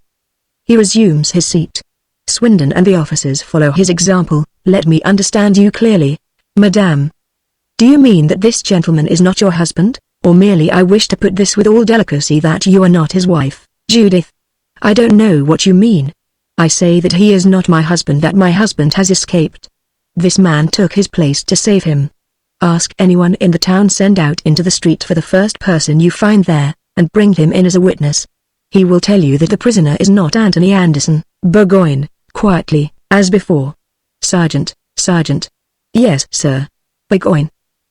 He resumes his seat. Swindon and the officers follow his example. Let me understand you clearly, madame. Do you mean that this gentleman is not your husband, or merely I wish to put this with all delicacy that you are not his wife, Judith? I don't know what you mean. I say that he is not my husband, that my husband has escaped. This man took his place to save him. Ask anyone in the town, send out into the street for the first person you find there, and bring him in as a witness. He will tell you that the prisoner is not Anthony Anderson. Burgoyne, quietly, as before. Sergeant. Yes, sir. Burgoyne.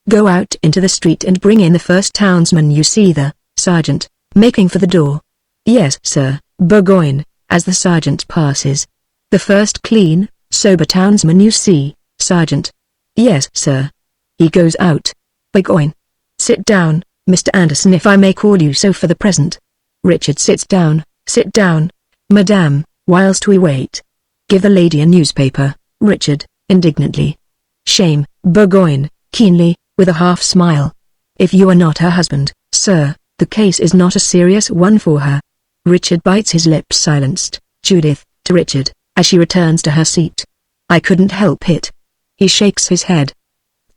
Go out into the street and bring in the first townsman you see there. Sergeant, making for the door. Yes, sir. Burgoyne, as the sergeant passes. The first clean, sober townsman you see. Sergeant. Yes, sir. He goes out. Burgoyne. Sit down, Mr. Anderson, if I may call you so for the present. Richard sits down, Sit down, madame, whilst we wait. Give the lady a newspaper, Richard, indignantly. Shame, Burgoyne, keenly, with a half-smile. If you are not her husband, sir, the case is not a serious one for her. Richard bites his lips. Silenced, Judith, to Richard, as she returns to her seat. I couldn't help it. He shakes his head.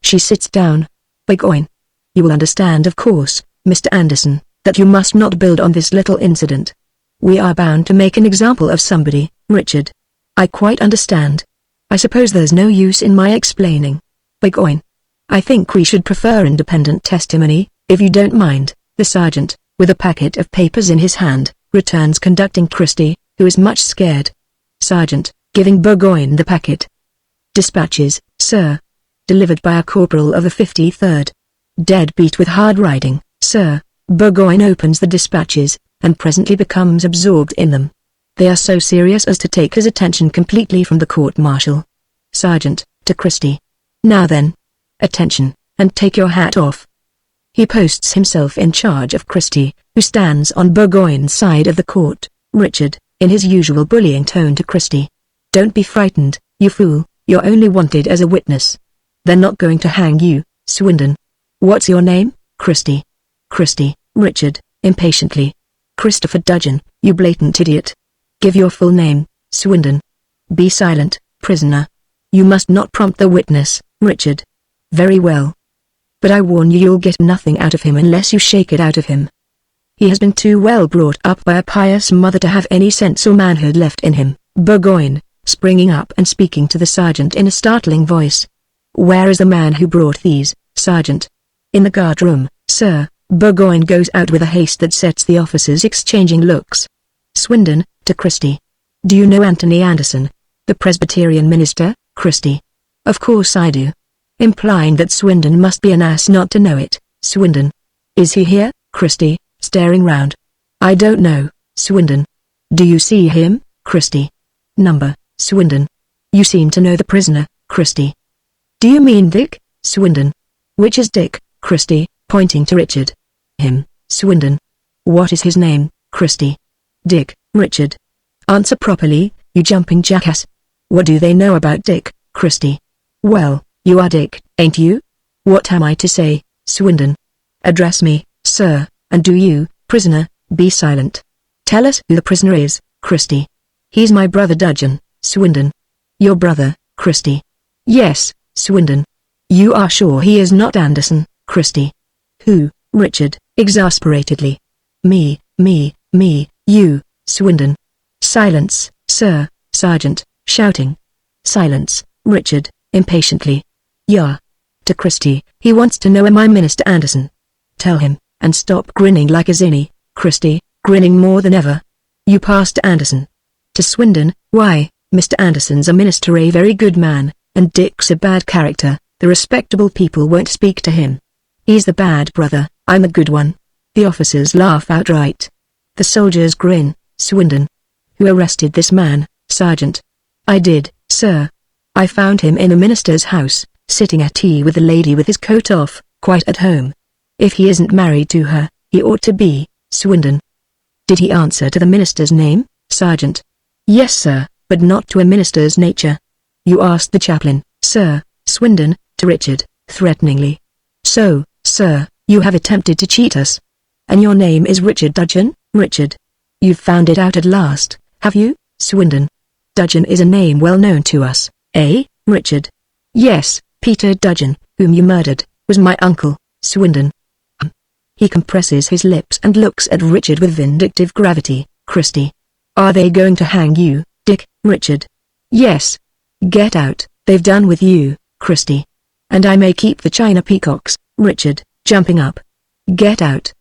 She sits down. Burgoyne. You will understand, of course, Mr. Anderson, that you must not build on this little incident. We are bound to make an example of somebody, Richard. I quite understand. I suppose there's no use in my explaining. Burgoyne. I think we should prefer independent testimony, if you don't mind. The sergeant, with a packet of papers in his hand, returns conducting Christie, who is much scared. Sergeant, giving Burgoyne the packet. Dispatches, sir. Delivered by a corporal of the 53rd. Dead beat with hard riding, sir. Burgoyne opens the dispatches, and presently becomes absorbed in them. They are so serious as to take his attention completely from the court-martial. Sergeant, to Christie. Now then. Attention, and take your hat off. He posts himself in charge of Christie, who stands on Burgoyne's side of the court. Richard, in his usual bullying tone to Christie. Don't be frightened, you fool, you're only wanted as a witness. They're not going to hang you, Swindon. What's your name, Christie? Christie, Richard, impatiently. Christopher Dudgeon, you blatant idiot. Give your full name, Swindon. Be silent, prisoner. You must not prompt the witness, Richard. Very well. But I warn you, you'll get nothing out of him unless you shake it out of him. He has been too well brought up by a pious mother to have any sense or manhood left in him. Burgoyne, springing up and speaking to the sergeant in a startling voice. Where is the man who brought these, sergeant? In the guard-room, sir. Burgoyne goes out with a haste that sets the officers exchanging looks. Swindon, to Christie. Do you know Anthony Anderson, the Presbyterian minister, Christie? Of course I do. Implying that Swindon must be an ass not to know it. Swindon. Is he here, Christie, staring round? I don't know, Swindon. Do you see him, Christie? Number, Swindon. You seem to know the prisoner, Christie. Do you mean Dick, Swindon? Which is Dick, Christie, pointing to Richard. Him, Swindon. What is his name, Christie? Dick, Richard. Answer properly, you jumping jackass. What do they know about Dick, Christie? Well, you are Dick, ain't you? What am I to say, Swindon? Address me, sir, and do you, prisoner, be silent. Tell us who the prisoner is, Christie. He's my brother Dudgeon, Swindon. Your brother, Christie? Yes, Swindon. You are sure he is not Anderson, Christie? Who, Richard, exasperatedly. Me, you, Swindon. Silence, sir, sergeant, shouting. Silence, Richard, impatiently. Yeah. To Christie, he wants to know, am I Minister Anderson? Tell him, and stop grinning like a zinny, Christie, grinning more than ever. You pass to Anderson. To Swindon, why, Mr. Anderson's a minister, a very good man, and Dick's a bad character, the respectable people won't speak to him. He's the bad brother, I'm the good one. The officers laugh outright. The soldiers grin. Swindon. Who arrested this man, sergeant? I did, sir. I found him in the minister's house, sitting at tea with the lady with his coat off, quite at home. If he isn't married to her, he ought to be, Swindon. Did he answer to the minister's name, sergeant? Yes, sir, but not to a minister's nature. You asked the chaplain, sir, Swindon, to Richard, threateningly. So, sir, you have attempted to cheat us. And your name is Richard Dudgeon, Richard? You've found it out at last, have you, Swindon? Dudgeon is a name well known to us, eh, Richard? Yes, Peter Dudgeon, whom you murdered, was my uncle, Swindon. He compresses his lips and looks at Richard with vindictive gravity. Christie. Are they going to hang you, Dick, Richard? Yes. Get out, they've done with you, Christie. And I may keep the china peacocks, Richard, jumping up. Get out.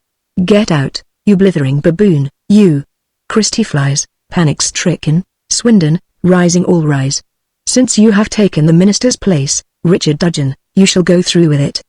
Get out, you blithering baboon, you. Christie flies, panic-stricken. Swindon, rising, all rise. Since you have taken the minister's place, Richard Dudgeon, you shall go through with it.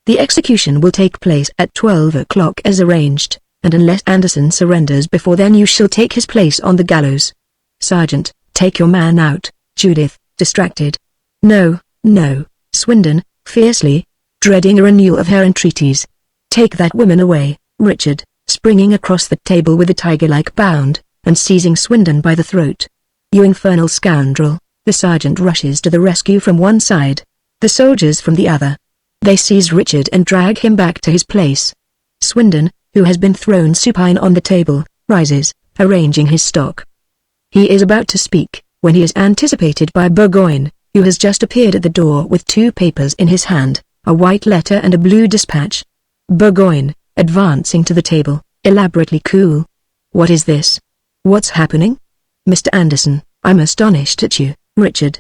The execution will take place at 12 o'clock as arranged, and unless Anderson surrenders before then you shall take his place on the gallows. Sergeant, take your man out. Judith, distracted. No, no, Swindon, fiercely, dreading a renewal of her entreaties. Take that woman away, Richard, springing across the table with a tiger-like bound, and seizing Swindon by the throat. "You infernal scoundrel!" The sergeant rushes to the rescue from one side. The soldiers from the other. They seize Richard and drag him back to his place. Swindon, who has been thrown supine on the table, rises, arranging his stock. He is about to speak, when he is anticipated by Burgoyne, who has just appeared at the door with two papers in his hand, a white letter and a blue dispatch. Burgoyne, advancing to the table, elaborately cool. "What is this? What's happening?" "Mr. Anderson, I'm astonished at you, Richard.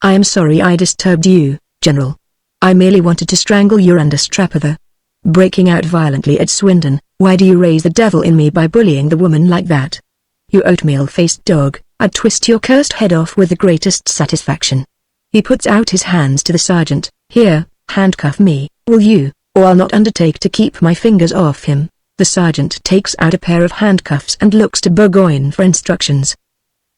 I am sorry I disturbed you, General. I merely wanted to strangle your understrapper." Breaking out violently at Swindon, "Why do you raise the devil in me by bullying the woman like that? You oatmeal-faced dog, I'd twist your cursed head off with the greatest satisfaction." He puts out his hands to the sergeant. "Here, handcuff me, will you, or I'll not undertake to keep my fingers off him." The sergeant takes out a pair of handcuffs and looks to Burgoyne for instructions.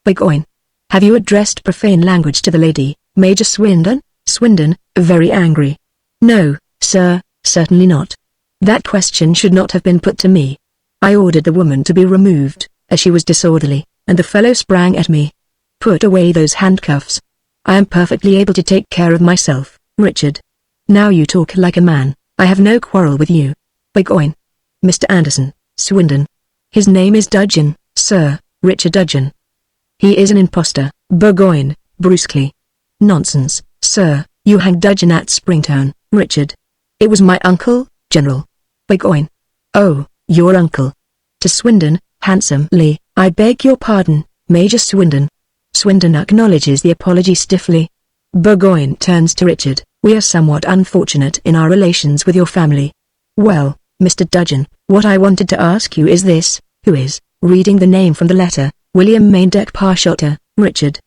"Burgoyne, have you addressed profane language to the lady, Major Swindon?" Swindon, very angry. "No, sir, certainly not. That question should not have been put to me. I ordered the woman to be removed, as she was disorderly, and the fellow sprang at me. Put away those handcuffs. I am perfectly able to take care of myself, Richard. Now you talk like a man. I have no quarrel with you. Burgoyne. Mr. Anderson, Swindon. His name is Dudgeon, sir, Richard Dudgeon." "He is an impostor." Burgoyne, brusquely. "Nonsense, sir, you hanged Dudgeon at Springtown, Richard." "It was my uncle, General." Burgoyne. "Oh, your uncle." To Swindon, handsomely, "I beg your pardon, Major Swindon." Swindon acknowledges the apology stiffly. Burgoyne turns to Richard. "We are somewhat unfortunate in our relations with your family. Well, Mr. Dudgeon, what I wanted to ask you is this, who is," reading the name from the letter, "William Maindeck Parshotter, Richard?"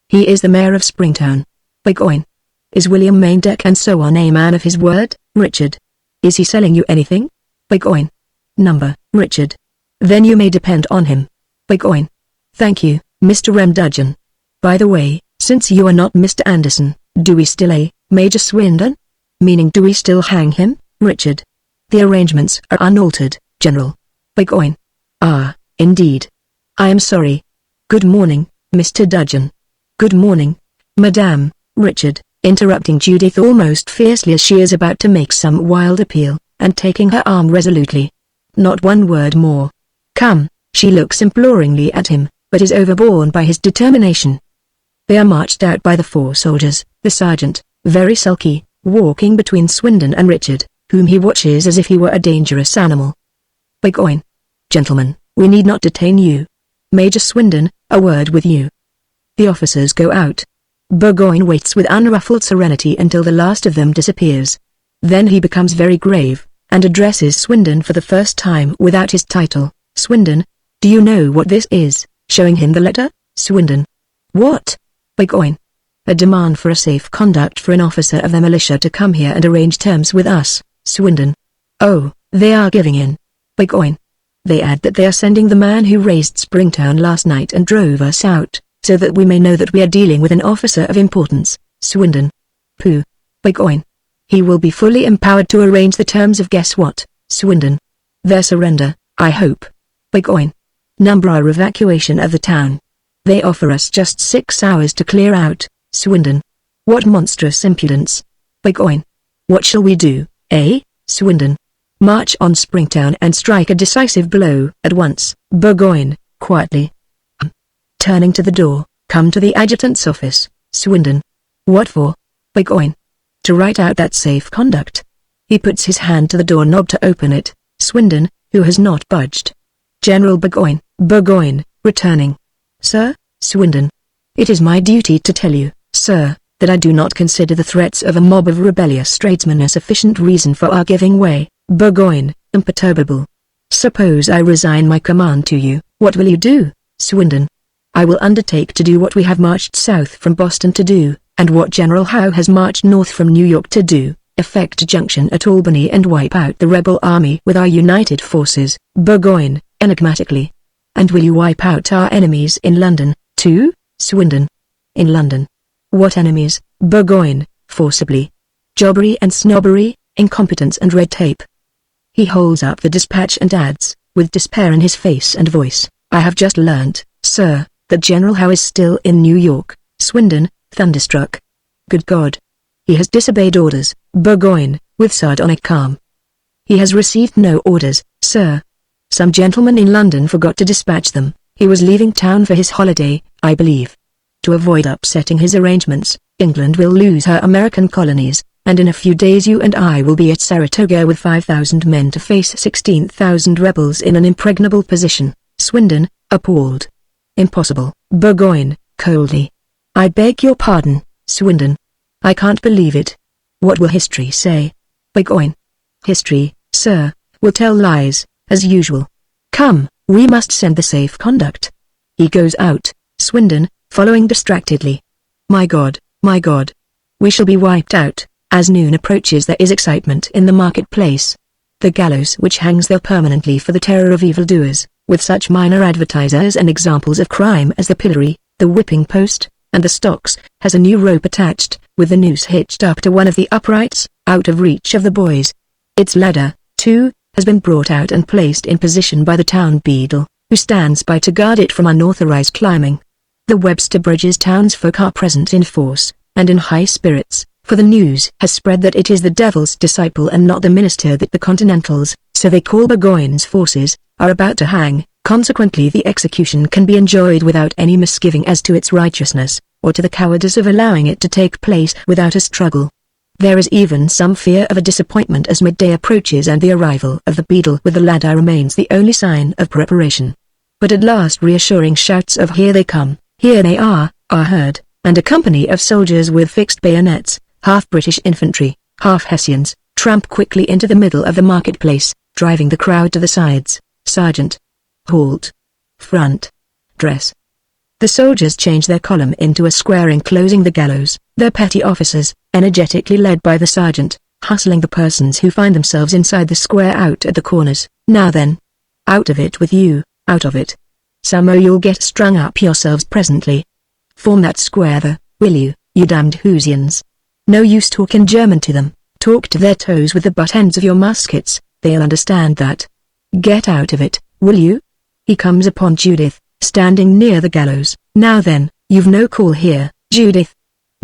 "He is the mayor of Springtown." Burgoyne. "Is William Maindeck and so on a man of his word, Richard? Is he selling you anything?" Burgoyne. "Number, Richard. Then you may depend on him." Burgoyne. "Thank you, Mr. M. Dudgeon. By the way, since you are not Mr. Anderson, do we still Major Swindon? Meaning do we still hang him, Richard?" "The arrangements are unaltered, General." Burgoyne. "Ah, indeed. I am sorry. Good morning, Mr. Dudgeon." "Good morning, Madame." Richard, interrupting Judith almost fiercely as she is about to make some wild appeal, and taking her arm resolutely. "Not one word more. Come." She looks imploringly at him, but is overborne by his determination. They are marched out by the four soldiers, the sergeant, very sulky, walking between Swindon and Richard, whom he watches as if he were a dangerous animal. Burgoyne. "Gentlemen, we need not detain you. Major Swindon, a word with you." The officers go out. Burgoyne waits with unruffled serenity until the last of them disappears. Then he becomes very grave, and addresses Swindon for the first time without his title. "Swindon, do you know what this is?" Showing him the letter. Swindon. "What?" Burgoyne. "A demand for a safe conduct for an officer of the militia to come here and arrange terms with us." Swindon. "Oh, they are giving in." Burgoyne. "They add that they are sending the man who raised Springtown last night and drove us out, so that we may know that we are dealing with an officer of importance." Swindon. "Pooh." Burgoyne. "He will be fully empowered to arrange the terms of guess what." Swindon. "Their surrender, I hope." Burgoyne. "Number our evacuation of the town. They offer us just 6 hours to clear out." Swindon. "What monstrous impudence." Burgoyne. "What shall we do, eh?" Swindon. "March on Springtown and strike a decisive blow at once." Burgoyne, quietly. Turning to the door, "Come to the adjutant's office." Swindon. "What for?" Burgoyne. "To write out that safe conduct." He puts his hand to the doorknob to open it. Swindon, who has not budged. General Burgoyne. Burgoyne, returning. "Sir?" Swindon. "It is my duty to tell you, sir, that I do not consider the threats of a mob of rebellious tradesmen a sufficient reason for our giving way." Burgoyne, imperturbable. "Suppose I resign my command to you, what will you do?" Swindon. "I will undertake to do what we have marched south from Boston to do, and what General Howe has marched north from New York to do, effect a junction at Albany and wipe out the rebel army with our united forces." Burgoyne, enigmatically. "And will you wipe out our enemies in London, too?" Swindon. "In London? What enemies?" Burgoyne, forcibly. "Jobbery and snobbery, incompetence and red tape." He holds up the dispatch and adds, with despair in his face and voice, I have just learnt, sir, that General Howe is still in New York. Swindon, thunderstruck. Good God! He has disobeyed orders, Burgoyne, with sardonic calm. He has received no orders, sir. Some gentleman in London forgot to dispatch them. He was leaving town for his holiday, I believe. To avoid upsetting his arrangements, England will lose her American colonies, and in a few days you and I will be at Saratoga with 5,000 men to face 16,000 rebels in an impregnable position. Swindon, appalled. Impossible. Burgoyne, coldly. I beg your pardon, Swindon. I can't believe it. What will history say? Burgoyne. History, sir, will tell lies, as usual. Come, we must send the safe conduct. He goes out, Swindon, following distractedly. My God, my God. We shall be wiped out. As noon approaches there is excitement in the marketplace. The gallows which hangs there permanently for the terror of evildoers, with such minor advertisers and examples of crime as the pillory, the whipping post, and the stocks, has a new rope attached, with the noose hitched up to one of the uprights, out of reach of the boys. Its ladder, too, has been brought out and placed in position by the town beadle, who stands by to guard it from unauthorized climbing. The Webster Bridges townsfolk are present in force, and in high spirits, for the news has spread that it is the devil's disciple and not the minister that the Continentals, so they call Burgoyne's forces, are about to hang. Consequently the execution can be enjoyed without any misgiving as to its righteousness, or to the cowardice of allowing it to take place without a struggle. There is even some fear of a disappointment as midday approaches and the arrival of the beadle with the ladder remains the only sign of preparation. But at last reassuring shouts of "Here they come, here they are heard, and a company of soldiers with fixed bayonets, half British infantry, half Hessians, tramp quickly into the middle of the marketplace, driving the crowd to the sides. Sergeant. Halt. Front. Dress. The soldiers change their column into a square enclosing the gallows, their petty officers, energetically led by the sergeant, hustling the persons who find themselves inside the square out at the corners. Now then. Out of it with you, out of it. Some or you'll get strung up yourselves presently. Form that square there, will you damned Hoosians. No use talking German to them, talk to their toes with the butt ends of your muskets, they'll understand that. Get out of it, will you? He comes upon Judith, standing near the gallows. Now then, you've no call here, Judith.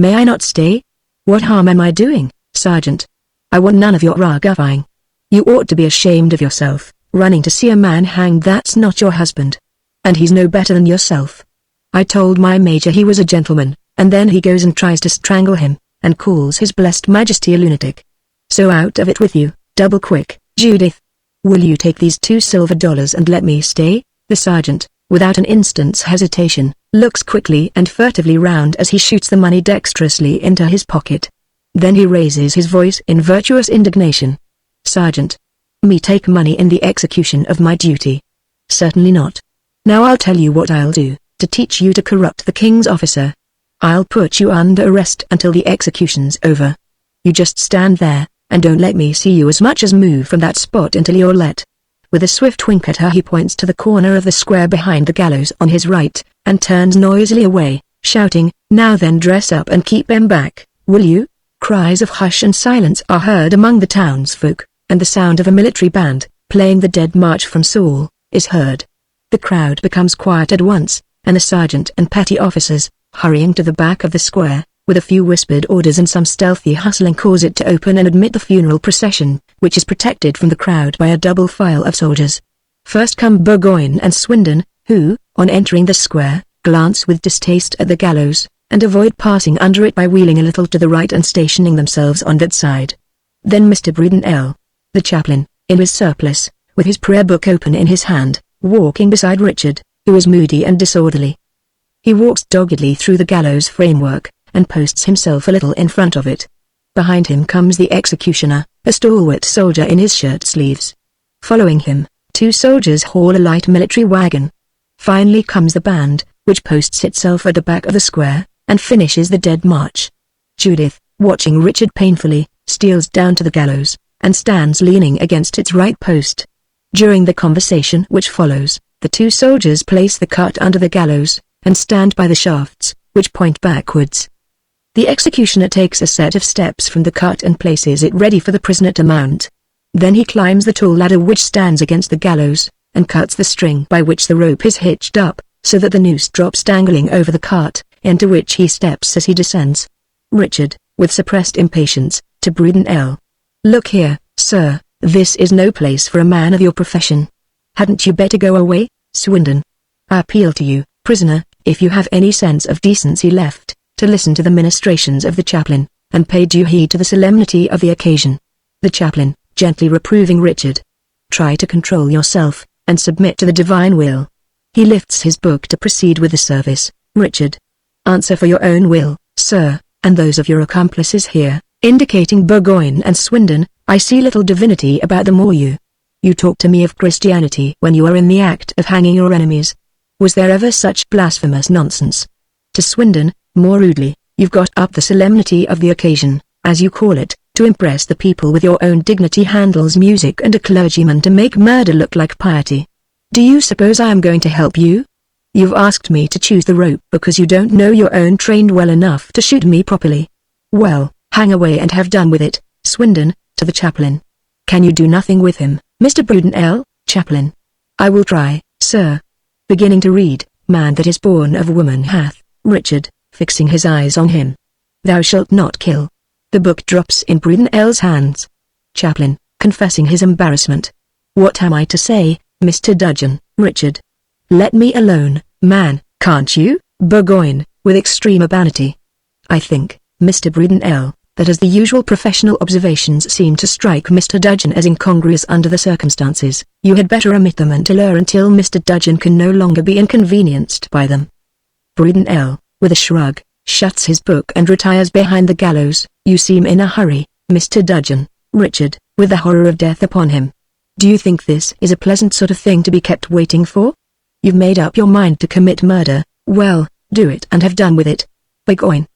May I not stay? What harm am I doing, Sergeant? I want none of your ragamuffing. You ought to be ashamed of yourself, running to see a man hanged. That's not your husband. And he's no better than yourself. I told my major he was a gentleman, and then he goes and tries to strangle him, and calls his blessed majesty a lunatic. So out of it with you, double quick, Judith. Will you take these $2 silver and let me stay? The sergeant, without an instant's hesitation, looks quickly and furtively round as he shoots the money dexterously into his pocket. Then he raises his voice in virtuous indignation. Sergeant. Me take money in the execution of my duty? Certainly not. Now I'll tell you what I'll do, to teach you to corrupt the king's officer. I'll put you under arrest until the execution's over. You just stand there, and don't let me see you as much as move from that spot until you're let. With a swift wink at her he points to the corner of the square behind the gallows on his right, and turns noisily away, shouting, Now then dress up and keep them back, will you? Cries of hush and silence are heard among the townsfolk, and the sound of a military band, playing the Dead March from Saul, is heard. The crowd becomes quiet at once, and the sergeant and petty officers, hurrying to the back of the square, with a few whispered orders and some stealthy hustling cause it to open and admit the funeral procession, which is protected from the crowd by a double file of soldiers. First come Burgoyne and Swindon, who, on entering the square, glance with distaste at the gallows, and avoid passing under it by wheeling a little to the right and stationing themselves on that side. Then Mr. Brudenell, the chaplain, in his surplice, with his prayer book open in his hand, walking beside Richard, who is moody and disorderly. He walks doggedly through the gallows framework, and posts himself a little in front of it. Behind him comes the executioner, a stalwart soldier in his shirt sleeves. Following him, 2 soldiers haul a light military wagon. Finally comes the band, which posts itself at the back of the square, and finishes the Dead March. Judith, watching Richard painfully, steals down to the gallows, and stands leaning against its right post. During the conversation which follows, the 2 soldiers place the cart under the gallows, and stand by the shafts, which point backwards. The executioner takes a set of steps from the cart and places it ready for the prisoner to mount. Then he climbs the tall ladder which stands against the gallows, and cuts the string by which the rope is hitched up, so that the noose drops dangling over the cart, into which he steps as he descends. Richard, with suppressed impatience, to Brudenell. "Look here, sir, this is no place for a man of your profession. Hadn't you better go away, Swindon? I appeal to you, prisoner, if you have any sense of decency left, to listen to the ministrations of the chaplain, and pay due heed to the solemnity of the occasion." The chaplain, gently reproving Richard. "Try to control yourself, and submit to the divine will." He lifts his book to proceed with the service. Richard. "Answer for your own will, sir, and those of your accomplices here," indicating Burgoyne and Swindon. "I see little divinity about them or you. You talk to me of Christianity when you are in the act of hanging your enemies. Was there ever such blasphemous nonsense?" To Swindon, more rudely, "You've got up the solemnity of the occasion, as you call it, to impress the people with your own dignity. Handles music and a clergyman to make murder look like piety. Do you suppose I am going to help you? You've asked me to choose the rope because you don't know your own trained well enough to shoot me properly. Well, hang away and have done with it." Swindon, to the chaplain. "Can you do nothing with him, Mr. Brudenell?" Chaplain. "I will try, sir." Beginning to read, "Man that is born of woman hath," Richard, fixing his eyes on him. "Thou shalt not kill." The book drops in Brudenell's hands. Chaplain, confessing his embarrassment. "What am I to say, Mr. Dudgeon?" Richard. "Let me alone, man, can't you?" Burgoyne, with extreme urbanity. "I think, Mr. Brudenell, that as the usual professional observations seem to strike Mr. Dudgeon as incongruous under the circumstances, you had better omit them until Mr. Dudgeon can no longer be inconvenienced by them." Brudenell, with a shrug, shuts his book and retires behind the gallows. "You seem in a hurry, Mr. Dudgeon." Richard, with the horror of death upon him. "Do you think this is a pleasant sort of thing to be kept waiting for? You've made up your mind to commit murder. Well, do it and have done with it." Burgoyne.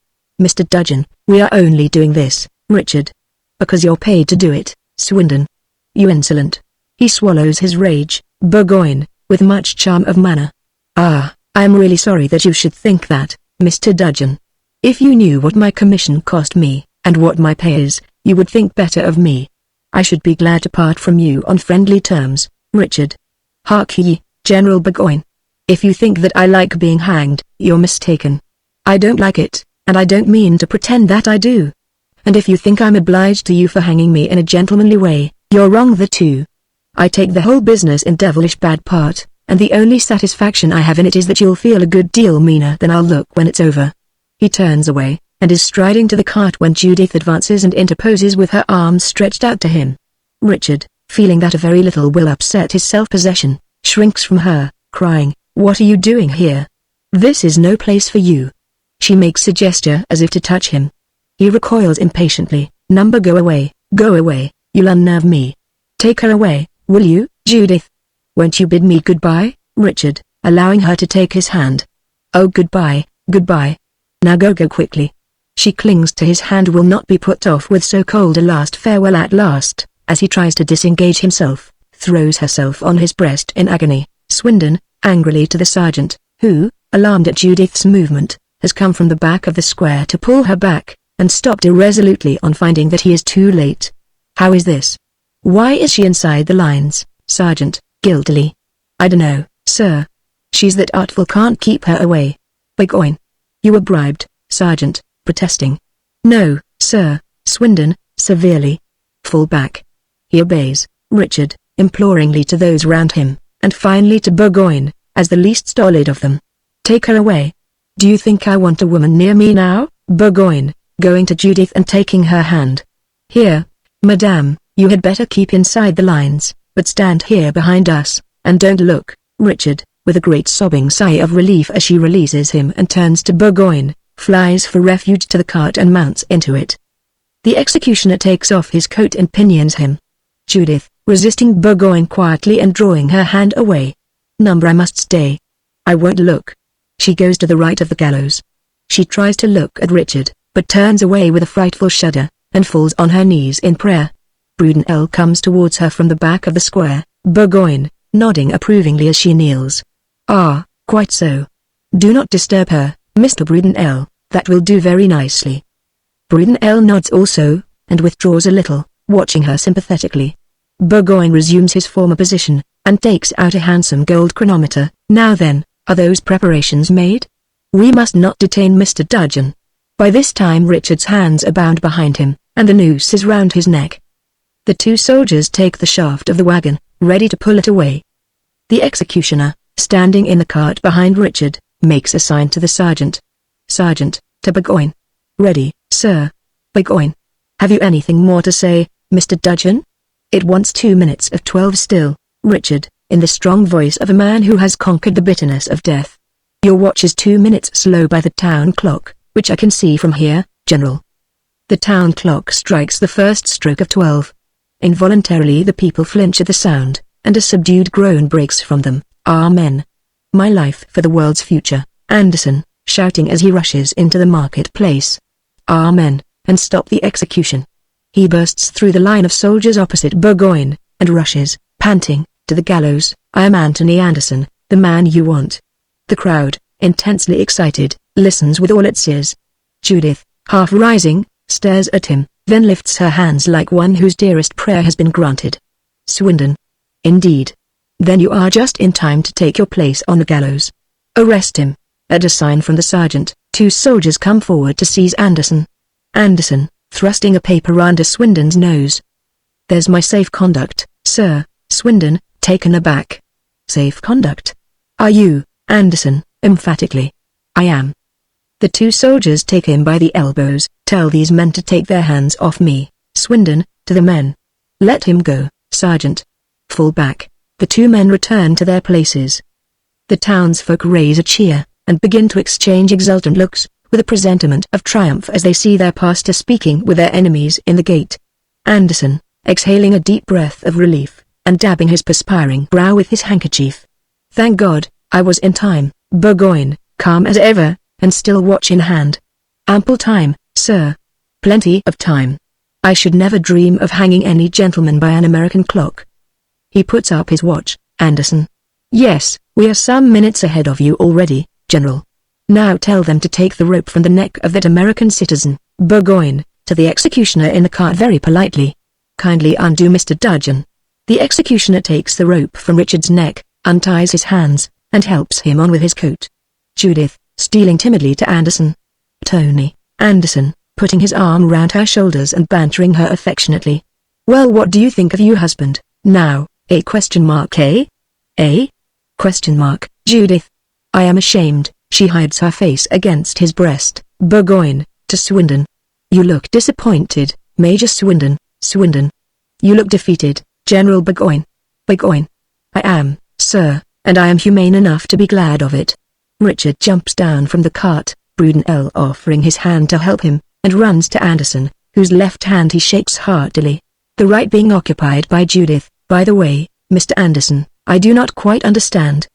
"Mr. Dudgeon, we are only doing this." Richard. "Because you're paid to do it." Swindon. "You insolent." He swallows his rage. Burgoyne, with much charm of manner. "Ah, I am really sorry that you should think that, Mr. Dudgeon. If you knew what my commission cost me, and what my pay is, you would think better of me. I should be glad to part from you on friendly terms." Richard. "Hark ye, General Burgoyne. If you think that I like being hanged, you're mistaken. I don't like it, and I don't mean to pretend that I do. And if you think I'm obliged to you for hanging me in a gentlemanly way, you're wrong there too. I take the whole business in devilish bad part, and the only satisfaction I have in it is that you'll feel a good deal meaner than I'll look when it's over." He turns away, and is striding to the cart when Judith advances and interposes with her arms stretched out to him. Richard, feeling that a very little will upset his self-possession, shrinks from her, crying, "What are you doing here? This is no place for you." She makes a gesture as if to touch him. He recoils impatiently. Go away, you'll unnerve me." "Take her away, will you, Judith? Won't you bid me goodbye?" Richard, allowing her to take his hand. "Oh, goodbye. Now go quickly." She clings to his hand, will not be put off with so cold a last farewell. At last, as he tries to disengage himself, throws herself on his breast in agony. Swindon, angrily to the sergeant, who, alarmed at Judith's movement, has come from the back of the square to pull her back, and stopped irresolutely on finding that he is too late. "How is this? Why is she inside the lines?" Sergeant, guiltily. "I dunno, sir. She's that artful, can't keep her away." Burgoyne. "You were bribed." Sergeant, protesting. "No, sir." Swindon, severely. "Fall back." He obeys. Richard, imploringly to those round him, and finally to Burgoyne, as the least stolid of them. "Take her away. Do you think I want a woman near me now?" Burgoyne, going to Judith and taking her hand. "Here, madame, you had better keep inside the lines, but stand here behind us, and don't look." Richard, with a great sobbing sigh of relief as she releases him and turns to Burgoyne, flies for refuge to the cart and mounts into it. The executioner takes off his coat and pinions him. Judith, resisting Burgoyne quietly and drawing her hand away. "I must stay. I won't look." She goes to the right of the gallows. She tries to look at Richard, but turns away with a frightful shudder, and falls on her knees in prayer. Brudenell comes towards her from the back of the square, Burgoyne, nodding approvingly as she kneels. "Ah, quite so. Do not disturb her, Mr. Brudenell, that will do very nicely." Brudenell nods also, and withdraws a little, watching her sympathetically. Burgoyne resumes his former position, and takes out a handsome gold chronometer. Now then, are those preparations made? We must not detain Mr. Dudgeon. By this time Richard's hands are bound behind him, and the noose is round his neck. The two soldiers take the shaft of the wagon, ready to pull it away. The executioner, standing in the cart behind Richard, makes a sign to the sergeant. Sergeant, to Burgoyne. Ready, sir. Burgoyne. Have you anything more to say, Mr. Dudgeon? It wants 2 minutes of 12 still, Richard, in the strong voice of a man who has conquered the bitterness of death. Your watch is 2 minutes slow by the town clock, which I can see from here, General. The town clock strikes the first stroke of 12. Involuntarily the people flinch at the sound, and a subdued groan breaks from them. Amen. My life for the world's future, Anderson, shouting as he rushes into the marketplace. Amen, and stop the execution. He bursts through the line of soldiers opposite Burgoyne, and rushes, panting, to the gallows. I am Anthony Anderson, the man you want. The crowd, intensely excited, listens with all its ears. Judith, half rising, stares at him, then lifts her hands like one whose dearest prayer has been granted. Swindon. Indeed. Then you are just in time to take your place on the gallows. Arrest him. At a sign from the sergeant, 2 soldiers come forward to seize Anderson. Anderson, thrusting a paper under Swindon's nose. There's my safe conduct, sir. Swindon, taken aback. Safe conduct? Are you, Anderson? Emphatically. I am. The 2 soldiers take him by the elbows. Tell these men to take their hands off me. Swindon, to the men. Let him go, sergeant. Fall back. The 2 men return to their places. The townsfolk raise a cheer, and begin to exchange exultant looks, with a presentiment of triumph as they see their pastor speaking with their enemies in the gate. Anderson, exhaling a deep breath of relief, and dabbing his perspiring brow with his handkerchief. Thank God, I was in time. Burgoyne, calm as ever, and still watch in hand. Ample time, sir. Plenty of time. I should never dream of hanging any gentleman by an American clock. He puts up his watch. Anderson. Yes, we are some minutes ahead of you already, General. Now tell them to take the rope from the neck of that American citizen. Burgoyne, to the executioner in the cart very politely. Kindly undo Mr. Dudgeon. The executioner takes the rope from Richard's neck, unties his hands, and helps him on with his coat. Judith, stealing timidly to Anderson. Tony. Anderson, putting his arm round her shoulders and bantering her affectionately. Well, what do you think of you, husband, now, eh? Eh? Judith. I am ashamed. She hides her face against his breast. Burgoyne, to Swindon. You look disappointed, Major Swindon. Swindon. You look defeated, General Burgoyne. Burgoyne. I am, sir, and I am humane enough to be glad of it. Richard jumps down from the cart, Brudenell offering his hand to help him, and runs to Anderson, whose left hand he shakes heartily. The right being occupied by Judith. By the way, Mr. Anderson, I do not quite understand.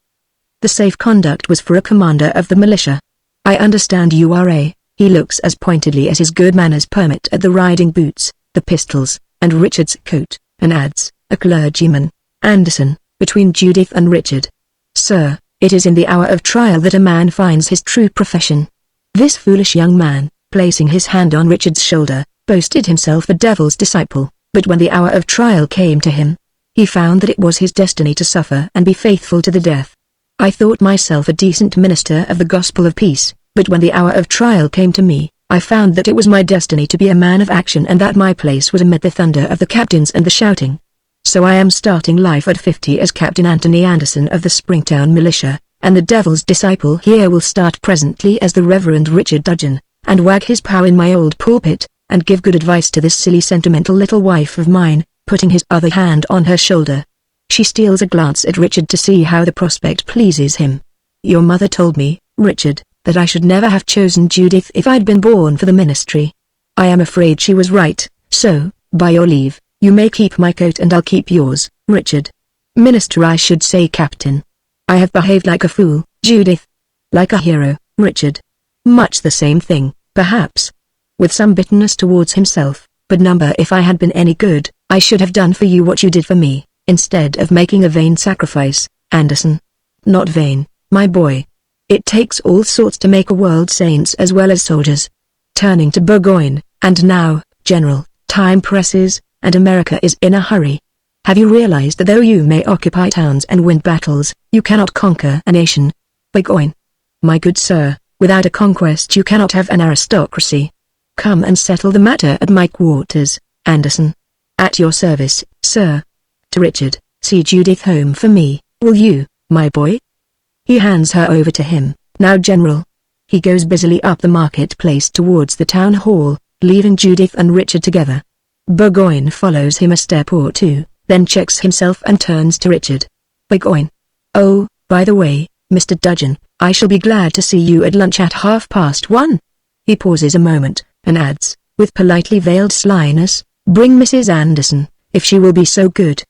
The safe conduct was for a commander of the militia. I understand you are a. He looks as pointedly as his good manners permit at the riding boots, the pistols, and Richard's coat, and adds, a clergyman. Anderson, between Judith and Richard. Sir, it is in the hour of trial that a man finds his true profession. This foolish young man, placing his hand on Richard's shoulder, boasted himself a devil's disciple, but when the hour of trial came to him, he found that it was his destiny to suffer and be faithful to the death. I thought myself a decent minister of the gospel of peace, but when the hour of trial came to me, I found that it was my destiny to be a man of action and that my place was amid the thunder of the captains and the shouting. So I am starting life at 50 as Captain Anthony Anderson of the Springtown Militia, and the devil's disciple here will start presently as the Reverend Richard Dudgeon, and wag his pow in my old pulpit, and give good advice to this silly sentimental little wife of mine, putting his other hand on her shoulder. She steals a glance at Richard to see how the prospect pleases him. Your mother told me, Richard, that I should never have chosen Judith if I'd been born for the ministry. I am afraid she was right, so, by your leave, you may keep my coat and I'll keep yours, Richard. Minister, I should say, Captain. I have behaved like a fool, Judith. Like a hero, Richard. Much the same thing, perhaps. With some bitterness towards himself, but number if I had been any good, I should have done for you what you did for me, instead of making a vain sacrifice, Anderson. Not vain, my boy. It takes all sorts to make a world, saints as well as soldiers. Turning to Burgoyne, and now, General, time presses, and America is in a hurry. Have you realized that though you may occupy towns and win battles, you cannot conquer a nation? Burgoyne. My good sir, without a conquest you cannot have an aristocracy. Come and settle the matter at my quarters, Anderson. At your service, sir. To Richard, see Judith home for me, will you, my boy? He hands her over to him. Now General. He goes busily up the marketplace towards the town hall, leaving Judith and Richard together. Burgoyne follows him a step or two, then checks himself and turns to Richard. Burgoyne. Oh, by the way, Mr. Dudgeon, I shall be glad to see you at lunch at 1:30. He pauses a moment, and adds, with politely veiled slyness, bring Mrs. Anderson, if she will be so good.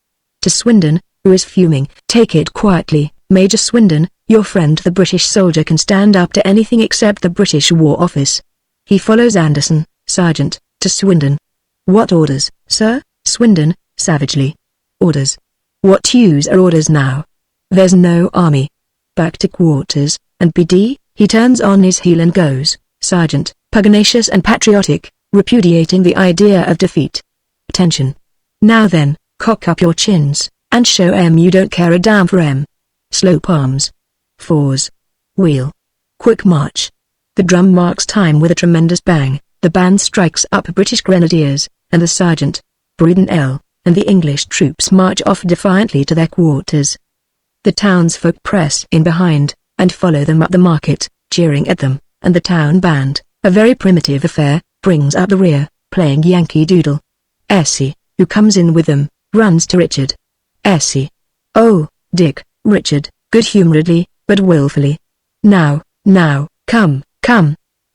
To Swindon, who is fuming, take it quietly, Major Swindon, your friend the British soldier can stand up to anything except the British War Office. He follows Anderson, Sergeant, to Swindon. What orders, sir? Swindon, savagely. Orders. What use are orders now? There's no army. Back to quarters, and BD, he turns on his heel and goes, Sergeant, pugnacious and patriotic, repudiating the idea of defeat. Attention. Now then, cock up your chins, and show you don't care a damn for Slope arms. Fours. Wheel. Quick march. The drum marks time with a tremendous bang, the band strikes up British Grenadiers, and the sergeant, Bruden L., and the English troops march off defiantly to their quarters. The townsfolk press in behind, and follow them up the market, cheering at them, and the town band, a very primitive affair, brings up the rear, playing Yankee Doodle. Essie, who comes in with them, runs to Richard. Essie. Oh, Dick, Richard, good-humoredly, but willfully. Now, come.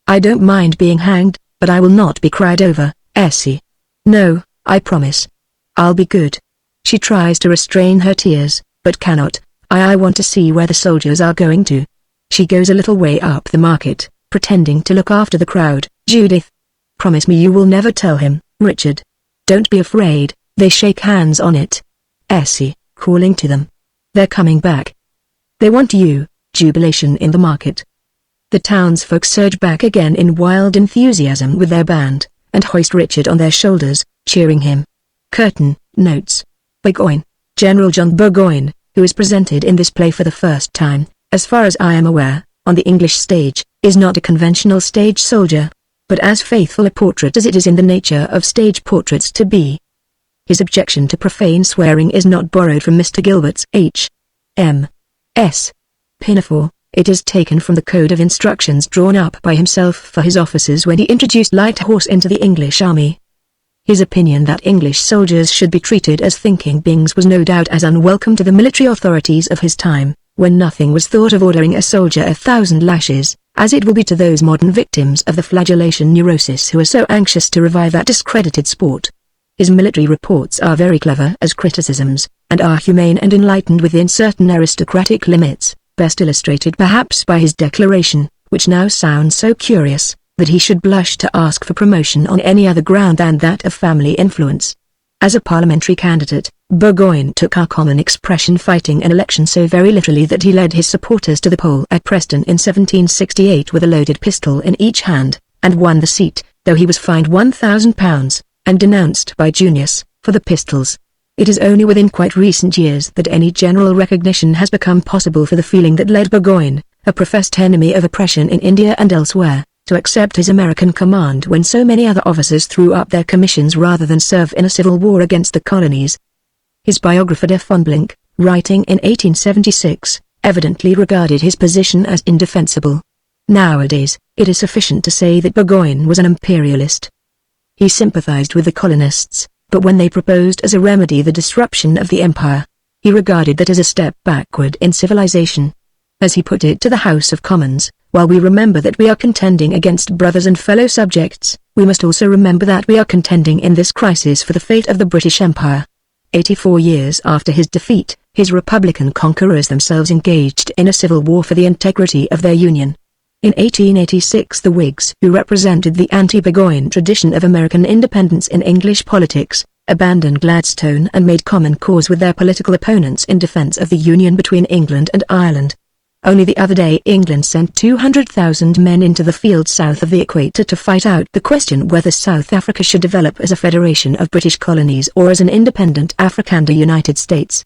I don't mind being hanged, but I will not be cried over, Essie. No, I promise. I'll be good. She tries to restrain her tears, but cannot. I want to see where the soldiers are going to. She goes a little way up the market, pretending to look after the crowd. Judith. Promise me you will never tell him, Richard. Don't be afraid. They shake hands on it. Essie, calling to them. They're coming back. They want you. Jubilation in the market. The townsfolk surge back again in wild enthusiasm with their band, and hoist Richard on their shoulders, cheering him. Curtain, notes. Burgoyne. General John Burgoyne, who is presented in this play for the first time, as far as I am aware, on the English stage, is not a conventional stage soldier, but as faithful a portrait as it is in the nature of stage portraits to be. His objection to profane swearing is not borrowed from Mr. Gilbert's H.M.S. Pinafore, it is taken from the code of instructions drawn up by himself for his officers when he introduced light horse into the English army. His opinion that English soldiers should be treated as thinking beings was no doubt as unwelcome to the military authorities of his time, when nothing was thought of ordering a soldier 1,000 lashes, as it will be to those modern victims of the flagellation neurosis who are so anxious to revive that discredited sport. His military reports are very clever as criticisms, and are humane and enlightened within certain aristocratic limits, best illustrated perhaps by his declaration, which now sounds so curious, that he should blush to ask for promotion on any other ground than that of family influence. As a parliamentary candidate, Burgoyne took our common expression fighting an election so very literally that he led his supporters to the poll at Preston in 1768 with a loaded pistol in each hand, and won the seat, though he was fined £1,000, and denounced by Junius, for the pistols. It is only within quite recent years that any general recognition has become possible for the feeling that led Burgoyne, a professed enemy of oppression in India and elsewhere, to accept his American command when so many other officers threw up their commissions rather than serve in a civil war against the colonies. His biographer de Fonblanque, writing in 1876, evidently regarded his position as indefensible. Nowadays, it is sufficient to say that Burgoyne was an imperialist. He sympathized with the colonists, but when they proposed as a remedy the disruption of the empire, he regarded that as a step backward in civilization. As he put it to the House of Commons, while we remember that we are contending against brothers and fellow subjects, we must also remember that we are contending in this crisis for the fate of the British Empire. 84 years after his defeat, his Republican conquerors themselves engaged in a civil war for the integrity of their union. In 1886 the Whigs, who represented the anti-Burgoyne tradition of American independence in English politics, abandoned Gladstone and made common cause with their political opponents in defense of the union between England and Ireland. Only the other day England sent 200,000 men into the field south of the equator to fight out the question whether South Africa should develop as a federation of British colonies or as an independent Afrikaner United States.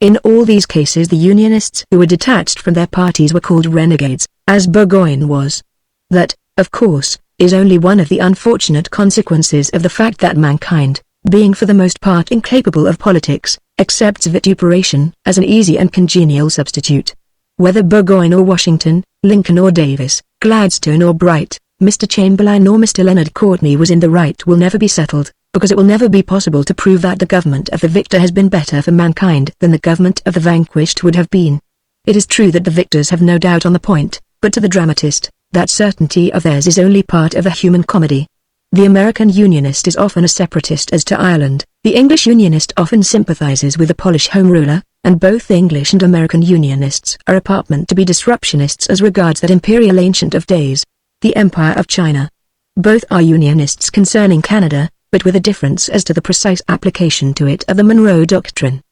In all these cases the Unionists who were detached from their parties were called renegades, as Burgoyne was. That, of course, is only one of the unfortunate consequences of the fact that mankind, being for the most part incapable of politics, accepts vituperation as an easy and congenial substitute. Whether Burgoyne or Washington, Lincoln or Davis, Gladstone or Bright, Mr. Chamberlain or Mr. Leonard Courtney was in the right will never be settled, because it will never be possible to prove that the government of the victor has been better for mankind than the government of the vanquished would have been. It is true that the victors have no doubt on the point, but to the dramatist, that certainty of theirs is only part of a human comedy. The American Unionist is often a separatist as to Ireland, the English Unionist often sympathizes with the Polish Home Ruler, and both English and American Unionists are apparent to be disruptionists as regards that imperial ancient of days, the Empire of China. Both are Unionists concerning Canada, but with a difference as to the precise application to it of the Monroe Doctrine.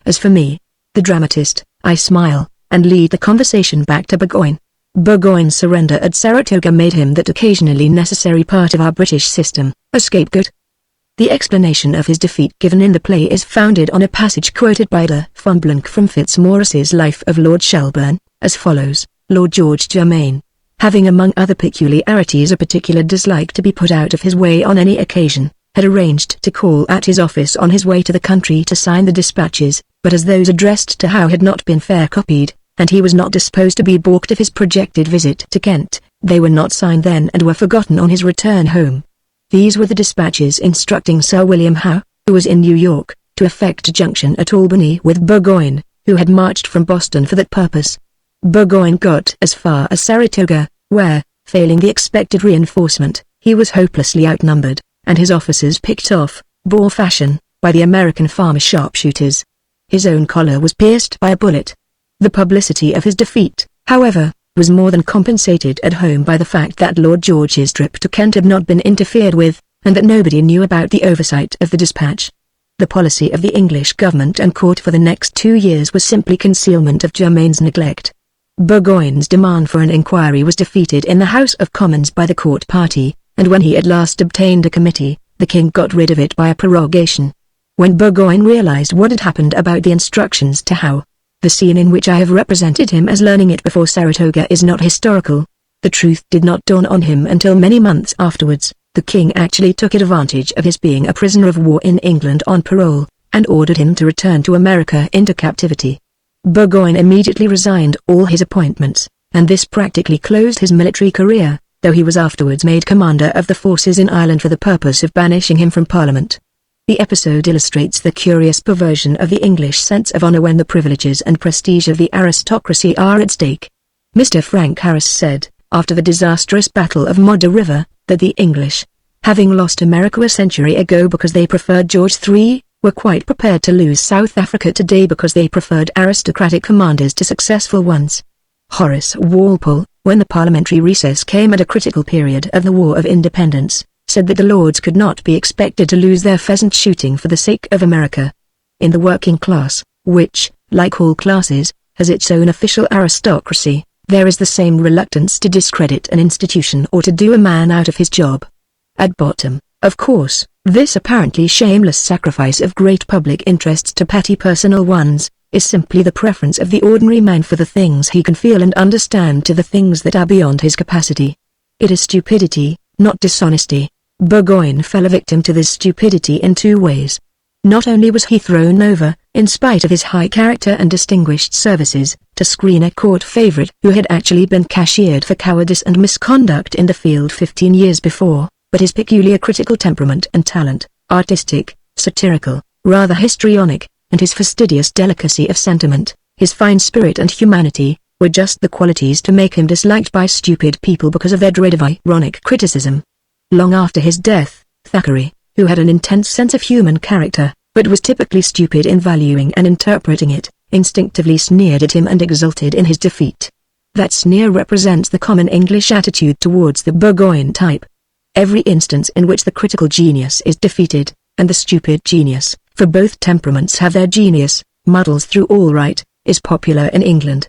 As for me, the dramatist, I smile, and lead the conversation back to Burgoyne. Burgoyne's surrender at Saratoga made him that occasionally necessary part of our British system, a scapegoat. The explanation of his defeat given in the play is founded on a passage quoted by de Fonblanque from Fitzmaurice's Life of Lord Shelburne, as follows: Lord George Germain, having among other peculiarities a particular dislike to be put out of his way on any occasion, had arranged to call at his office on his way to the country to sign the dispatches, but as those addressed to Howe had not been fair copied, and he was not disposed to be balked of his projected visit to Kent, they were not signed then and were forgotten on his return home. These were the dispatches instructing Sir William Howe, who was in New York, to effect a junction at Albany with Burgoyne, who had marched from Boston for that purpose. Burgoyne got as far as Saratoga, where, failing the expected reinforcement, he was hopelessly outnumbered, and his officers picked off, boar fashion, by the American farmer sharpshooters. His own collar was pierced by a bullet. The publicity of his defeat, however, was more than compensated at home by the fact that Lord George's trip to Kent had not been interfered with, and that nobody knew about the oversight of the dispatch. The policy of the English government and court for the next 2 years was simply concealment of Germain's neglect. Burgoyne's demand for an inquiry was defeated in the House of Commons by the court party, and when he at last obtained a committee, the king got rid of it by a prorogation. When Burgoyne realized what had happened about the instructions to Howe, the scene in which I have represented him as learning it before Saratoga is not historical. The truth did not dawn on him until many months afterwards. The king actually took advantage of his being a prisoner of war in England on parole, and ordered him to return to America into captivity. Burgoyne immediately resigned all his appointments, and this practically closed his military career, though he was afterwards made commander of the forces in Ireland for the purpose of banishing him from Parliament. The episode illustrates the curious perversion of the English sense of honor when the privileges and prestige of the aristocracy are at stake. Mr. Frank Harris said, after the disastrous Battle of Modder River, that the English, having lost America a century ago because they preferred George III, were quite prepared to lose South Africa today because they preferred aristocratic commanders to successful ones. Horace Walpole, when the parliamentary recess came at a critical period of the War of Independence, said that the Lords could not be expected to lose their pheasant shooting for the sake of America. In the working class, which, like all classes, has its own official aristocracy, there is the same reluctance to discredit an institution or to do a man out of his job. At bottom, of course, this apparently shameless sacrifice of great public interests to petty personal ones, is simply the preference of the ordinary man for the things he can feel and understand to the things that are beyond his capacity. It is stupidity, not dishonesty. Burgoyne fell a victim to this stupidity in 2 ways. Not only was he thrown over, in spite of his high character and distinguished services, to screen a court favorite who had actually been cashiered for cowardice and misconduct in the field 15 years before, but his peculiar critical temperament and talent, artistic, satirical, rather histrionic, and his fastidious delicacy of sentiment, his fine spirit and humanity, were just the qualities to make him disliked by stupid people because of their dread of ironic criticism. Long after his death, Thackeray, who had an intense sense of human character, but was typically stupid in valuing and interpreting it, instinctively sneered at him and exulted in his defeat. That sneer represents the common English attitude towards the Burgoyne type. Every instance in which the critical genius is defeated, and the stupid genius, for both temperaments have their genius, muddles through all right, is popular in England.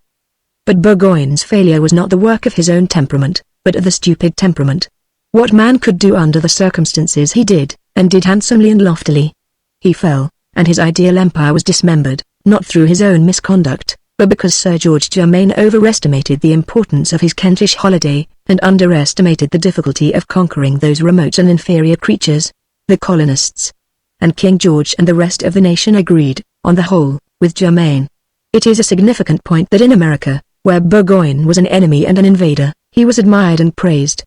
But Burgoyne's failure was not the work of his own temperament, but of the stupid temperament. What man could do under the circumstances he did, and did handsomely and loftily. He fell, and his ideal empire was dismembered, not through his own misconduct, but because Sir George Germain overestimated the importance of his Kentish holiday, and underestimated the difficulty of conquering those remote and inferior creatures, the colonists. And King George and the rest of the nation agreed, on the whole, with Germain. It is a significant point that in America, where Burgoyne was an enemy and an invader, he was admired and praised.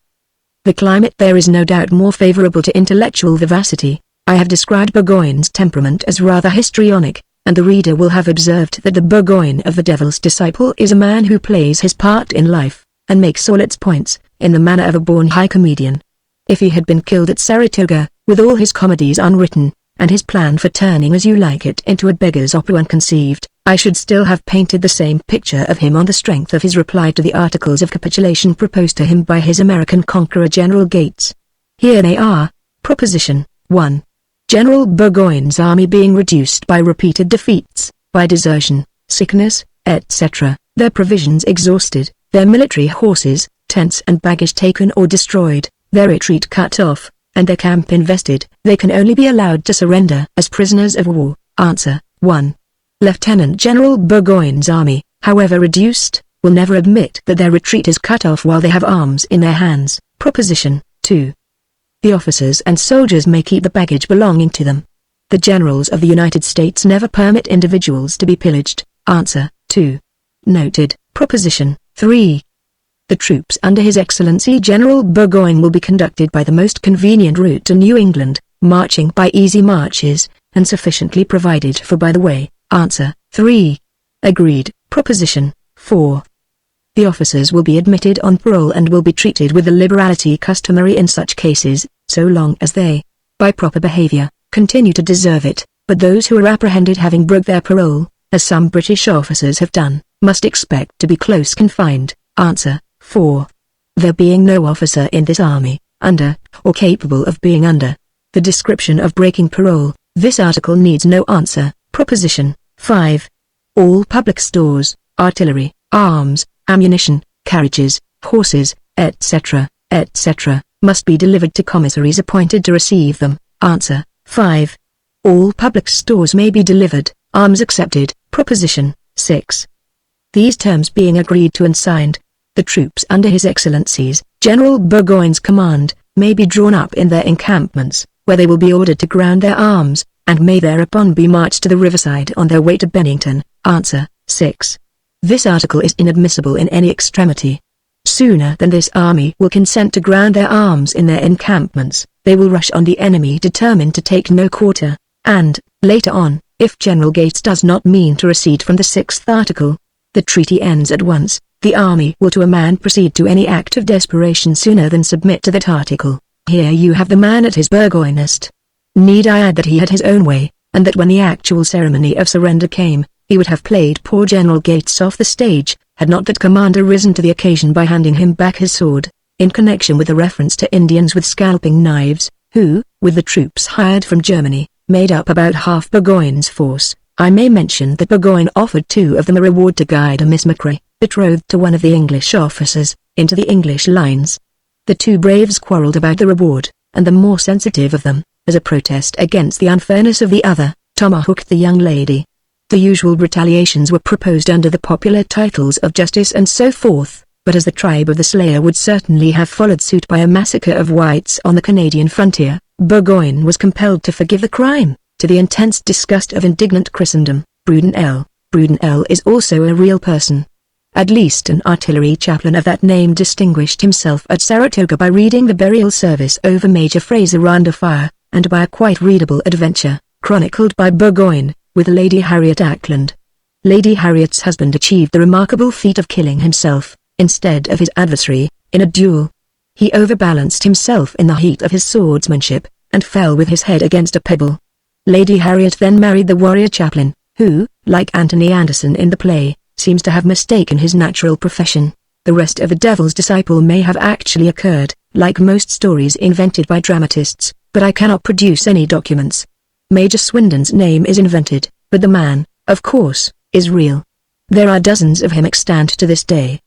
The climate there is no doubt more favorable to intellectual vivacity. I have described Burgoyne's temperament as rather histrionic, and the reader will have observed that the Burgoyne of the Devil's Disciple is a man who plays his part in life, and makes all its points, in the manner of a born high comedian. If he had been killed at Saratoga, with all his comedies unwritten, and his plan for turning As You Like It into a beggar's opera unconceived, I should still have painted the same picture of him on the strength of his reply to the articles of capitulation proposed to him by his American conqueror General Gates. Here they are. Proposition 1. General Burgoyne's army being reduced by repeated defeats, by desertion, sickness, etc., their provisions exhausted, their military horses, tents and baggage taken or destroyed, their retreat cut off, and their camp invested, they can only be allowed to surrender as prisoners of war. Answer 1. Lieutenant General Burgoyne's army, however reduced, will never admit that their retreat is cut off while they have arms in their hands. Proposition 2. The officers and soldiers may keep the baggage belonging to them. The generals of the United States never permit individuals to be pillaged. Answer 2. Noted. Proposition 3. The troops under His Excellency General Burgoyne will be conducted by the most convenient route to New England, marching by easy marches, and sufficiently provided for by the way. Answer 3. Agreed. Proposition 4. The officers will be admitted on parole and will be treated with the liberality customary in such cases, so long as they, by proper behavior, continue to deserve it, but those who are apprehended having broke their parole, as some British officers have done, must expect to be close confined. Answer 4. There being no officer in this army, under, or capable of being under, the description of breaking parole, this article needs no answer. Proposition 5. All public stores, artillery, arms, ammunition, carriages, horses, etc., etc., must be delivered to commissaries appointed to receive them. Answer 5. All public stores may be delivered, arms accepted. Proposition 6. These terms being agreed to and signed, the troops under His Excellency's General Burgoyne's command may be drawn up in their encampments, where they will be ordered to ground their arms, and may thereupon be marched to the riverside on their way to Bennington. Answer 6. This article is inadmissible in any extremity. Sooner than this army will consent to ground their arms in their encampments, they will rush on the enemy determined to take no quarter, and, later on, if General Gates does not mean to recede from the 6th article, the treaty ends at once, the army will to a man proceed to any act of desperation sooner than submit to that article. Here you have the man at his Burgoynest. Need I add that he had his own way, and that when the actual ceremony of surrender came, he would have played poor General Gates off the stage, had not that commander risen to the occasion by handing him back his sword, in connection with a reference to Indians with scalping knives, who, with the troops hired from Germany, made up about half Burgoyne's force. I may mention that Burgoyne offered 2 of them a reward to guide a Miss Macrae, betrothed to one of the English officers, into the English lines. The 2 braves quarrelled about the reward, and the more sensitive of them, as a protest against the unfairness of the other, tomahawked the young lady. The usual retaliations were proposed under the popular titles of justice and so forth, but as the tribe of the slayer would certainly have followed suit by a massacre of whites on the Canadian frontier, Burgoyne was compelled to forgive the crime, to the intense disgust of indignant Christendom. Brudenell is also a real person. At least an artillery chaplain of that name distinguished himself at Saratoga by reading the burial service over Major Fraser under fire, and by a quite readable adventure, chronicled by Burgoyne, with Lady Harriet Ackland. Lady Harriet's husband achieved the remarkable feat of killing himself, instead of his adversary, in a duel. He overbalanced himself in the heat of his swordsmanship, and fell with his head against a pebble. Lady Harriet then married the warrior chaplain, who, like Anthony Anderson in the play, seems to have mistaken his natural profession. The rest of The Devil's Disciple may have actually occurred, like most stories invented by dramatists, but I cannot produce any documents. Major Swindon's name is invented, but the man, of course, is real. There are dozens of him extant to this day,